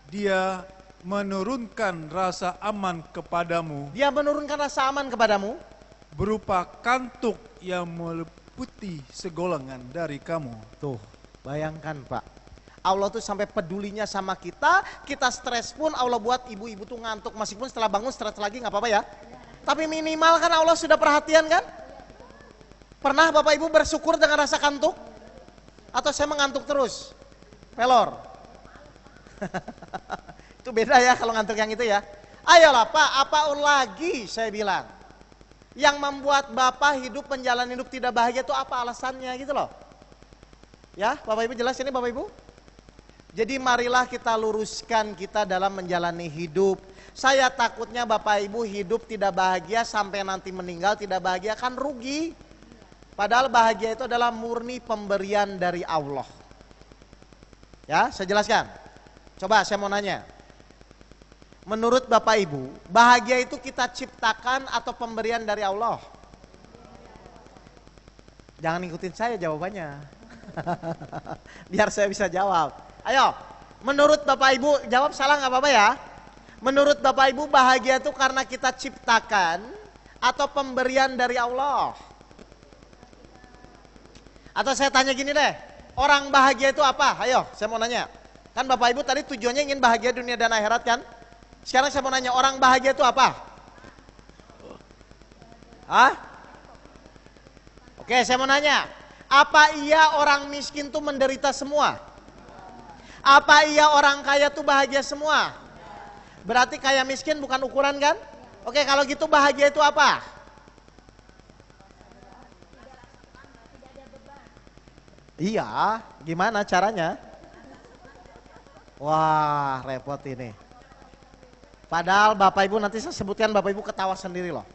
Dia menurunkan rasa aman kepadamu Dia menurunkan rasa aman kepadamu berupa kantuk yang meliputi segolongan dari kamu. Tuh, bayangkan Pak. Allah tuh sampai pedulinya sama kita, kita stres pun Allah buat ibu-ibu tuh ngantuk. Meskipun setelah bangun stres lagi nggak apa-apa ya. Tapi minimal kan Allah sudah perhatian kan? Pernah Bapak Ibu bersyukur dengan rasa kantuk? Atau saya mengantuk terus? Pelor. Itu beda ya kalau ngantuk yang itu ya. Ayolah Pak, apa lagi saya bilang? Yang membuat Bapak hidup menjalani hidup tidak bahagia itu apa alasannya gitu loh. Ya Bapak Ibu jelas ini Bapak Ibu? Jadi marilah kita luruskan kita dalam menjalani hidup. Saya takutnya Bapak Ibu hidup tidak bahagia sampai nanti meninggal tidak bahagia, kan rugi. Padahal bahagia itu adalah murni pemberian dari Allah. Ya saya jelaskan. Coba saya mau nanya. Menurut Bapak Ibu, bahagia itu kita ciptakan atau pemberian dari Allah? Jangan ikutin saya jawabannya. Biar saya bisa jawab. Ayo, menurut Bapak Ibu, jawab salah nggak apa-apa ya. Menurut Bapak Ibu, bahagia itu karena kita ciptakan atau pemberian dari Allah? Atau saya tanya gini deh, orang bahagia itu apa? Ayo, saya mau nanya. Kan Bapak Ibu tadi tujuannya ingin bahagia dunia dan akhirat kan? Sekarang saya mau nanya, orang bahagia itu apa? Hah? Oke, saya mau nanya, apa iya orang miskin tuh menderita semua? Apa iya orang kaya tuh bahagia semua? Berarti kaya miskin bukan ukuran kan? Oke, kalau gitu bahagia itu apa? Iya, gimana caranya? Wah, repot ini. Padahal Bapak Ibu nanti saya sebutkan Bapak Ibu ketawa sendiri loh.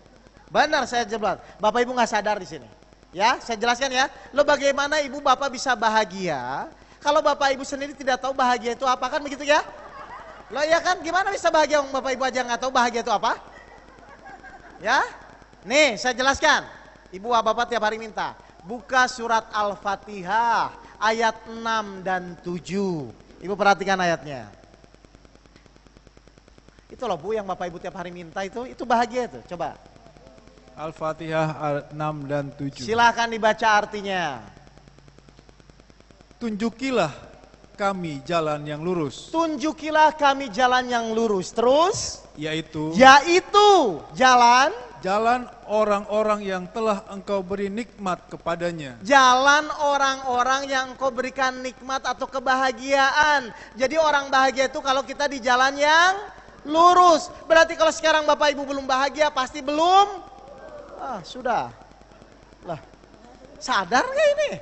Benar saya jelas. Bapak Ibu nggak sadar di sini. Ya, saya jelaskan ya. Lo bagaimana Ibu Bapak bisa bahagia kalau Bapak Ibu sendiri tidak tahu bahagia itu apa, kan begitu ya? Lo ya kan, gimana bisa bahagia Bapak Ibu aja nggak tahu bahagia itu apa? Ya, nih saya jelaskan. Ibu Bapak tiap hari minta buka surat Al-Fatihah ayat 6 dan 7. Ibu perhatikan ayatnya. Itu loh Bu yang Bapak Ibu tiap hari minta itu bahagia itu. Coba. Al-Fatihah ayat 6 dan 7. Silahkan dibaca artinya. Tunjukilah kami jalan yang lurus. Tunjukilah kami jalan yang lurus. Terus? Yaitu jalan orang-orang yang telah engkau beri nikmat kepadanya. Jalan orang-orang yang engkau berikan nikmat atau kebahagiaan. Jadi orang bahagia itu kalau kita di jalan yang lurus. Berarti kalau sekarang Bapak Ibu belum bahagia pasti belum. Sudah. Lah, sadar gak ini?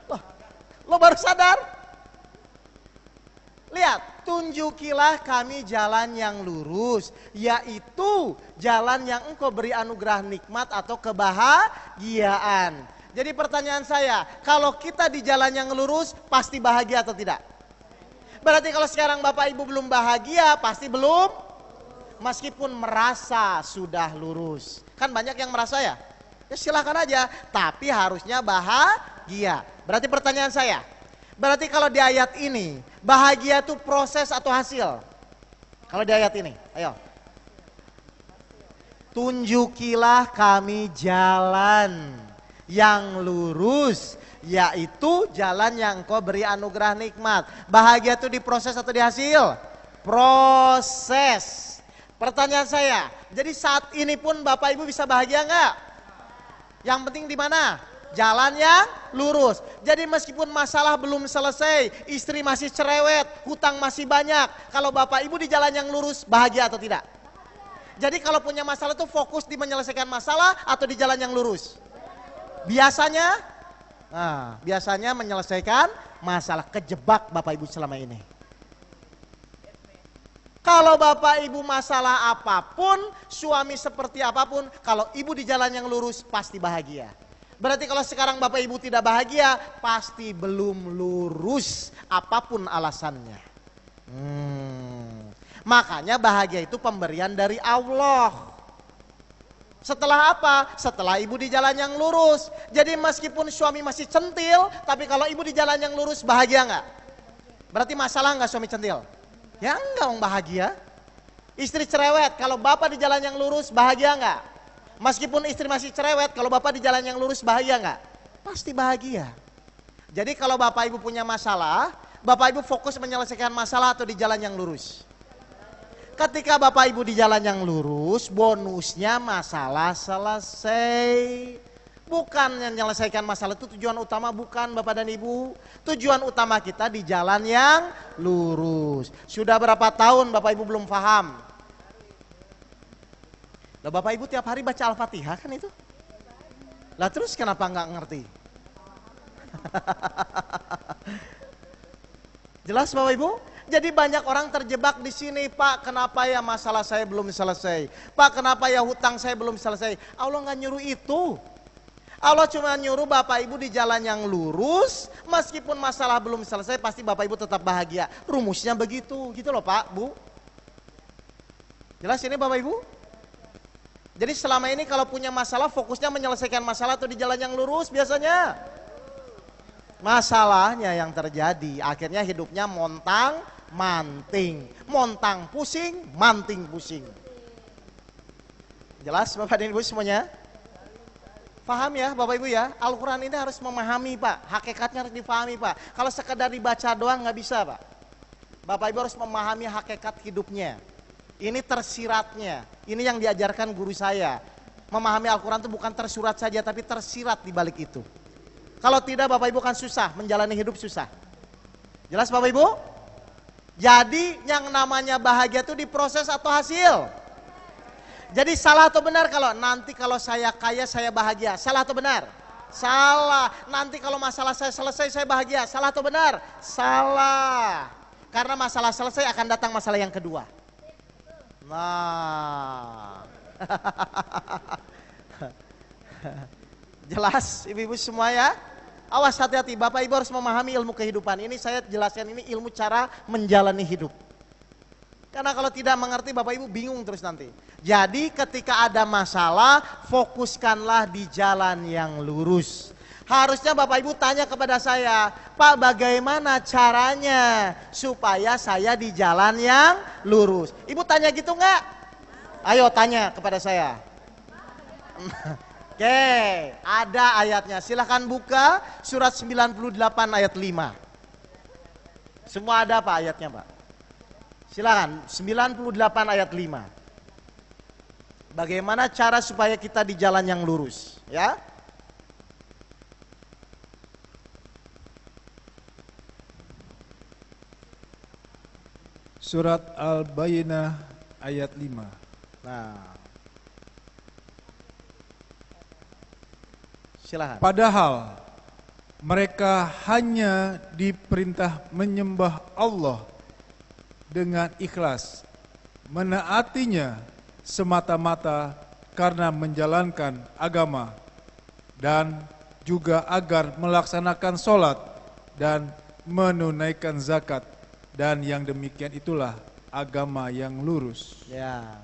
Loh, lo baru sadar? Lihat, tunjukilah kami jalan yang lurus, yaitu jalan yang engkau beri anugerah nikmat atau kebahagiaan. Jadi pertanyaan saya, kalau kita di jalan yang lurus pasti bahagia atau tidak? Berarti kalau sekarang Bapak Ibu belum bahagia pasti belum. Meskipun merasa sudah lurus. Kan banyak yang merasa ya? Ya silahkan aja, tapi harusnya bahagia. Berarti pertanyaan saya, berarti kalau di ayat ini, bahagia itu proses atau hasil? Kalau di ayat ini, ayo. Tunjukilah kami jalan yang lurus, yaitu jalan yang engkau beri anugerah nikmat. Bahagia itu di proses atau di hasil? Proses. Pertanyaan saya, jadi saat ini pun Bapak Ibu bisa bahagia enggak? Yang penting di mana? jalan yang lurus. Jadi meskipun masalah belum selesai, istri masih cerewet, hutang masih banyak, kalau bapak ibu di jalan yang lurus, bahagia atau tidak? Jadi kalau punya masalah itu fokus di menyelesaikan masalah atau di jalan yang lurus? Biasanya menyelesaikan masalah, kejebak bapak ibu selama ini. Kalau bapak ibu masalah apapun, suami seperti apapun, kalau ibu di jalan yang lurus pasti bahagia. Berarti kalau sekarang bapak ibu tidak bahagia, pasti belum lurus apapun alasannya. Makanya bahagia itu pemberian dari Allah. Setelah apa? Setelah ibu di jalan yang lurus. Jadi meskipun suami masih centil, tapi kalau ibu di jalan yang lurus, bahagia nggak? Berarti masalah nggak suami centil? Ya enggak, bahagia. Istri cerewet, kalau bapak di jalan yang lurus, bahagia enggak? Meskipun istri masih cerewet, kalau bapak di jalan yang lurus, bahagia enggak? Pasti bahagia. Jadi kalau bapak ibu punya masalah, bapak ibu fokus menyelesaikan masalah atau di jalan yang lurus? Ketika bapak ibu di jalan yang lurus, bonusnya masalah selesai. Bukan menyelesaikan masalah, itu tujuan utama bukan bapak dan ibu. Tujuan utama kita di jalan yang lurus. Sudah berapa tahun bapak ibu belum paham? Lah bapak ibu tiap hari baca Al-Fatihah kan itu? Lah terus kenapa nggak ngerti? Jelas bapak ibu? Jadi banyak orang terjebak di sini, Pak, kenapa ya masalah saya belum selesai? Pak, kenapa ya hutang saya belum selesai? Allah nggak nyuruh itu. Allah cuma nyuruh bapak ibu di jalan yang lurus, meskipun masalah belum selesai pasti bapak ibu tetap bahagia. Rumusnya begitu, gitu loh Pak, Bu. Jelas ini bapak ibu? Jadi selama ini kalau punya masalah fokusnya menyelesaikan masalah atau di jalan yang lurus biasanya? Masalahnya yang terjadi, akhirnya hidupnya montang manting. Montang pusing, manting pusing. Jelas bapak dan ibu semuanya? Paham ya bapak ibu ya, Al-Quran ini harus memahami Pak, hakikatnya harus dipahami Pak. Kalau sekedar dibaca doang nggak bisa Pak. Bapak ibu harus memahami hakikat hidupnya. Ini tersiratnya, ini yang diajarkan guru saya. Memahami Al-Quran itu bukan tersurat saja tapi tersirat di balik itu. Kalau tidak bapak ibu kan susah, menjalani hidup susah. Jelas bapak ibu? Jadi yang namanya bahagia itu diproses atau hasil? Jadi salah atau benar kalau nanti kalau saya kaya saya bahagia? Salah atau benar? Salah. Nanti kalau masalah saya selesai saya bahagia? Salah atau benar? Salah. Karena masalah selesai akan datang masalah yang kedua. Nah. Jelas ibu-ibu semua ya? Awas hati-hati, bapak ibu harus memahami ilmu kehidupan. Ini saya jelaskan, ini ilmu cara menjalani hidup. Karena kalau tidak mengerti bapak ibu bingung terus nanti. Jadi ketika ada masalah, fokuskanlah di jalan yang lurus. Harusnya bapak ibu tanya kepada saya, Pak, bagaimana caranya supaya saya di jalan yang lurus? Ibu tanya gitu nggak? Ayo tanya kepada saya. Oke, ada ayatnya. Silahkan buka surat 98 ayat 5. Semua ada Pak ayatnya Pak? Silakan, 98 ayat 5. Bagaimana cara supaya kita di jalan yang lurus, ya? Surat Al-Bayyinah ayat 5. Nah. Silakan. Padahal mereka hanya diperintah menyembah Allah dengan ikhlas, menaatinya semata-mata karena menjalankan agama dan juga agar melaksanakan sholat dan menunaikan zakat, dan yang demikian itulah agama yang lurus. Ya,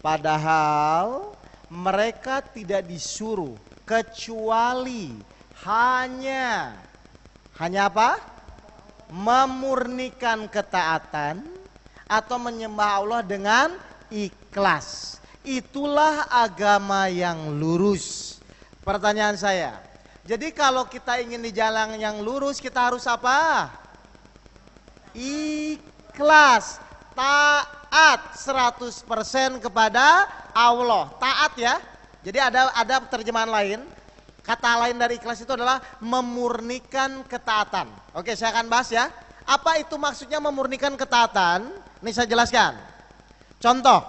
padahal mereka tidak disuruh kecuali hanya apa? Memurnikan ketaatan atau menyembah Allah dengan ikhlas. Itulah agama yang lurus. Pertanyaan saya, jadi kalau kita ingin di jalan yang lurus kita harus apa? Ikhlas, taat 100% kepada Allah. Taat ya. Jadi ada terjemahan lain, Kata lain dari ikhlas itu adalah memurnikan ketaatan. Oke, saya akan bahas ya. Apa itu maksudnya memurnikan ketaatan? Ini saya jelaskan. Contoh,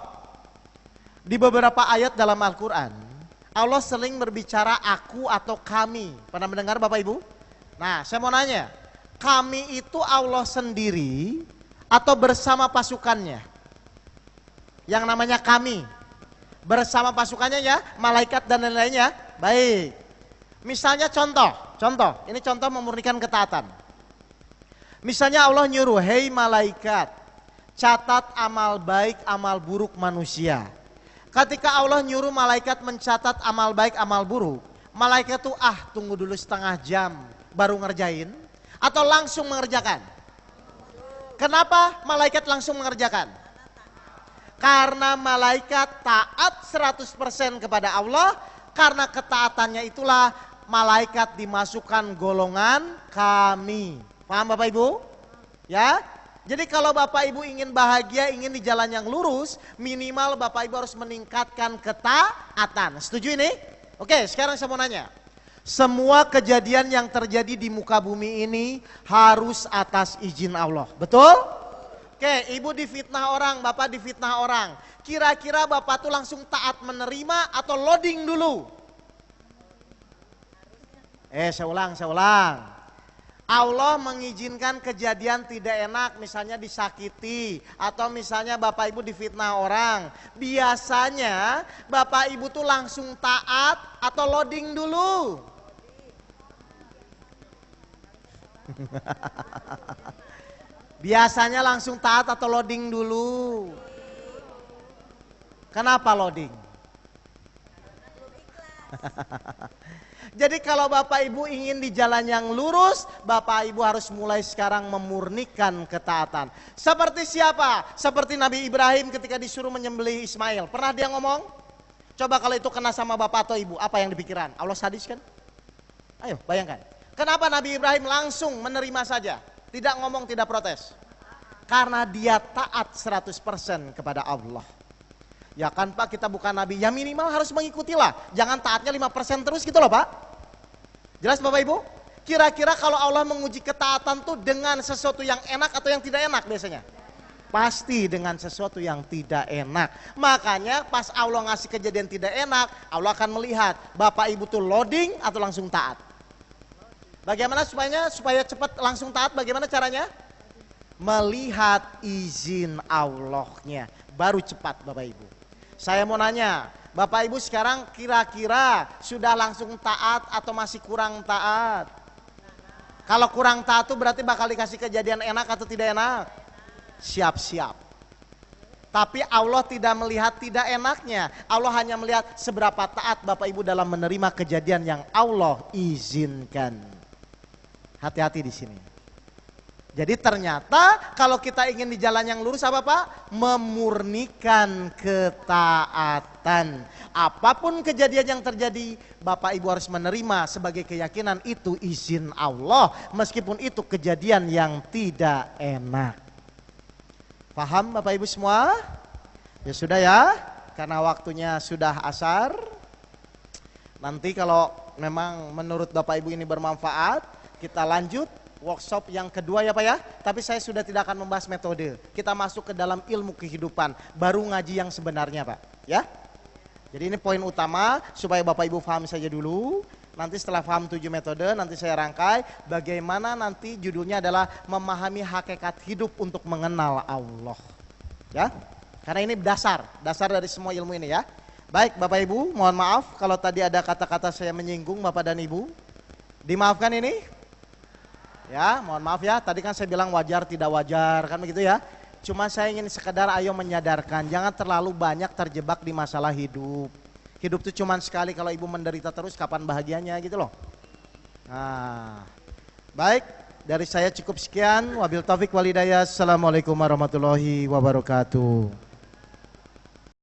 di beberapa ayat dalam Al-Quran, Allah sering berbicara aku atau kami. Pernah mendengar Bapak Ibu? Nah, saya mau nanya, kami itu Allah sendiri atau bersama pasukannya? Yang namanya kami, bersama pasukannya ya, malaikat dan lain-lainnya. Baik, misalnya contoh, ini contoh memurnikan ketaatan. Misalnya Allah nyuruh, hei malaikat, catat amal baik, amal buruk manusia. Ketika Allah nyuruh malaikat mencatat amal baik, amal buruk, malaikat tuh tunggu dulu setengah jam baru ngerjain atau langsung mengerjakan? Kenapa malaikat langsung mengerjakan? Karena malaikat taat 100% kepada Allah, karena ketaatannya itulah malaikat dimasukkan golongan kami. Paham Bapak Ibu? Ya? Jadi kalau Bapak Ibu ingin bahagia, ingin di jalan yang lurus, minimal Bapak Ibu harus meningkatkan ketaatan. Setuju ini? Oke, sekarang saya mau nanya. Semua kejadian yang terjadi di muka bumi ini harus atas izin Allah. Betul? Oke, Ibu difitnah orang, Bapak difitnah orang. Kira-kira Bapak tuh langsung taat menerima atau loading dulu? Saya ulang. Allah mengizinkan kejadian tidak enak, misalnya disakiti atau misalnya Bapak Ibu difitnah orang. Biasanya Bapak Ibu tuh langsung taat atau loading dulu? Biasanya langsung taat atau loading dulu? Kenapa loading? Jadi kalau Bapak Ibu ingin di jalan yang lurus, Bapak Ibu harus mulai sekarang memurnikan ketaatan. Seperti siapa? Seperti Nabi Ibrahim ketika disuruh menyembelih Ismail. Pernah dia ngomong? Coba kalau itu kena sama Bapak atau Ibu, apa yang dipikiran? Allah sadis kan? Ayo bayangkan. Kenapa Nabi Ibrahim langsung menerima saja? Tidak ngomong, tidak protes. Karena dia taat 100% kepada Allah. Ya kan Pak, kita bukan Nabi, ya minimal harus mengikutilah. Jangan taatnya 5% terus gitu loh Pak. Jelas Bapak Ibu? Kira-kira kalau Allah menguji ketaatan tuh dengan sesuatu yang enak atau yang tidak enak biasanya? Pasti dengan sesuatu yang tidak enak. Makanya pas Allah ngasih kejadian tidak enak, Allah akan melihat Bapak Ibu tuh loading atau langsung taat. Bagaimana supaya cepat langsung taat, bagaimana caranya? Melihat izin Allahnya, baru cepat Bapak Ibu. Saya mau nanya, Bapak Ibu sekarang kira-kira sudah langsung taat atau masih kurang taat? Kalau kurang taat itu berarti bakal dikasih kejadian enak atau tidak enak? Siap-siap. Tapi Allah tidak melihat tidak enaknya. Allah hanya melihat seberapa taat Bapak Ibu dalam menerima kejadian yang Allah izinkan. Hati-hati di sini. Jadi ternyata kalau kita ingin di jalan yang lurus apa Pak? Memurnikan ketaatan. Apapun kejadian yang terjadi, Bapak Ibu harus menerima sebagai keyakinan itu izin Allah. Meskipun itu kejadian yang tidak enak. Paham Bapak Ibu semua? Ya sudah ya, karena waktunya sudah asar. Nanti kalau memang menurut Bapak Ibu ini bermanfaat, kita lanjut workshop yang kedua ya Pak ya. Tapi saya sudah tidak akan membahas metode. Kita masuk ke dalam ilmu kehidupan, baru ngaji yang sebenarnya Pak ya. Jadi ini poin utama supaya Bapak Ibu paham saja dulu. Nanti setelah paham 7 metode, nanti saya rangkai bagaimana nanti judulnya adalah memahami hakikat hidup untuk mengenal Allah. Ya, karena ini dasar dari semua ilmu ini ya. Baik Bapak Ibu, mohon maaf kalau tadi ada kata-kata saya menyinggung Bapak dan Ibu. Dimaafkan ini? Ya, mohon maaf ya, tadi kan saya bilang wajar tidak wajar kan begitu ya. Cuma saya ingin sekedar ayo menyadarkan, jangan terlalu banyak terjebak di masalah hidup. Hidup itu cuma sekali, kalau Ibu menderita terus kapan bahagianya gitu loh. Nah, baik, dari saya cukup sekian. Wabil taufik walhidayah. Assalamualaikum warahmatullahi wabarakatuh.